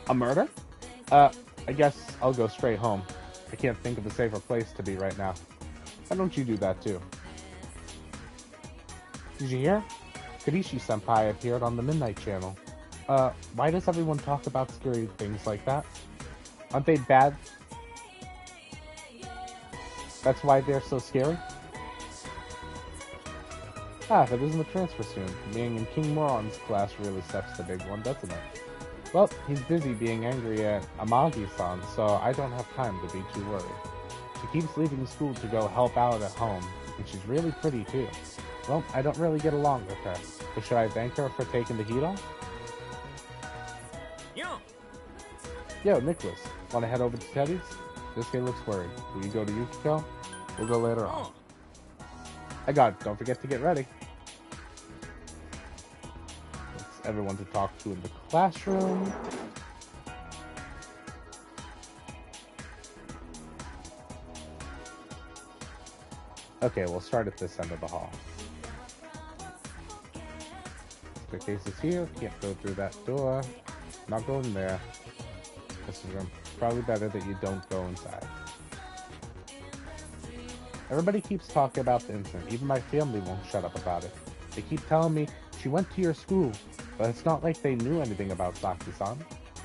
A murder? I guess I'll go straight home. I can't think of a safer place to be right now. Why don't you do that too? Did you hear? Kadishi-senpai appeared on the Midnight Channel. Why does everyone talk about scary things like that? Aren't they bad? That's why they're so scary? Ah, if it isn't a transfer student, being in King Moron's class really sets the big one, doesn't it? Well, he's busy being angry at Amagi-san, so I don't have time to be too worried. She keeps leaving school to go help out at home, and she's really pretty too. Well, I don't really get along with her, but should I thank her for taking the heat off? Yo, Nicolas, want to head over to Teddy's? This guy looks worried. Will you go to Yukiko? We'll go later on. I got it. Don't forget to get ready. That's everyone to talk to in the classroom. Okay, we'll start at this end of the hall. Staircase is here. Can't go through that door. Not going there. This is room. Probably better that you don't go inside. Everybody keeps talking about the incident. Even my family won't shut up about it. They keep telling me, she went to your school. But it's not like they knew anything about Saki-san.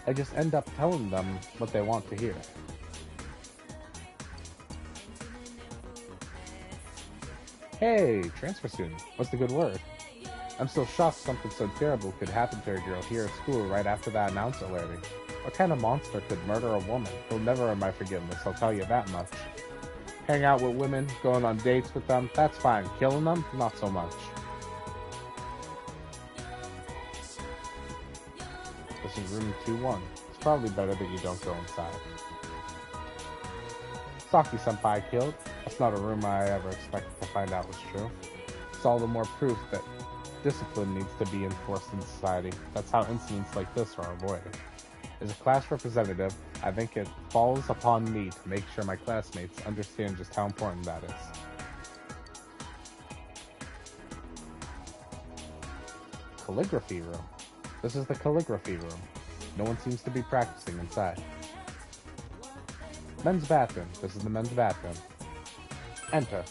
I just end up telling them what they want to hear. Hey, transfer student. What's the good word? I'm still shocked something so terrible could happen to a girl here at school right after that announcer lady. What kind of monster could murder a woman? He'll never earn my forgiveness, I'll tell you that much. Hang out with women, going on dates with them, that's fine. Killing them? Not so much. This is room 2-1. It's probably better that you don't go inside. Saki-senpai killed? That's not a rumor I ever expected to find out was true. It's all the more proof that discipline needs to be enforced in society. That's how incidents like this are avoided. As a class representative, I think it falls upon me to make sure my classmates understand just how important that is. Calligraphy room. This is the calligraphy room. No one seems to be practicing inside. Men's bathroom. This is the men's bathroom. Enter.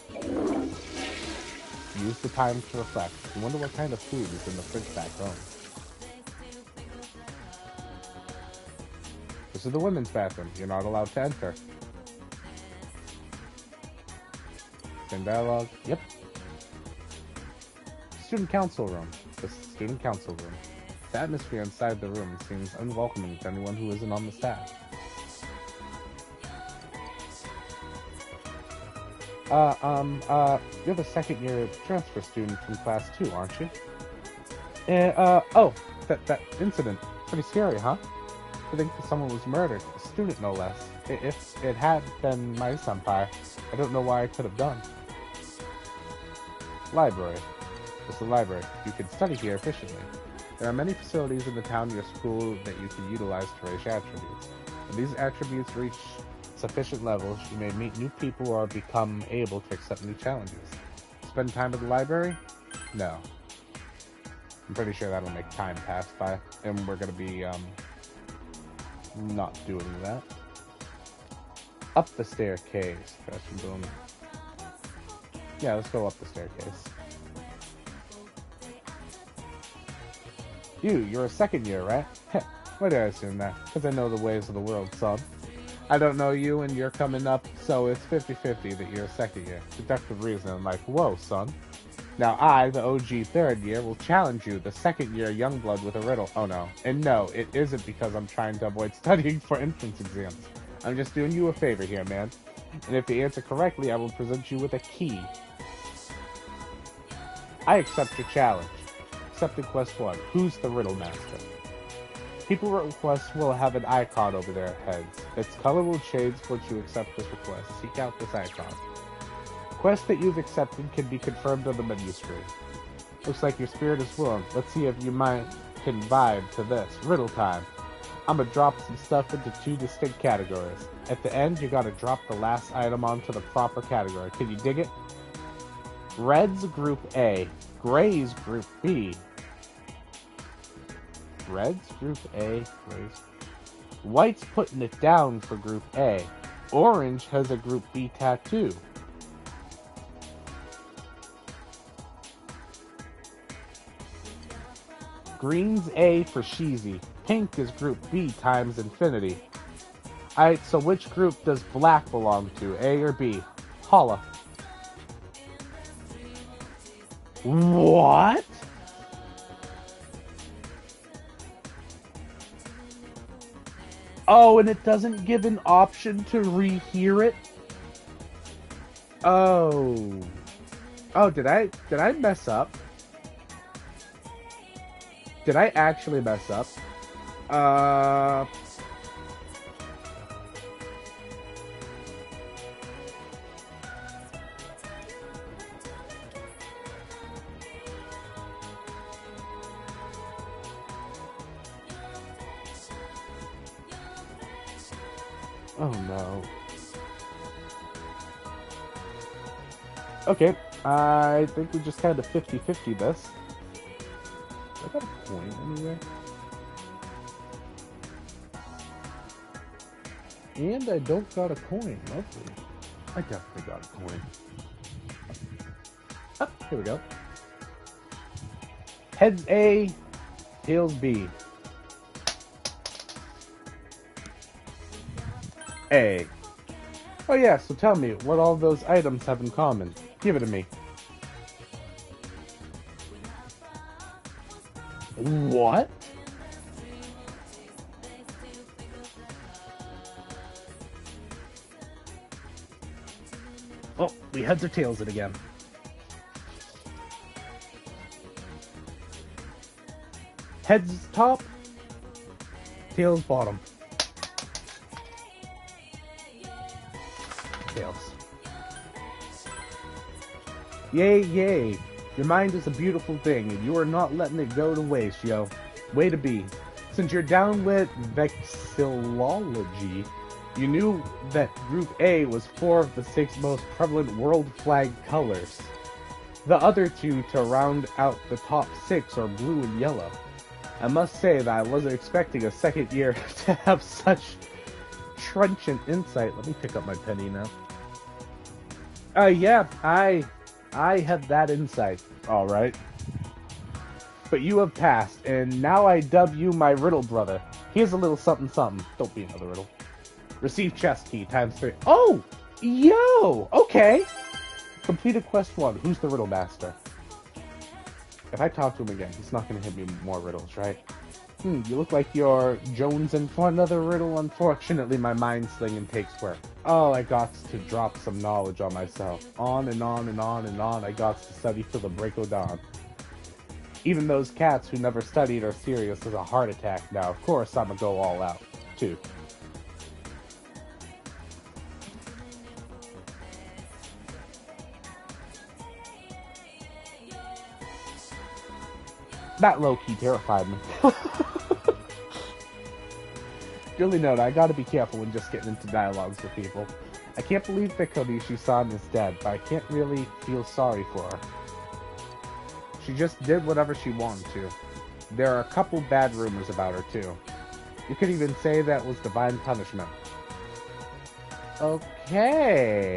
Use the time to reflect. You wonder what kind of food is in the fridge back home. This is the women's bathroom. You're not allowed to enter. Same dialogue. Yep. Student council room. This is the student council room. The atmosphere inside the room seems unwelcoming to anyone who isn't on the staff. You're the second year transfer student from class 2, aren't you? Oh, that incident. Pretty scary, huh? I think that someone was murdered, a student no less. If it had been my senpai, I don't know why I could have done. Library. This is the library. You can study here efficiently. There are many facilities in the town near school that you can utilize to raise attributes. When these attributes reach sufficient levels, you may meet new people or become able to accept new challenges. Spend time at the library? No. I'm pretty sure that'll make time pass by, and we're gonna be, not doing that. Up the staircase. Boom. Yeah, let's go up the staircase. You're a second year, right? Heh, why did I assume that? Because I know the ways of the world, son. I don't know you and you're coming up, so it's 50-50 that you're a second year. Deductive reasoning, like, whoa, son. Now I, the OG third year, will challenge you, the second year youngblood, with a riddle. Oh no. And no, it isn't because I'm trying to avoid studying for entrance exams. I'm just doing you a favor here, man. And if you answer correctly, I will present you with a key. I accept your challenge. Accepted quest 1. Who's the riddle master? People requests will have an icon over their heads. Its color will change once you accept this request. Seek out this icon. Quests that you've accepted can be confirmed on the menu screen. Looks like your spirit is willing. Let's see if you can vibe to this. Riddle time. I'm gonna drop some stuff into 2 distinct categories. At the end, you gotta drop the last item onto the proper category. Can you dig it? Red's Group A. Gray's Group B. Red's Group A. Gray's. White's putting it down for Group A. Orange has a Group B tattoo. Green's A for Sheezy. Pink is Group B times infinity. Alright, so which group does black belong to? A or B? Holla. What? Oh, and it doesn't give an option to rehear it? Oh. Oh, did I mess up? Did I actually mess up? Oh no. Okay, I think we just kind of 50-50 this. I got a coin anywhere. And I don't got a coin. Lovely. I definitely got a coin. Oh, here we go. Heads A, tails B. A. Oh yeah, so tell me what all those items have in common. Give it to me. What? Oh, we heads or tails it again. Heads top, tails bottom. Tails. Yay, yay. Your mind is a beautiful thing, and you are not letting it go to waste, yo. Way to be. Since you're down with vexillology, you knew that Group A was 4 of the 6 most prevalent world flag colors. The other 2 to round out the top 6 are blue and yellow. I must say that I wasn't expecting a second year to have such trenchant insight. Let me pick up my penny now. Yeah, I have that insight, alright. But you have passed, and now I dub you my riddle brother. Here's a little something something. Don't be another riddle. Receive chest key times 3. Oh! Yo! Okay! Completed quest 1. Who's the riddle master? If I talk to him again, he's not gonna hit me with more riddles, right? You look like you're jonesing for another riddle. Unfortunately, my mind slinging takes work. Oh, I got to drop some knowledge on myself. On and on and on and on, I got to study till the break of dawn. Even those cats who never studied are serious as a heart attack now. Of course, I'ma go all out, too. That low-key terrified me. Duly noted, I gotta be careful when just getting into dialogues with people. I can't believe that Kodashi-san is dead, but I can't really feel sorry for her. She just did whatever she wanted to. There are a couple bad rumors about her, too. You could even say that was divine punishment. Okay.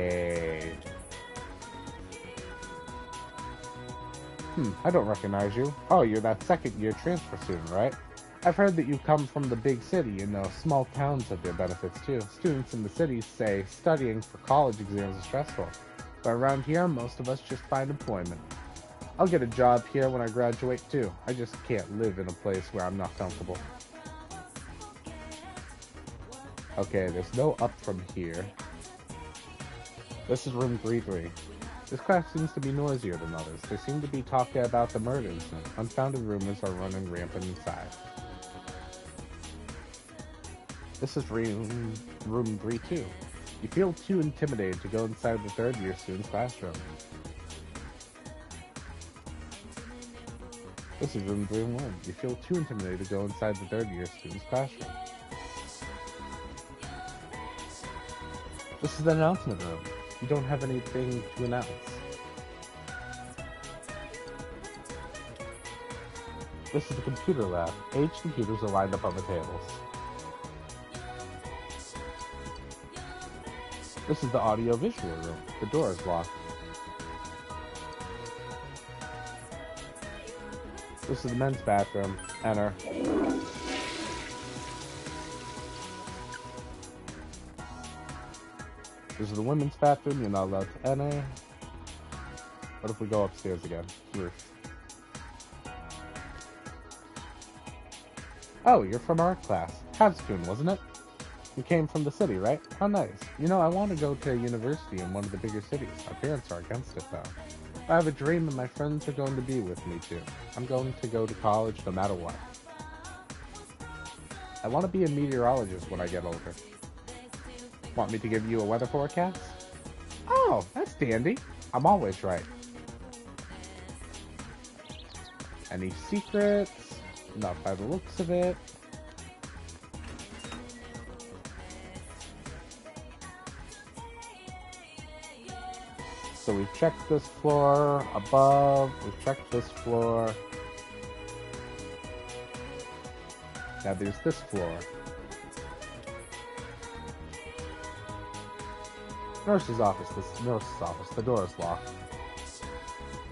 I don't recognize you. Oh, you're that second-year transfer student, right? I've heard that you come from the big city. Small towns have their benefits too. Students in the cities say studying for college exams is stressful. But around here, most of us just find employment. I'll get a job here when I graduate too. I just can't live in a place where I'm not comfortable. Okay, there's no up from here. This is room 3-3. This class seems to be noisier than others. They seem to be talking about the murder incident. Unfounded rumors are running rampant inside. This is room 3-2. You feel too intimidated to go inside the third-year student's classroom. This is room 3-1. You feel too intimidated to go inside the third-year student's classroom. This is the announcement room. You don't have anything to announce. This is the computer lab. 8 computers are lined up on the tables. This is the audio-visual room. The door is locked. This is the men's bathroom. Enter. This is the women's bathroom. You're not allowed to enter. What if we go upstairs again? Roof. Oh, you're from art class. Halves, wasn't it? You came from the city, right? How nice. I want to go to university in one of the bigger cities. My parents are against it, though. I have a dream and my friends are going to be with me, too. I'm going to go to college no matter what. I want to be a meteorologist when I get older. Want me to give you a weather forecast? Oh, that's dandy. I'm always right. Any secrets? Not by the looks of it. So we've checked this floor, above, we've checked this floor. Now there's this floor. Nurse's office, the door is locked.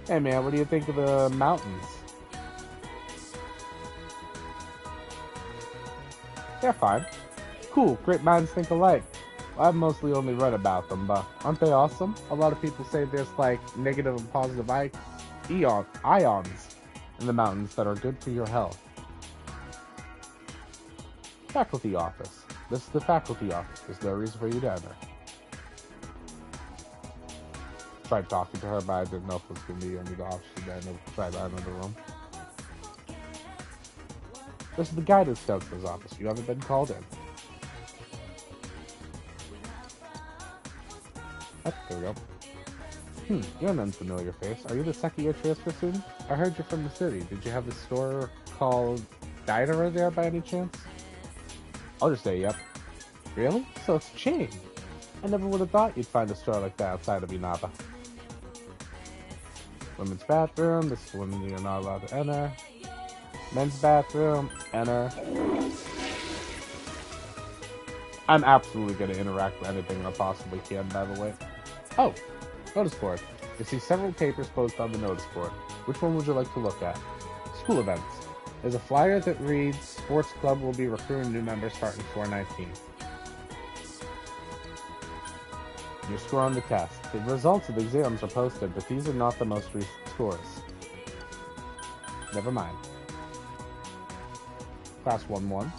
Hey man, what do you think of the mountains? They're fine. Cool, great minds think alike. I've mostly only read about them, but aren't they awesome? A lot of people say there's like negative and positive ions in the mountains that are good for your health. Faculty office. This is the faculty office. There's no reason for you to enter. Tried talking to her, but I didn't know if it was going to be under the office again. I tried that in the room. This is the guidance counselor's office. You haven't been called in. Oh, there we go. You're an unfamiliar face. Are you the second-year transfer student? I heard you're from the city. Did you have a store called Diner there by any chance? I'll just say yep. Really? So it's a chain. I never would have thought you'd find a store like that outside of Inaba. Women's bathroom. This is the one you're not allowed to enter. Men's bathroom. Enter. I'm absolutely going to interact with anything I possibly can, by the way. Oh, notice board. You see several papers posted on the notice board. Which one would you like to look at? School events. There's a flyer that reads, Sports Club will be recruiting new members starting 4/19. Your score on the test. The results of the exams are posted, but these are not the most recent scores. Never mind. Class 1-1.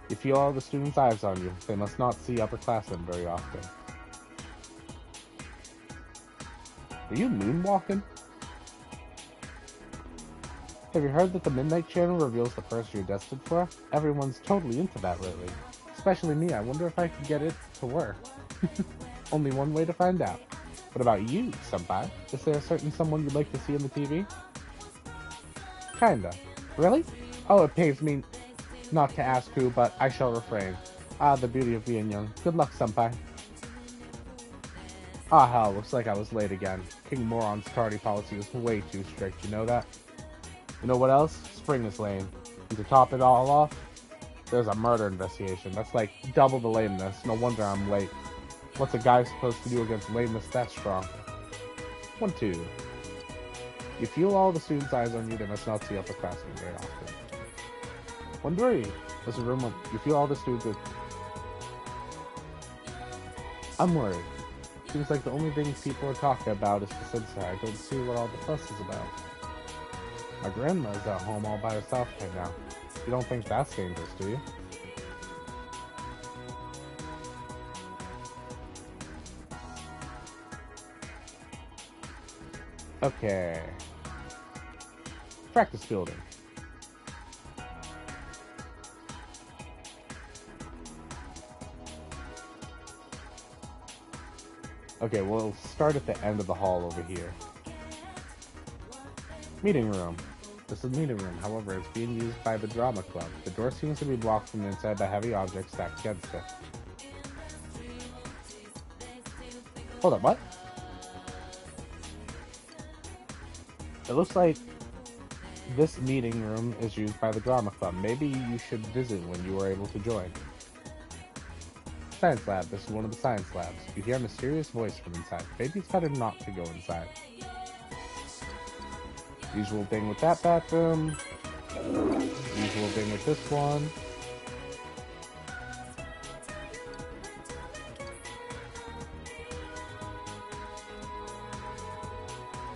You feel all the students' eyes on you. They must not see upperclassmen very often. Are you moonwalking? Have you heard that the Midnight Channel reveals the person you're destined for? Everyone's totally into that lately. Especially me. I wonder if I could get it to work. Only one way to find out. What about you, senpai? Is there a certain someone you'd like to see on the TV? Kinda. Really? Oh, it pains me not to ask who, but I shall refrain. Ah, the beauty of being young. Good luck, senpai. Ah, hell, looks like I was late again. King Moron's tardy policy was way too strict, you know that? You know what else? Spring is lame. And to top it all off, there's a murder investigation. That's like double the lameness. No wonder I'm late. What's a guy supposed to do against lameness that strong? 1-2. You feel all the students' eyes on you. They must not see upperclassmen very often. Don't worry. There's a room of... You feel all the students... I'm worried. Seems like the only thing people are talking about is the sensei. I don't see what all the fuss is about. My grandma's at home all by herself right now. You don't think that's dangerous, do you? Okay. Practice building. Okay, we'll start at the end of the hall over here. Meeting room. This is the meeting room, however, it's being used by the drama club. The door seems to be blocked from the inside by heavy objects stacked against it. Hold up, what? It looks like this meeting room is used by the drama club. Maybe you should visit when you are able to join. Science lab. This is one of the science labs. You hear a mysterious voice from inside. Maybe it's better not to go inside. Usual thing with that bathroom. Usual thing with this one.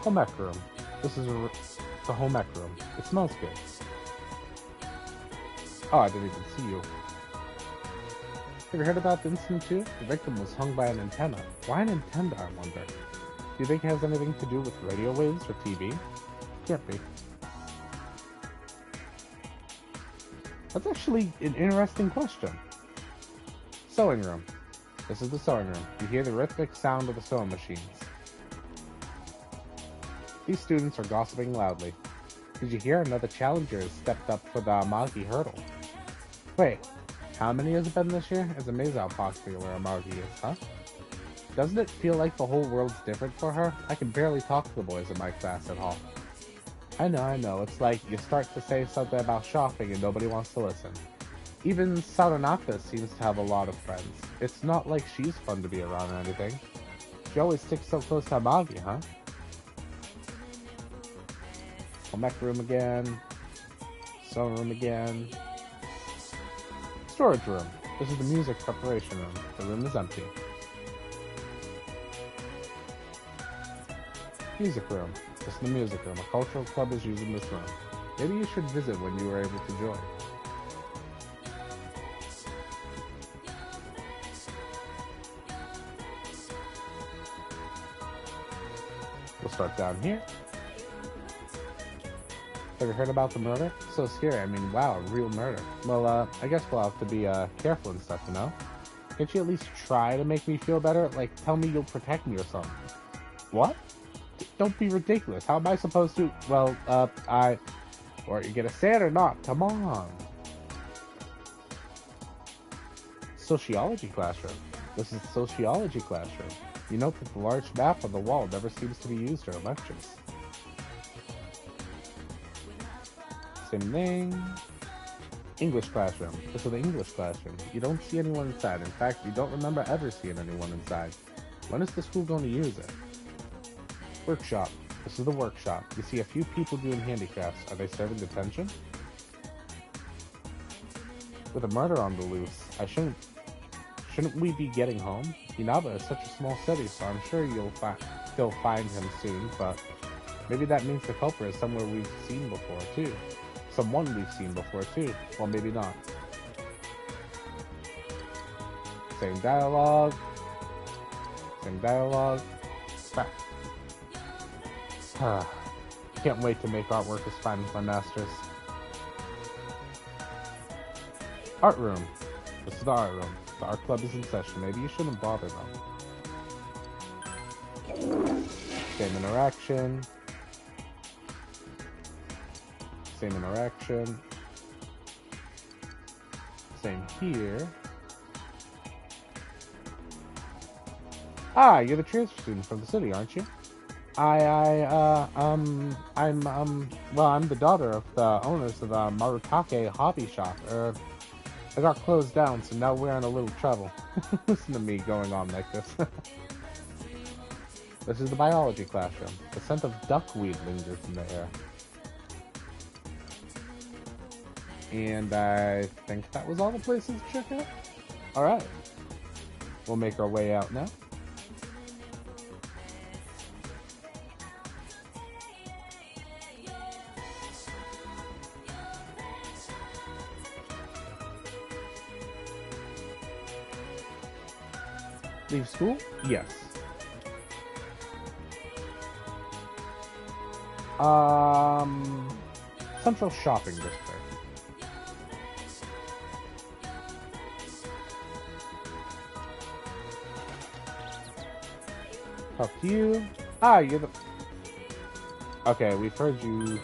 Home ec room. This is the home ec room. It smells good. Oh, I didn't even see you. Have you heard about the incident too? The victim was hung by an antenna. Why an antenna, I wonder? Do you think it has anything to do with radio waves or TV? Can't be. That's actually an interesting question. Sewing room. This is the sewing room. You hear the rhythmic sound of the sewing machines. These students are gossiping loudly. Did you hear another challenger has stepped up for the Amagi hurdle? Wait, how many has it been this year? It's amazing how popular Amagi is, huh? Doesn't it feel like the whole world's different for her? I can barely talk to the boys in my class at hall. I know. It's like you start to say something about shopping and nobody wants to listen. Even Saranaka seems to have a lot of friends. It's not like she's fun to be around or anything. She always sticks so close to Amagi, huh? Home ec room again. Sewing room again. Storage room. This is the music preparation room. The room is empty. Music room. This is the music room. A cultural club is using this room. Maybe you should visit when you are able to join. We'll start down here. Have you heard about the murder? So scary. I mean, wow, a real murder. Well, I guess we'll have to be careful and stuff, you know? Can't you at least try to make me feel better? Like, tell me you'll protect me or something. What? Don't be ridiculous. How am I supposed to? Well, or you gonna say it or not? Come on. Sociology classroom. This is the sociology classroom. You note that the large map on the wall never seems to be used during lectures. Same thing. English classroom. This is the English classroom. You don't see anyone inside. In fact, you don't remember ever seeing anyone inside. When is the school going to use it? Workshop. This is the workshop. You see a few people doing handicrafts. Are they serving detention? With a murder on the loose, shouldn't we be getting home? Inaba is such a small city, so I'm sure you'll find him soon, but maybe that means the culprit is somewhere we've seen before, too. Someone we've seen before, too. Well, maybe not. Same dialogue. Same dialogue. Back. Can't wait to make artwork as fine as my master's. Art room. This is the art room. The art club is in session. Maybe you shouldn't bother them. Same interaction. Same interaction. Same here. Ah, you're the transfer student from the city, aren't you? I'm the daughter of the owners of the Marutake hobby shop. I got closed down, so now we're in a little trouble. Listen to me going on like this. This is the biology classroom. The scent of duckweed lingers in the air. And I think that was all the places to check out. Alright. We'll make our way out now. Leave school? Yes. Central Shopping District. Talk to you. Ah, you're the... Okay, we've heard you.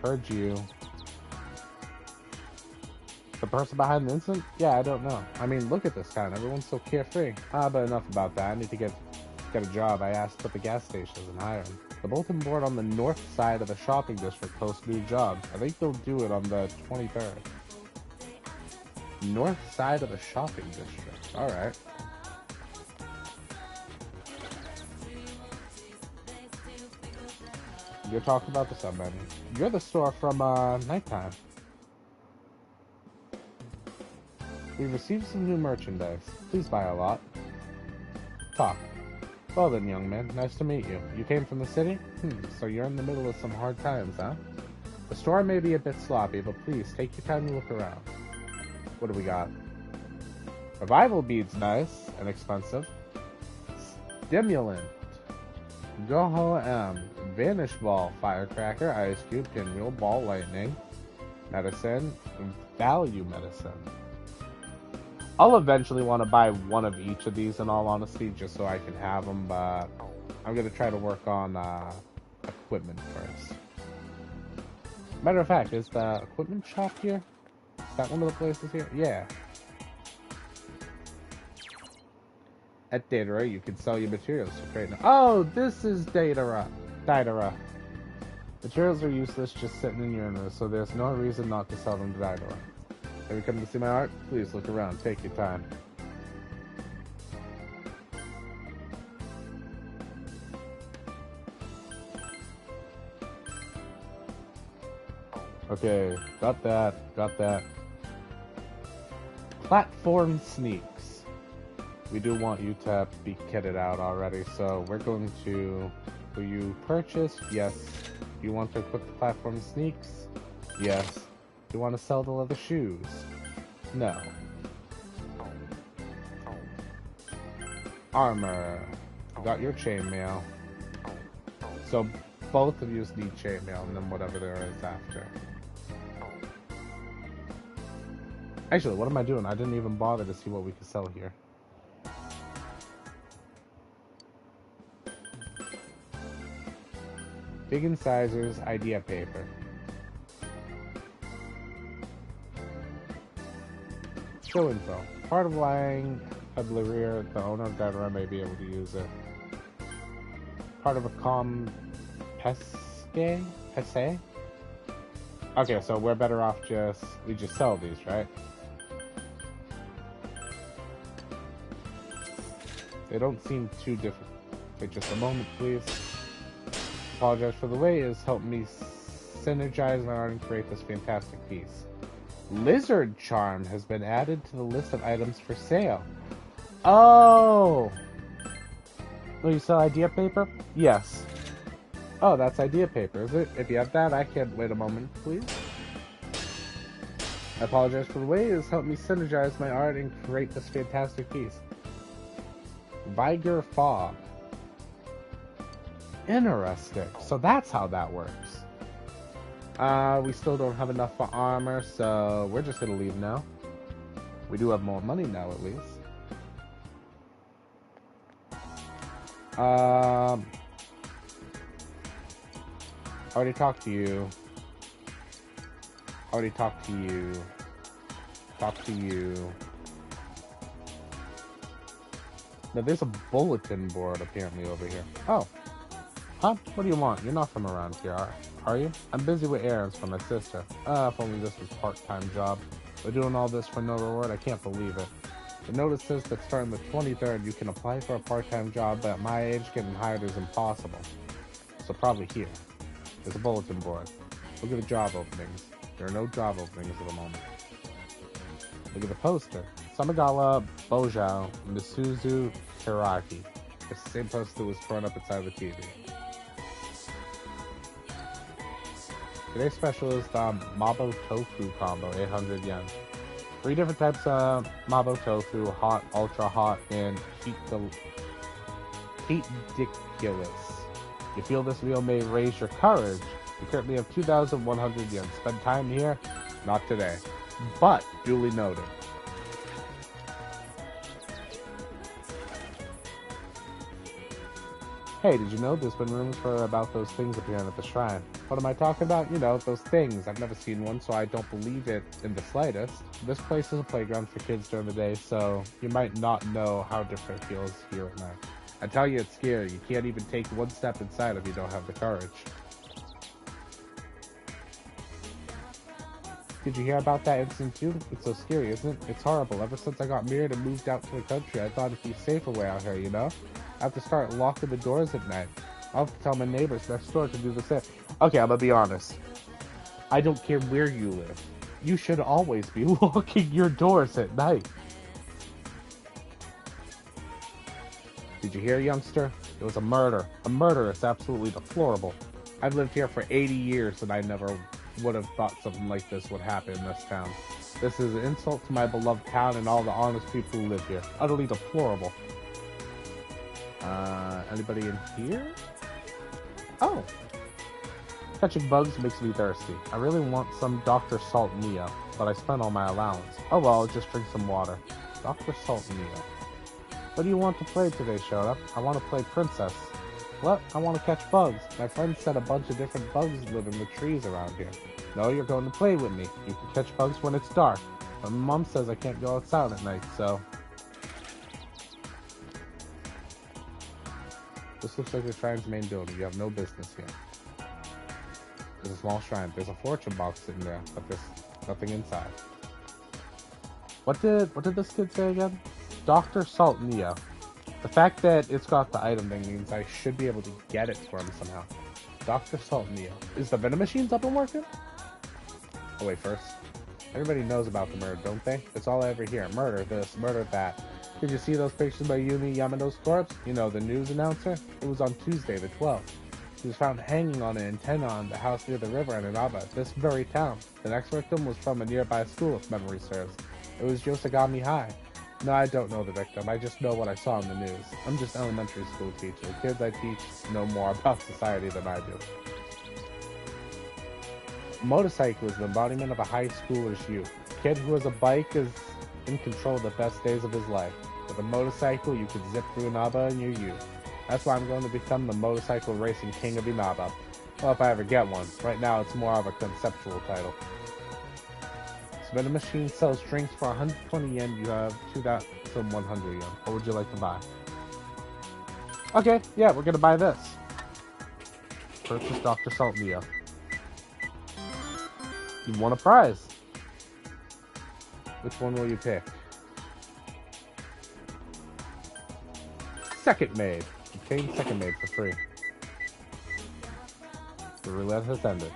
Heard you. The person behind the incident? Yeah, I don't know. I mean, look at this town. Everyone's so carefree. But enough about that. I need to get a job. I asked at the gas stations and hire them. The bulletin board on the north side of the shopping district posts new jobs. I think they'll do it on the 23rd. North side of the shopping district. Alright. You're talking about the sub menu. You're the store from Nighttime. We received some new merchandise. Please buy a lot. Talk. Well then, young man, nice to meet you. You came from the city? So you're in the middle of some hard times, huh? The store may be a bit sloppy, but please, take your time to look around. What do we got? Revival bead's nice and expensive. Stimulant. Goho M. Vanish ball. Firecracker. Ice cube. Pinwheel. Ball lightning. Medicine. Value medicine. I'll eventually want to buy one of each of these in all honesty, just so I can have them, but I'm going to try to work on equipment first. Matter of fact, is the equipment shop here? Is that one of the places here? Yeah. At Datara, you can sell your materials to create... Oh, this is Datara. Materials are useless just sitting in your inventory, so there's no reason not to sell them to Datara. Have you come to see my art? Please look around. Take your time. Okay, got that. Platform sneaks. We do want you to be kitted out already, so we're going to... Will you purchase? Yes. You want to equip the platform sneaks? Yes. You want to sell the leather shoes? No. Armor. Got your chainmail. So both of you need chainmail and then whatever there is after. Actually, what am I doing? I didn't even bother to see what we could sell here. Big incisors, idea paper. Show info. Part of lying at the rear, the owner of Datara may be able to use it. Part of a Pesse? Okay, so we're better off we just sell these, right? They don't seem too difficult. Wait just a moment, please. Apologize for the wait. It has helped me synergize my art and create this fantastic piece. Lizard charm has been added to the list of items for sale. Oh! Will you sell idea paper? Yes. Oh, that's idea paper, is it? If you have that, I can... Wait a moment, please. I apologize for the wait. It has helped me synergize my art and create this fantastic piece. Vigor Fog. Interesting. So that's how that works. We still don't have enough for armor, so we're just gonna leave now. We do have more money now, at least. Already talked to you. Already talked to you. Talked to you. Now there's a bulletin board apparently over here. Oh. Huh? What do you want? You're not from around here, are you? I'm busy with errands for my sister. If only this was a part-time job. We're doing all this for no reward? I can't believe it. The notice says that starting the 23rd, you can apply for a part-time job, but at my age, getting hired is impossible. So probably here. There's a bulletin board. Look at the job openings. There are no job openings at the moment. Look at the poster. Samagawa Bojao Misuzu Hiraki. It's the same poster that was thrown up inside the TV. Today's special is the Mabo Tofu combo, 800 yen. 3 different types of Mabo Tofu, hot, ultra hot, and heat-diculous. You feel this meal may raise your courage? You currently have 2,100 yen. Spend time here? Not today. But, duly noted. Hey, did you know there's been rumors about those things appearing at the shrine? What am I talking about? You know, those things. I've never seen one, so I don't believe it in the slightest. This place is a playground for kids during the day, so you might not know how different it feels here at night. I tell you, it's scary. You can't even take one step inside if you don't have the courage. Did you hear about that incident too? It's so scary, isn't it? It's horrible. Ever since I got married and moved out to the country, I thought it'd be safer way out here, you know? I have to start locking the doors at night. I'll have to tell my neighbors next door to do the same. Okay, I'm gonna be honest. I don't care where you live. You should always be locking your doors at night. Did you hear, youngster? It was a murder. A murder is absolutely deplorable. I've lived here for 80 years and I never would have thought something like this would happen in this town. This is an insult to my beloved town and all the honest people who live here. Utterly deplorable. Anybody in here? Oh. Catching bugs makes me thirsty. I really want some Dr. Salt Neo, but I spent all my allowance. Oh well, I'll just drink some water. Dr. Salt Neo. What do you want to play today, Shota? I want to play Princess. What? I want to catch bugs. My friend said a bunch of different bugs live in the trees around here. No, you're going to play with me. You can catch bugs when it's dark. But my mom says I can't go outside at night, so... This looks like the shrine's main building. You have no business here. There's a small shrine. There's a fortune box in there, but there's nothing inside. What did this kid say again? Dr. Salt Neo. The fact that it's got the item thing means I should be able to get it for him somehow. Dr. Salt Neo. Is the vending machines up and working? Oh wait, first. Everybody knows about the murder, don't they? It's all I ever hear. Murder this, murder that. Did you see those pictures by Yumi Yamano's corpse? You know, the news announcer? It was on Tuesday, the 12th. She was found hanging on an antenna on the house near the river in Inaba, this very town. The next victim was from a nearby school, if memory serves. It was Yosagami High. No, I don't know the victim. I just know what I saw in the news. I'm just an elementary school teacher. The kids I teach know more about society than I do. A motorcycle is the embodiment of a high schooler's youth. A kid who has a bike is in control of the best days of his life. With a motorcycle, you can zip through Inaba in your youth. That's why I'm going to become the motorcycle racing king of Inaba. Well, if I ever get one. Right now, it's more of a conceptual title. So when a machine sells drinks for 120 yen, you have 2,100 yen. What would you like to buy? Okay, yeah, we're gonna buy this. Purchase Dr. Salt Neo. You won a prize. Which one will you pick? Second Maid. Obtain Second Maid for free. The roulette has ended.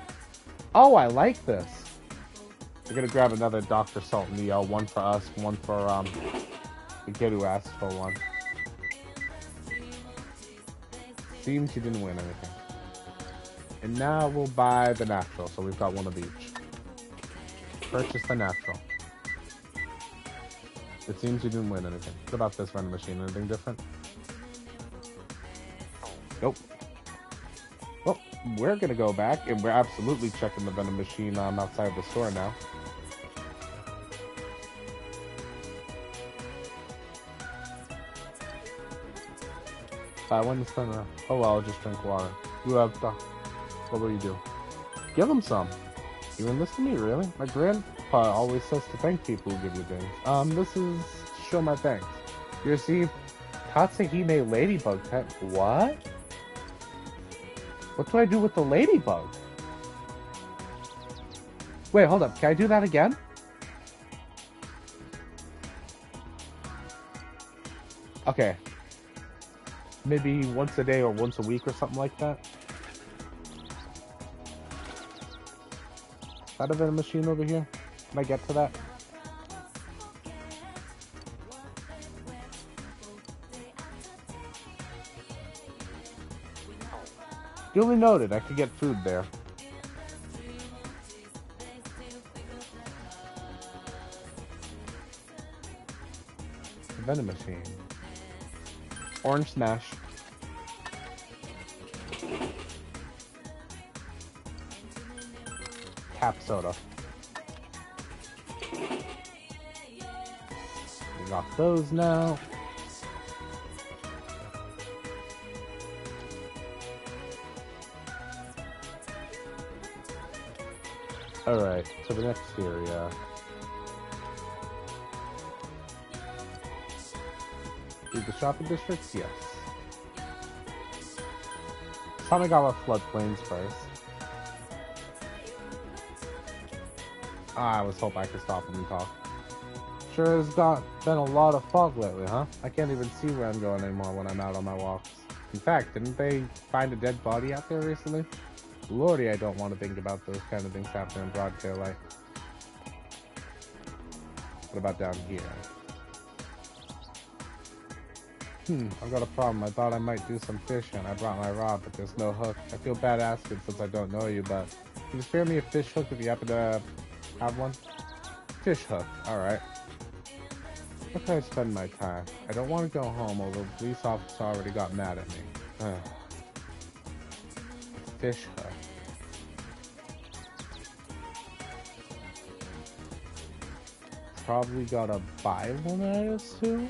Oh, I like this. We're gonna grab another Dr. Salt Neo. One for us, one for the kid who asked for one. Seems you didn't win anything. And now we'll buy the natural, so we've got one of each. Purchase the natural. It seems you didn't win anything. What about this vending machine? Anything different? Nope. Well, we're gonna go back, and we're absolutely checking the vending machine outside the store now. I went to spend oh well, I'll just drink water. You have what will you do? Give him some. You enlist me, really? My grandpa always says to thank people who give you things. This is to show my thanks. You received Tatsehime Ladybug pet. What? What do I do with the ladybug? Wait, hold up. Can I do that again? Okay. Maybe once a day or once a week or something like that. Is that a vending machine over here? Can I get to that? Duly noted, I could get food there. The vending machine. Orange Smash. Tap soda. We got those now. Alright, to the next area. Through the shopping districts? Yes. Tamagawa floodplains first. I was hoping I could stop him and talk. Sure has been a lot of fog lately, huh? I can't even see where I'm going anymore when I'm out on my walks. In fact, didn't they find a dead body out there recently? Lordy, I don't want to think about those kind of things happening in broad daylight. What about down here? I've got a problem. I thought I might do some fishing. I brought my rod, but there's no hook. I feel bad asking since I don't know you, but can you spare me a fish hook if you happen to have one? Fish hook, alright. Where can I spend my time? I don't want to go home, although the police officer already got mad at me. Fish hook. Probably gotta buy one, I assume?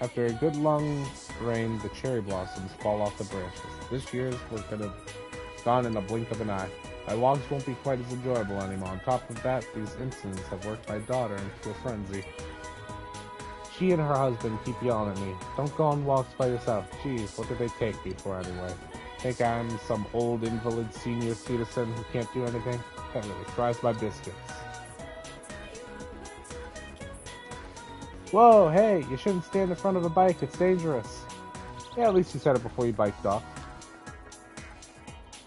After a good long rain, the cherry blossoms fall off the branches. This year's were gone in a blink of an eye. My walks won't be quite as enjoyable anymore. On top of that, these incidents have worked my daughter into a frenzy. She and her husband keep yelling at me. Don't go on walks by yourself. Geez, what do they take me for anyway? Think I'm some old invalid senior citizen who can't do anything? That really fries my biscuits. Whoa, hey, you shouldn't stand in front of a bike. It's dangerous. Yeah, at least you said it before you biked off.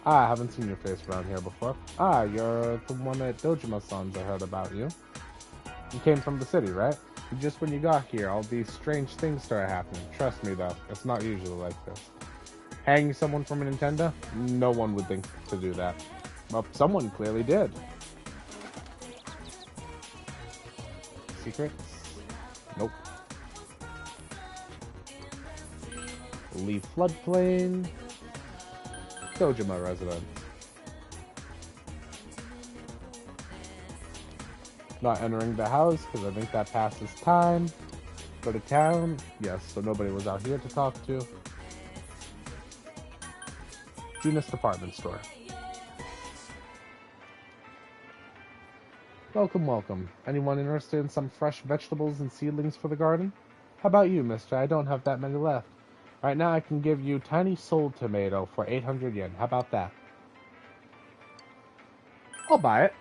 I haven't seen your face around here before. You're the one at Dojima-san's. I heard about you. You came from the city, right? Just when you got here, all these strange things started happening. Trust me, though, it's not usually like this. Hanging someone from a Nintendo? No one would think to do that. Well, someone clearly did. Secrets? Nope. Leave floodplain. Dojima resident. Not entering the house because I think that passes time. Go to town. Yes, so nobody was out here to talk to. Junis department store. Welcome, welcome. Anyone interested in some fresh vegetables and seedlings for the garden? How about you, mister? I don't have that many left. Right now I can give you tiny soul tomato for 800 yen. How about that? I'll buy it.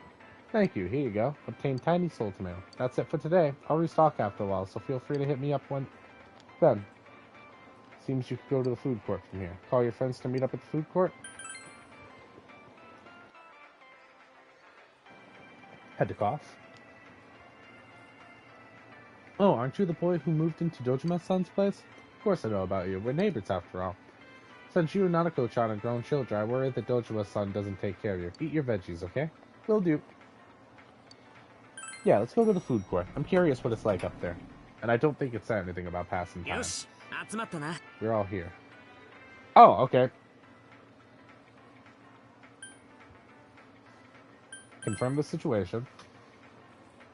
Thank you. Here you go. Obtain tiny soul tomato. That's it for today. I'll restock after a while, so feel free to hit me up when... Then. Seems you could go to the food court from here. Call your friends to meet up at the food court. Head to cough. Oh, aren't you the boy who moved into Dojima-san's place? Of course I know about you. We're neighbors after all. Since you and Nanako-chan are grown children, I worry that Dojima-san doesn't take care of you. Eat your veggies, okay? Will do. Yeah, let's go to the food court. I'm curious what it's like up there. And I don't think it said anything about passing time. We're all here. Oh, okay. Confirm the situation.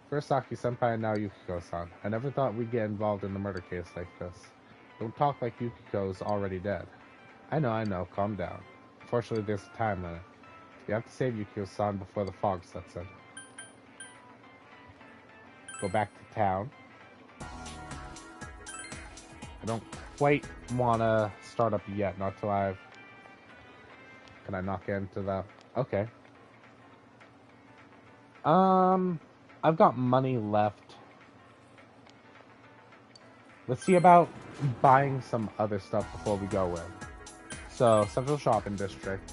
Kurosaki-senpai and now Yukiko-san. I never thought we'd get involved in a murder case like this. Don't talk like Yukiko's already dead. I know. Calm down. Unfortunately, there's a time limit. You have to save Yukiko-san before the fog sets in. Go back to town. I don't quite want to start up yet, not till I've... Can I knock into that? Okay. I've got money left let's see about buying some other stuff before we go in. So, Central Shopping District.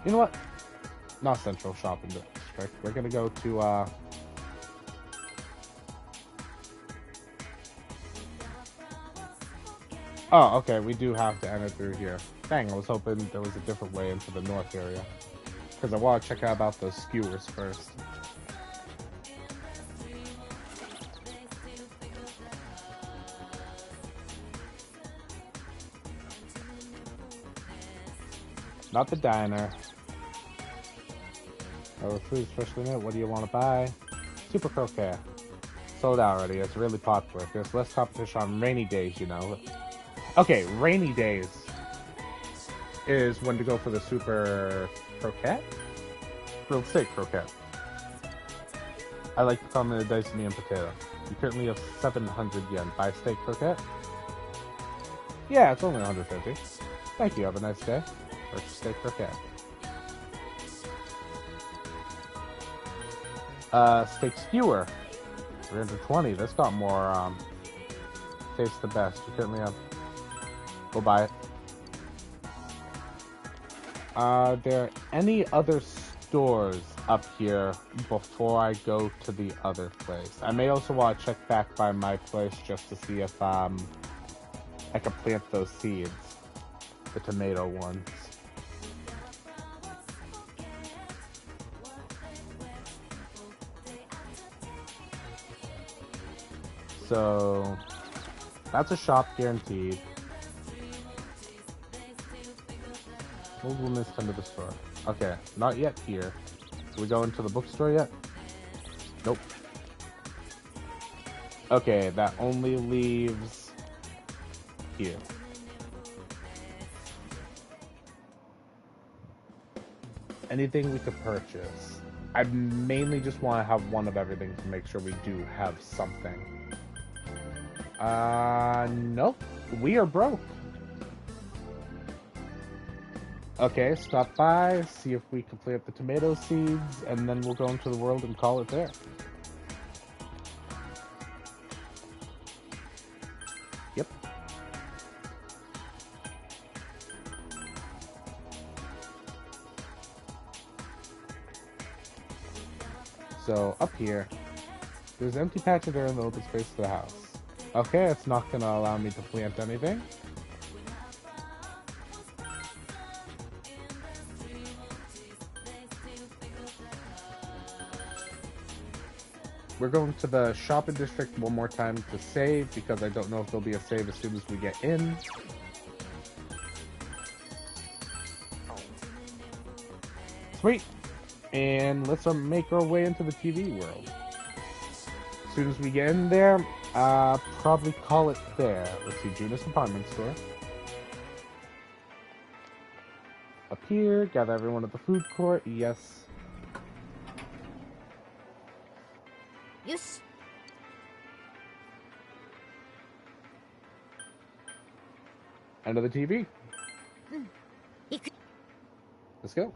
You know what? Not Central Shopping District. We're gonna go to, Oh, okay, we do have to enter through here. Dang, I was hoping there was a different way into the north area. Because I want to check out about those skewers first. Not the diner. Oh, food, especially now. What do you want to buy? Super croquet. Sold out already. It's really popular. There's less competition on rainy days, you know. Okay, rainy days is when to go for the super croquette? Grilled steak croquette. I like to call them a diced meat and potato. You currently have 700 yen. Buy steak croquette? Yeah, it's only 150. Thank you. Have a nice day. Purchase steak croquette. Steak skewer. 320. This got more, tastes the best. You currently have... Go buy it. Are there any other stores up here before I go to the other place? I may also want to check back by my place just to see if, I can plant those seeds. The tomato ones. So, that's a shop guaranteed. We'll miss come to the store. Okay, not yet here. Did we go into the bookstore yet? Nope. Okay, that only leaves here. Anything we could purchase. I mainly just want to have one of everything to make sure we do have something. Nope. We are broke. Okay, stop by, see if we can plant the tomato seeds, and then we'll go into the world and call it there. Yep. So, up here, there's an empty patch of air in the open space of the house. Okay, it's not going to allow me to plant anything. We're going to the shopping district one more time to save, because I don't know if there'll be a save as soon as we get in. Sweet! And let's make our way into the TV world. As soon as we get in there, probably call it there. Let's see, Junis Department Store. Up here, gather everyone at the food court, yes. Yes. End of the TV. Let's go.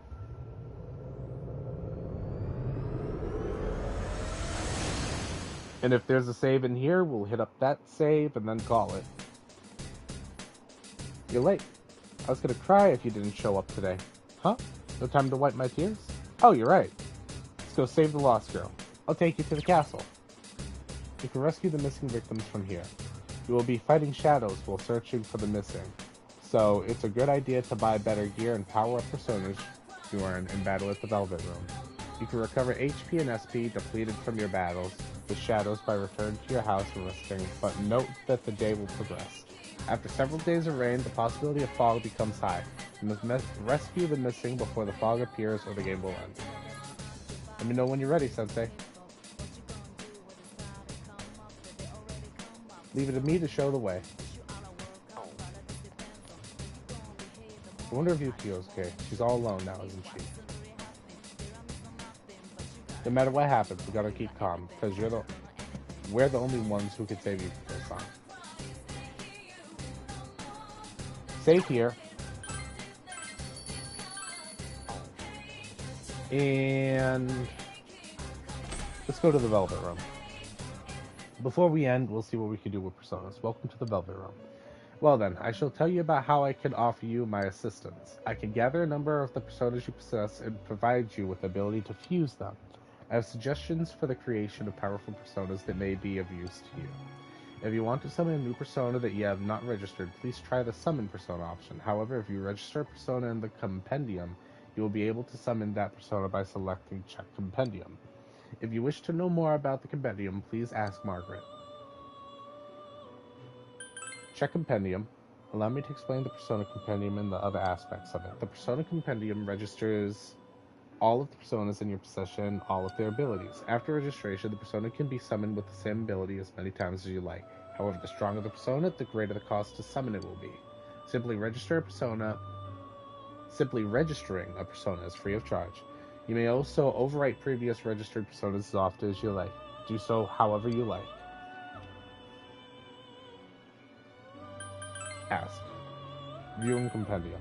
And if there's a save in here, we'll hit up that save and then call it. You're late. I was gonna cry if you didn't show up today. Huh? No time to wipe my tears? Oh, you're right. Let's go save the lost girl. I'll take you to the castle. You can rescue the missing victims from here. You will be fighting shadows while searching for the missing. So, it's a good idea to buy better gear and power up personas you earn in battle at the Velvet Room. You can recover HP and SP depleted from your battles with shadows by returning to your house and resting, but note that the day will progress. After several days of rain, the possibility of fog becomes high. You must rescue the missing before the fog appears or the game will end. Let me know when you're ready, Sensei. Leave it to me to show the way. I wonder if Yukio's okay. She's all alone now, isn't she? No matter what happens, we gotta keep calm, because we're the only ones who can save you from this song. Save here. And let's go to the Velvet Room. Before we end, we'll see what we can do with personas. Welcome to the Velvet Room. Well then, I shall tell you about how I can offer you my assistance. I can gather a number of the personas you possess and provide you with the ability to fuse them. I have suggestions for the creation of powerful personas that may be of use to you. If you want to summon a new persona that you have not registered, please try the summon persona option. However, if you register a persona in the compendium, you will be able to summon that persona by selecting Check Compendium. If you wish to know more about the compendium, please ask Margaret. Check Compendium. Allow me to explain the Persona Compendium and the other aspects of it. The Persona Compendium registers all of the personas in your possession, all of their abilities. After registration, the persona can be summoned with the same ability as many times as you like. However, the stronger the persona, the greater the cost to summon it will be. Simply registering a persona is free of charge. You may also overwrite previous registered personas as often as you like. Do so however you like. Ask. Viewing Compendium.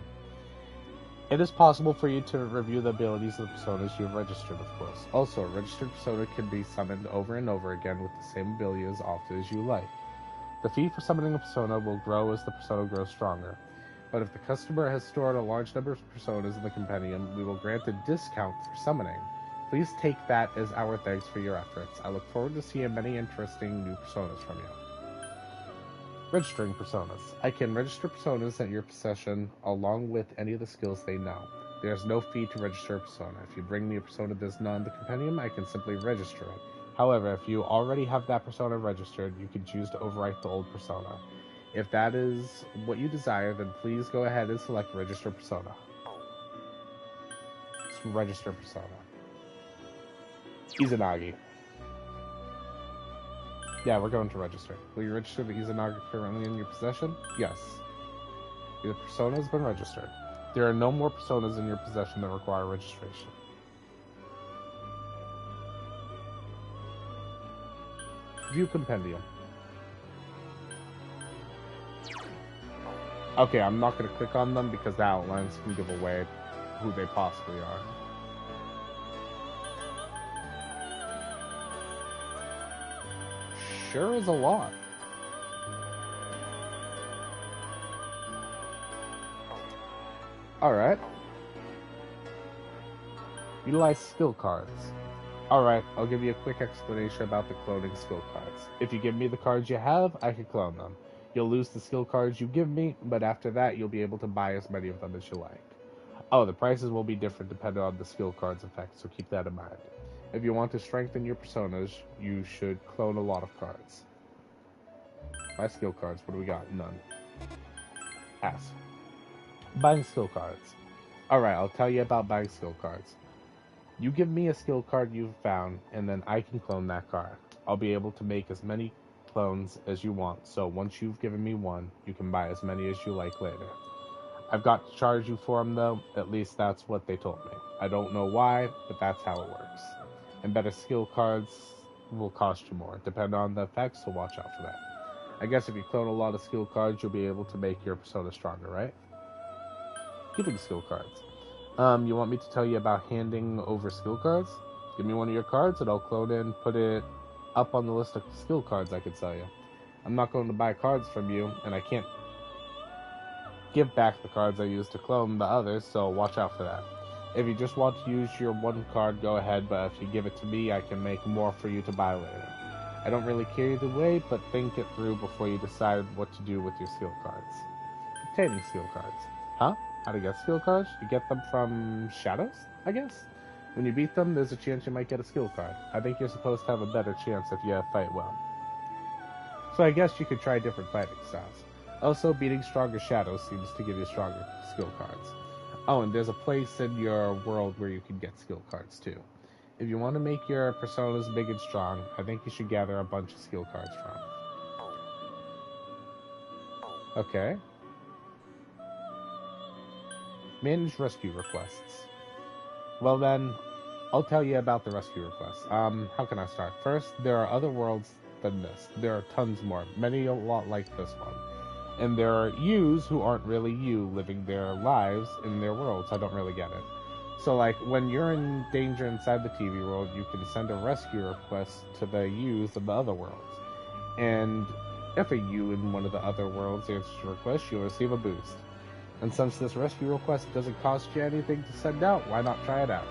It is possible for you to review the abilities of the personas you have registered, of course. Also, a registered persona can be summoned over and over again with the same ability as often as you like. The fee for summoning a persona will grow as the persona grows stronger. But if the customer has stored a large number of personas in the compendium, we will grant a discount for summoning. Please take that as our thanks for your efforts. I look forward to seeing many interesting new personas from you. Registering personas. I can register personas at your possession along with any of the skills they know. There is no fee to register a persona. If you bring me a persona that is not in the compendium, I can simply register it. However, if you already have that persona registered, you can choose to overwrite the old persona. If that is what you desire, then please go ahead and select Register Persona. Let's register persona. Izanagi. Yeah, we're going to register. Will you register the Izanagi currently in your possession? Yes. Your persona has been registered. There are no more personas in your possession that require registration. View Compendium. Okay, I'm not going to click on them because the outlines can give away who they possibly are. Sure is a lot. Alright. Utilize skill cards. Alright, I'll give you a quick explanation about the cloning skill cards. If you give me the cards you have, I can clone them. You'll lose the skill cards you give me, but after that, you'll be able to buy as many of them as you like. Oh, the prices will be different depending on the skill cards effect, so keep that in mind. If you want to strengthen your personas, you should clone a lot of cards. Buy skill cards. What do we got? None. Ask. Buying skill cards. Alright, I'll tell you about buying skill cards. You give me a skill card you've found, and then I can clone that card. I'll be able to make as many clones as you want, so once you've given me one, you can buy as many as you like later. I've got to charge you for them, though. At least that's what they told me. I don't know why, but that's how it works. And better skill cards will cost you more. Depend on the effects, so watch out for that. I guess if you clone a lot of skill cards, you'll be able to make your persona stronger, right? Giving skill cards. You want me to tell you about handing over skill cards? Give me one of your cards and I'll clone it and put it up on the list of skill cards I could sell you. I'm not going to buy cards from you, and I can't give back the cards I used to clone the others, so watch out for that. If you just want to use your one card, go ahead, but if you give it to me, I can make more for you to buy later. I don't really care either way, but think it through before you decide what to do with your skill cards. Obtaining skill cards. Huh? How to get skill cards? You get them from shadows, I guess? When you beat them, there's a chance you might get a skill card. I think you're supposed to have a better chance if you fight well. So I guess you could try different fighting styles. Also, beating stronger shadows seems to give you stronger skill cards. Oh, and there's a place in your world where you can get skill cards too. If you want to make your personas big and strong, I think you should gather a bunch of skill cards from. Okay. Manage rescue requests. Well then, I'll tell you about the rescue requests. How can I start? First, there are other worlds than this. There are tons more, many a lot like this one. And there are yous who aren't really you living their lives in their worlds. I don't really get it. So, like, when you're in danger inside the TV world, you can send a rescue request to the U's in the other worlds. And if a U in one of the other worlds answers your request, you'll receive a boost. And since this rescue request doesn't cost you anything to send out, why not try it out?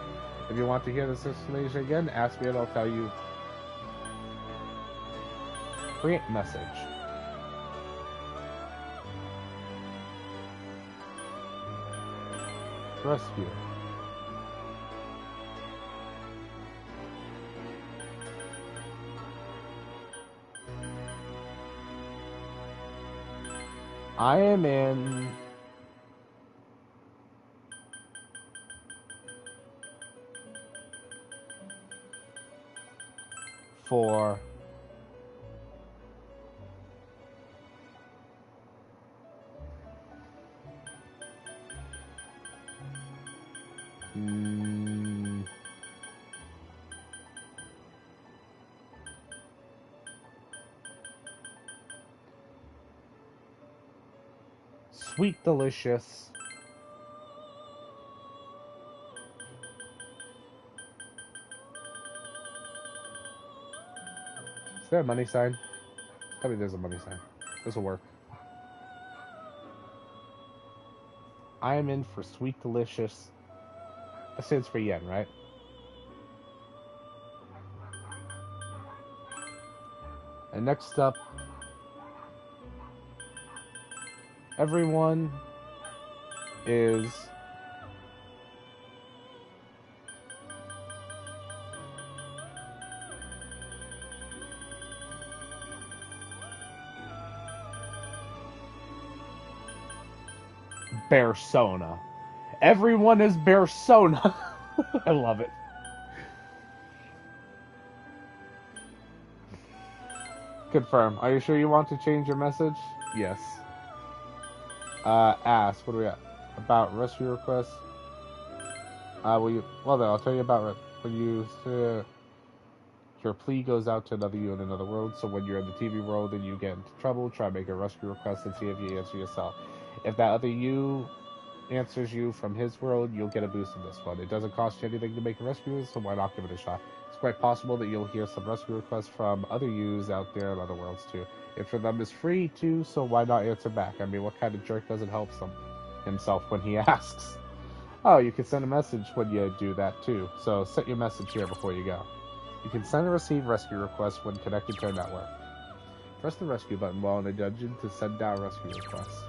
If you want to hear this explanation again, ask me and I'll tell you. Create message. Rescue. I am in for sweet delicious Is there a money sign? Tell me there's a money sign. This will work. I am in for sweet delicious. That stands for yen, right? And next up, everyone is Persona. Everyone is Persona. I love it. Confirm. Are you sure you want to change your message? Yes. Ask. What do we got? About rescue requests. Will you? Well, then I'll tell you about when you. Your plea goes out to another you in another world. So when you're in the TV world and you get into trouble, try to make a rescue request and see if you answer yourself. If that other you answers you from his world, you'll get a boost in this one. It doesn't cost you anything to make a rescue, so why not give it a shot? It's quite possible that you'll hear some rescue requests from other yous out there in other worlds too. Answer them is free too, so why not answer back? I mean, what kind of jerk doesn't help himself when he asks? Oh, you can send a message when you do that too, so set your message here before you go. You can send or receive rescue requests when connected to a network. Press the rescue button while in a dungeon to send out rescue requests.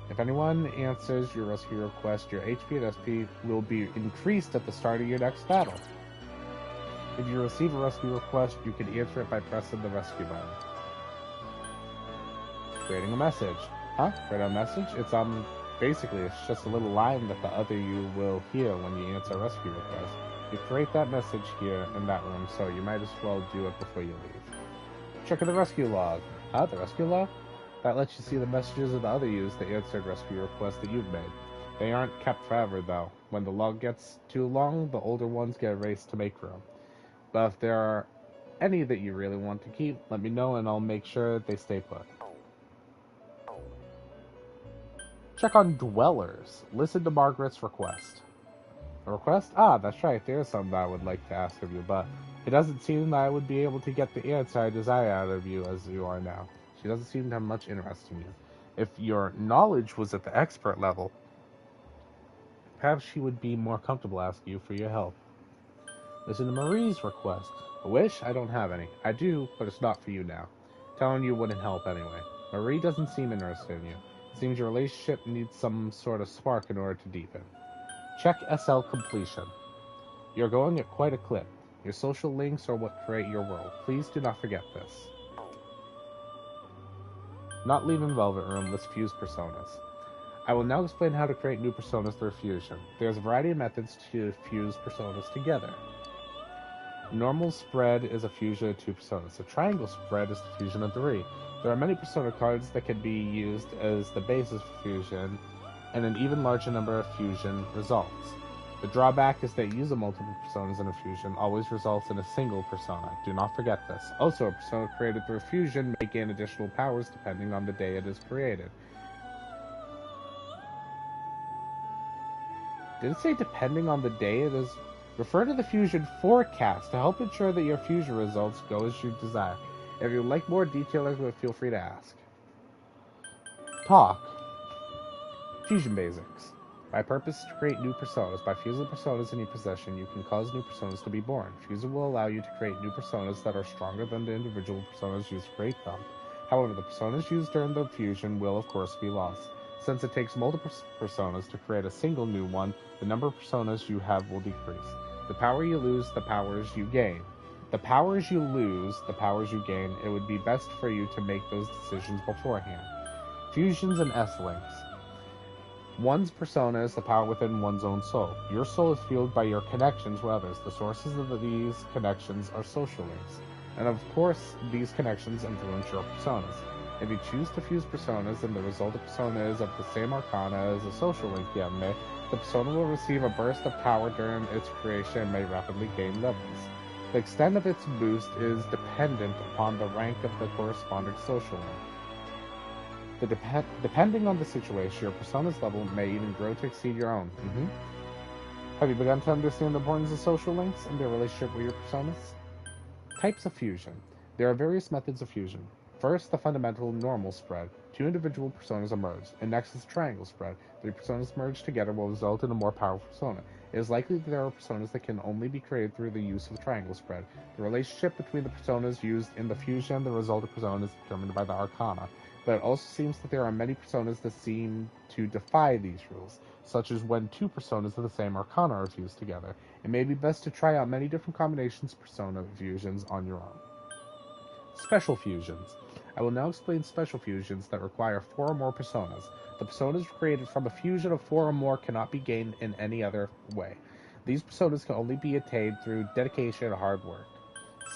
If anyone answers your rescue request, your HP and SP will be increased at the start of your next battle. If you receive a rescue request, you can answer it by pressing the rescue button. Creating a message. Huh? Create a message? It's basically it's just a little line that the other you will hear when you answer a rescue request. You create that message here in that room, so you might as well do it before you leave. Checking the rescue log. Huh? The rescue log? That lets you see the messages of the other yous that answered rescue requests that you've made. They aren't kept forever, though. When the log gets too long, the older ones get erased to make room. But if there are any that you really want to keep, let me know and I'll make sure they stay put. Check on Dwellers. Listen to Margaret's request. A request? Ah, that's right. There's something I would like to ask of you, but it doesn't seem that I would be able to get the answer I desire out of you as you are now. She doesn't seem to have much interest in you. If your knowledge was at the expert level, perhaps she would be more comfortable asking you for your help. Listen to Marie's request. A wish? I don't have any. I do, but it's not for you now. Telling you wouldn't help anyway. Marie doesn't seem interested in you. It seems your relationship needs some sort of spark in order to deepen. Check SL completion. You're going at quite a clip. Your social links are what create your world. Please do not forget this. Not leaving Velvet Room, let's fuse personas. I will now explain how to create new personas through fusion. There's a variety of methods to fuse personas together. Normal spread is a fusion of two personas. A triangle spread is the fusion of three. There are many persona cards that can be used as the basis for fusion, and an even larger number of fusion results. The drawback is that using multiple personas in a fusion always results in a single persona. Do not forget this. Also, a persona created through fusion may gain additional powers depending on the day it is created. Did it say depending on the day it is? Refer to the fusion forecast to help ensure that your fusion results go as you desire. If you would like more details, feel free to ask. Talk. Fusion basics. My purpose is to create new personas. By fusing the personas in your possession, you can cause new personas to be born. Fusing will allow you to create new personas that are stronger than the individual personas used to create them. However, the personas used during the fusion will, of course, be lost. Since it takes multiple personas to create a single new one, the number of personas you have will decrease. The power you lose, the powers you gain. The powers you lose, the powers you gain. It would be best for you to make those decisions beforehand. Fusions and S-links. One's persona is the power within one's own soul. Your soul is fueled by your connections with others. The sources of these connections are social links. And of course, these connections influence your personas. If you choose to fuse personas and the resulting persona is of the same arcana as a social link you have made, the persona will receive a burst of power during its creation and may rapidly gain levels. The extent of its boost is dependent upon the rank of the corresponding social link. Depending on the situation, your persona's level may even grow to exceed your own. Have you begun to understand the importance of social links and their relationship with your personas? Types of fusion. There are various methods of fusion. First, the fundamental normal spread. 2 individual personas are merged. And next is triangle spread. 3 personas merged together will result in a more powerful persona. It is likely that there are personas that can only be created through the use of triangle spread. The relationship between the personas used in the fusion and the resulting persona is determined by the arcana. But it also seems that there are many personas that seem to defy these rules, such as when 2 personas of the same arcana are fused together. It may be best to try out many different combinations of persona fusions on your own. Special fusions. I will now explain special fusions that require 4 or more personas. The personas created from a fusion of 4 or more cannot be gained in any other way. These personas can only be attained through dedication and hard work.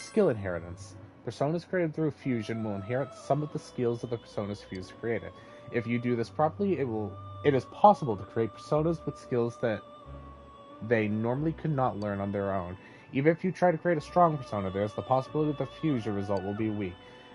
Skill inheritance. Personas created through fusion will inherit some of the skills of the personas fused created. If you do this properly, it is possible to create personas with skills that they normally could not learn on their own. Even if you try to create a strong persona, there is the possibility that the fusion result will be weak.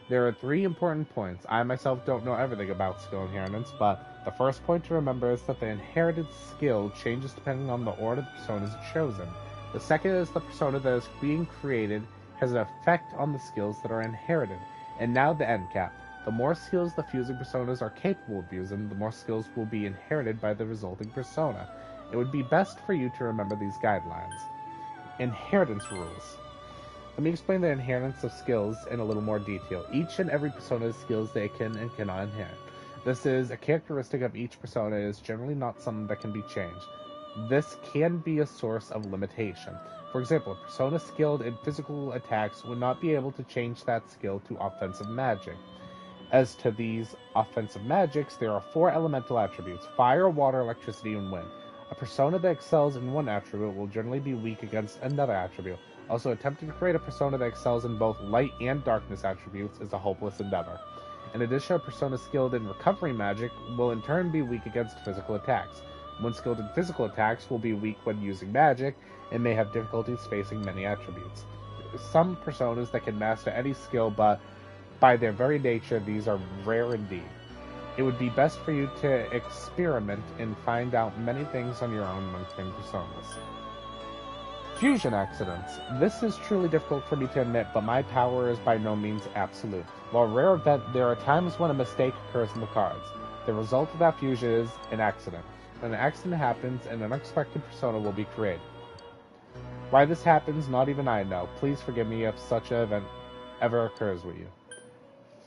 There are 3 important points. I myself don't know everything about skill inheritance, but the first point to remember is that the inherited skill changes depending on the order the personas are chosen. The second is the persona that is being created has an effect on the skills that are inherited. And now the end cap. The more skills the fusing personas are capable of using, the more skills will be inherited by the resulting persona. It would be best for you to remember these guidelines. Inheritance rules. Let me explain the inheritance of skills in a little more detail. Each and every persona has skills they can and cannot inherit. This is a characteristic of each persona. It is generally not something that can be changed. This can be a source of limitation. For example, a persona skilled in physical attacks would not be able to change that skill to offensive magic. As to these offensive magics, there are 4 elemental attributes: fire, water, electricity, and wind. A persona that excels in one attribute will generally be weak against another attribute. Also, attempting to create a persona that excels in both light and darkness attributes is a hopeless endeavor. In addition, a persona skilled in recovery magic will in turn be weak against physical attacks. One skilled in physical attacks will be weak when using magic, and may have difficulties facing many attributes. Some personas that can master any skill, but by their very nature, these are rare indeed. It would be best for you to experiment and find out many things on your own when creating personas. Fusion accidents. This is truly difficult for me to admit, but my power is by no means absolute. While a rare event, there are times when a mistake occurs in the cards. The result of that fusion is an accident. When an accident happens, an unexpected persona will be created. Why this happens, not even I know. Please forgive me if such an event ever occurs with you.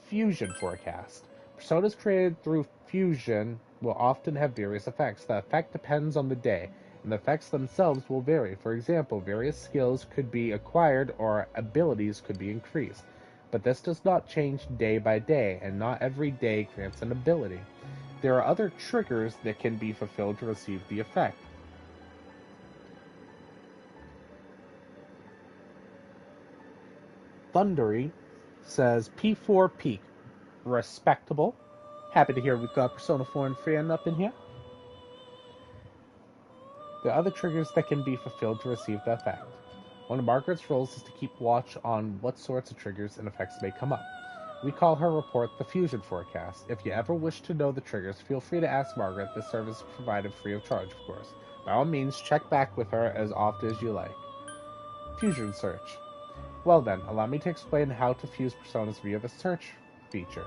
Fusion forecast. Personas created through fusion will often have various effects. The effect depends on the day, and the effects themselves will vary. For example, various skills could be acquired or abilities could be increased. But this does not change day by day, and not every day grants an ability. There are other triggers that can be fulfilled to receive the effect. Thundery says P4 Peak. Respectable. Happy to hear we've got Persona 4 and fan up in here. There are other triggers that can be fulfilled to receive the effect. One of Margaret's roles is to keep watch on what sorts of triggers and effects may come up. We call her report the Fusion Forecast. If you ever wish to know the triggers, feel free to ask Margaret. This service is provided free of charge, of course. By all means, check back with her as often as you like. Fusion Search. Well then, allow me to explain how to fuse personas via the search feature.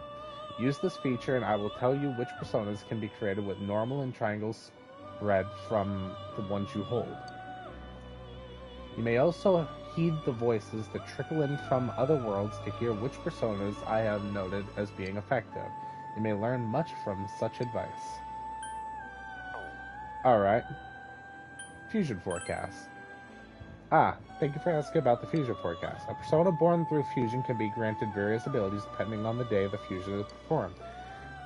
Use this feature and I will tell you which personas can be created with normal and triangles spread from the ones you hold. You may also heed the voices that trickle in from other worlds to hear which personas I have noted as being effective. You may learn much from such advice. Alright. Fusion Forecast. Thank you for asking about the Fusion Forecast. A persona born through fusion can be granted various abilities depending on the day the fusion is performed.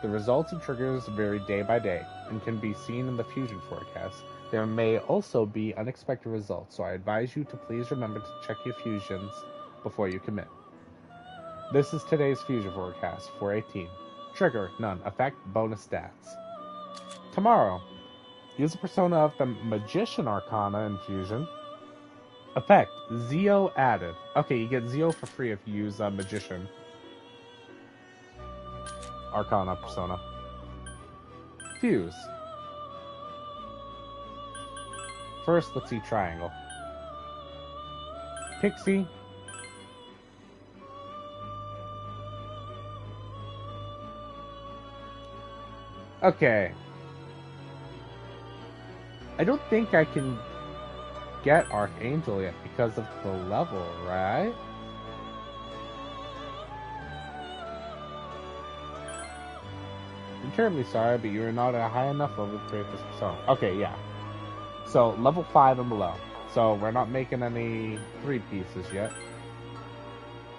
The results and triggers vary day by day and can be seen in the Fusion Forecast. There may also be unexpected results, so I advise you to please remember to check your fusions before you commit. This is today's Fusion Forecast, 4/18. Trigger, none. Effect, bonus stats. Tomorrow, use a persona of the Magician Arcana in Fusion. Effect, Zeo added. Okay, you get Zeo for free if you use Magician Arcana persona. Fuse. First, let's see Triangle. Pixie. Okay. I don't think I can get Archangel yet because of the level, right? I'm terribly sorry, but you're not at a high enough level to create this persona. Okay, yeah. So, level 5 and below. So, we're not making any 3 pieces yet.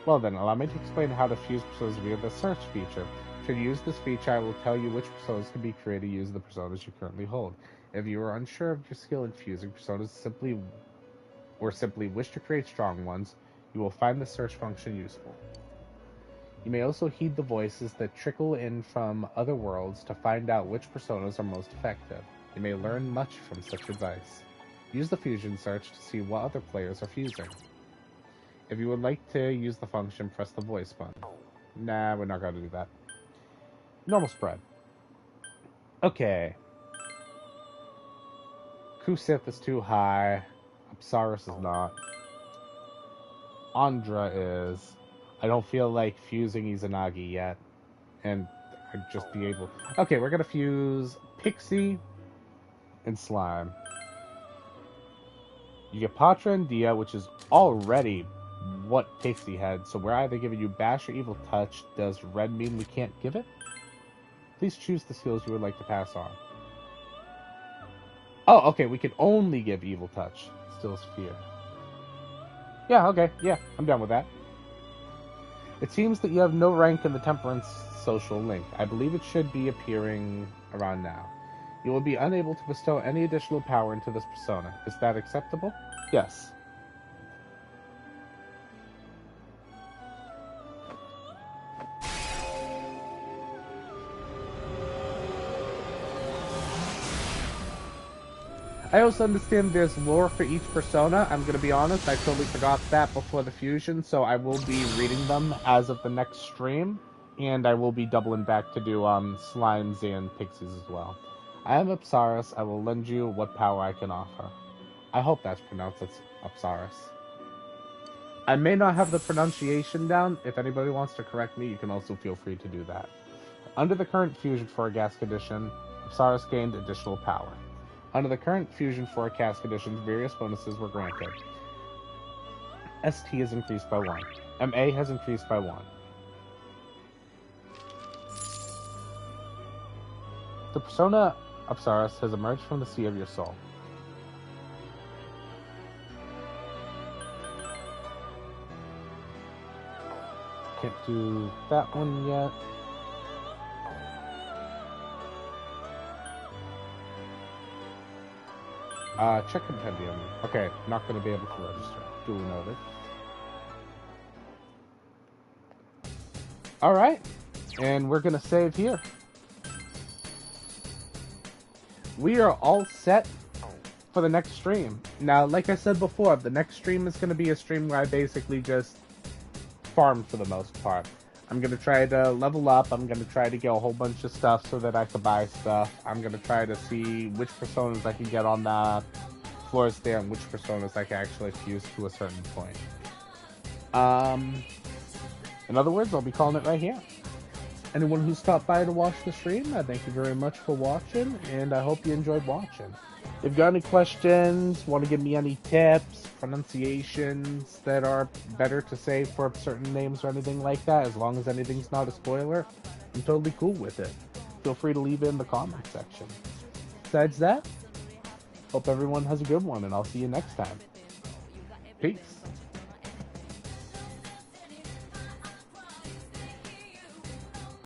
Well then, allow me to explain how to fuse personas via the search feature. Should you use this feature, I will tell you which personas can be created using the personas you currently hold. If you are unsure of your skill in fusing personas simply wish to create strong ones, you will find the search function useful. You may also heed the voices that trickle in from other worlds to find out which personas are most effective. You may learn much from such advice. Use the fusion search to see what other players are fusing. If you would like to use the function, press the voice button. Nah, we're not going to do that. Normal spread. Okay. Kusith is too high. Apsaris is not. Andra is. I don't feel like fusing Izanagi yet. And I'd just be able... Okay, we're going to fuse Pixie and Slime. You get Patra and Dia, which is already what Pixie had. So we're either giving you Bash or Evil Touch. Does red mean we can't give it? Please choose the skills you would like to pass on. Oh, okay, we can only give Evil Touch. Stills Fear. Yeah, okay, yeah, I'm done with that. It seems that you have no rank in the Temperance social link. I believe it should be appearing around now. You will be unable to bestow any additional power into this persona. Is that acceptable? Yes. I also understand there's lore for each persona. I'm gonna be honest, I totally forgot that before the fusion, so I will be reading them as of the next stream, and I will be doubling back to do slimes and pixies as well. I am Apsaris. I will lend you what power I can offer. I hope that's pronounced as Apsaris. I may not have the pronunciation down. If anybody wants to correct me, you can also feel free to do that. Under the current fusion forecast condition, Apsaris gained additional power. Under the current fusion forecast conditions, various bonuses were granted. ST has increased by 1. MA has increased by 1. The persona Apsaris has emerged from the sea of your soul. Can't do that one yet. Check compendium. Okay, not going to be able to register. Duly noted. Alright, and we're going to save here. We are all set for the next stream. Now, like I said before, the next stream is going to be a stream where I basically just farm for the most part. I'm going to try to level up. I'm going to try to get a whole bunch of stuff so that I can buy stuff. I'm going to try to see which personas I can get on the floors there and which personas I can actually fuse to a certain point. In other words, I'll be calling it right here. Anyone who stopped by to watch the stream, I thank you very much for watching, and I hope you enjoyed watching. If you've got any questions, want to give me any tips, pronunciations that are better to say for certain names or anything like that, as long as anything's not a spoiler, I'm totally cool with it. Feel free to leave it in the comment section. Besides that, hope everyone has a good one, and I'll see you next time. Peace.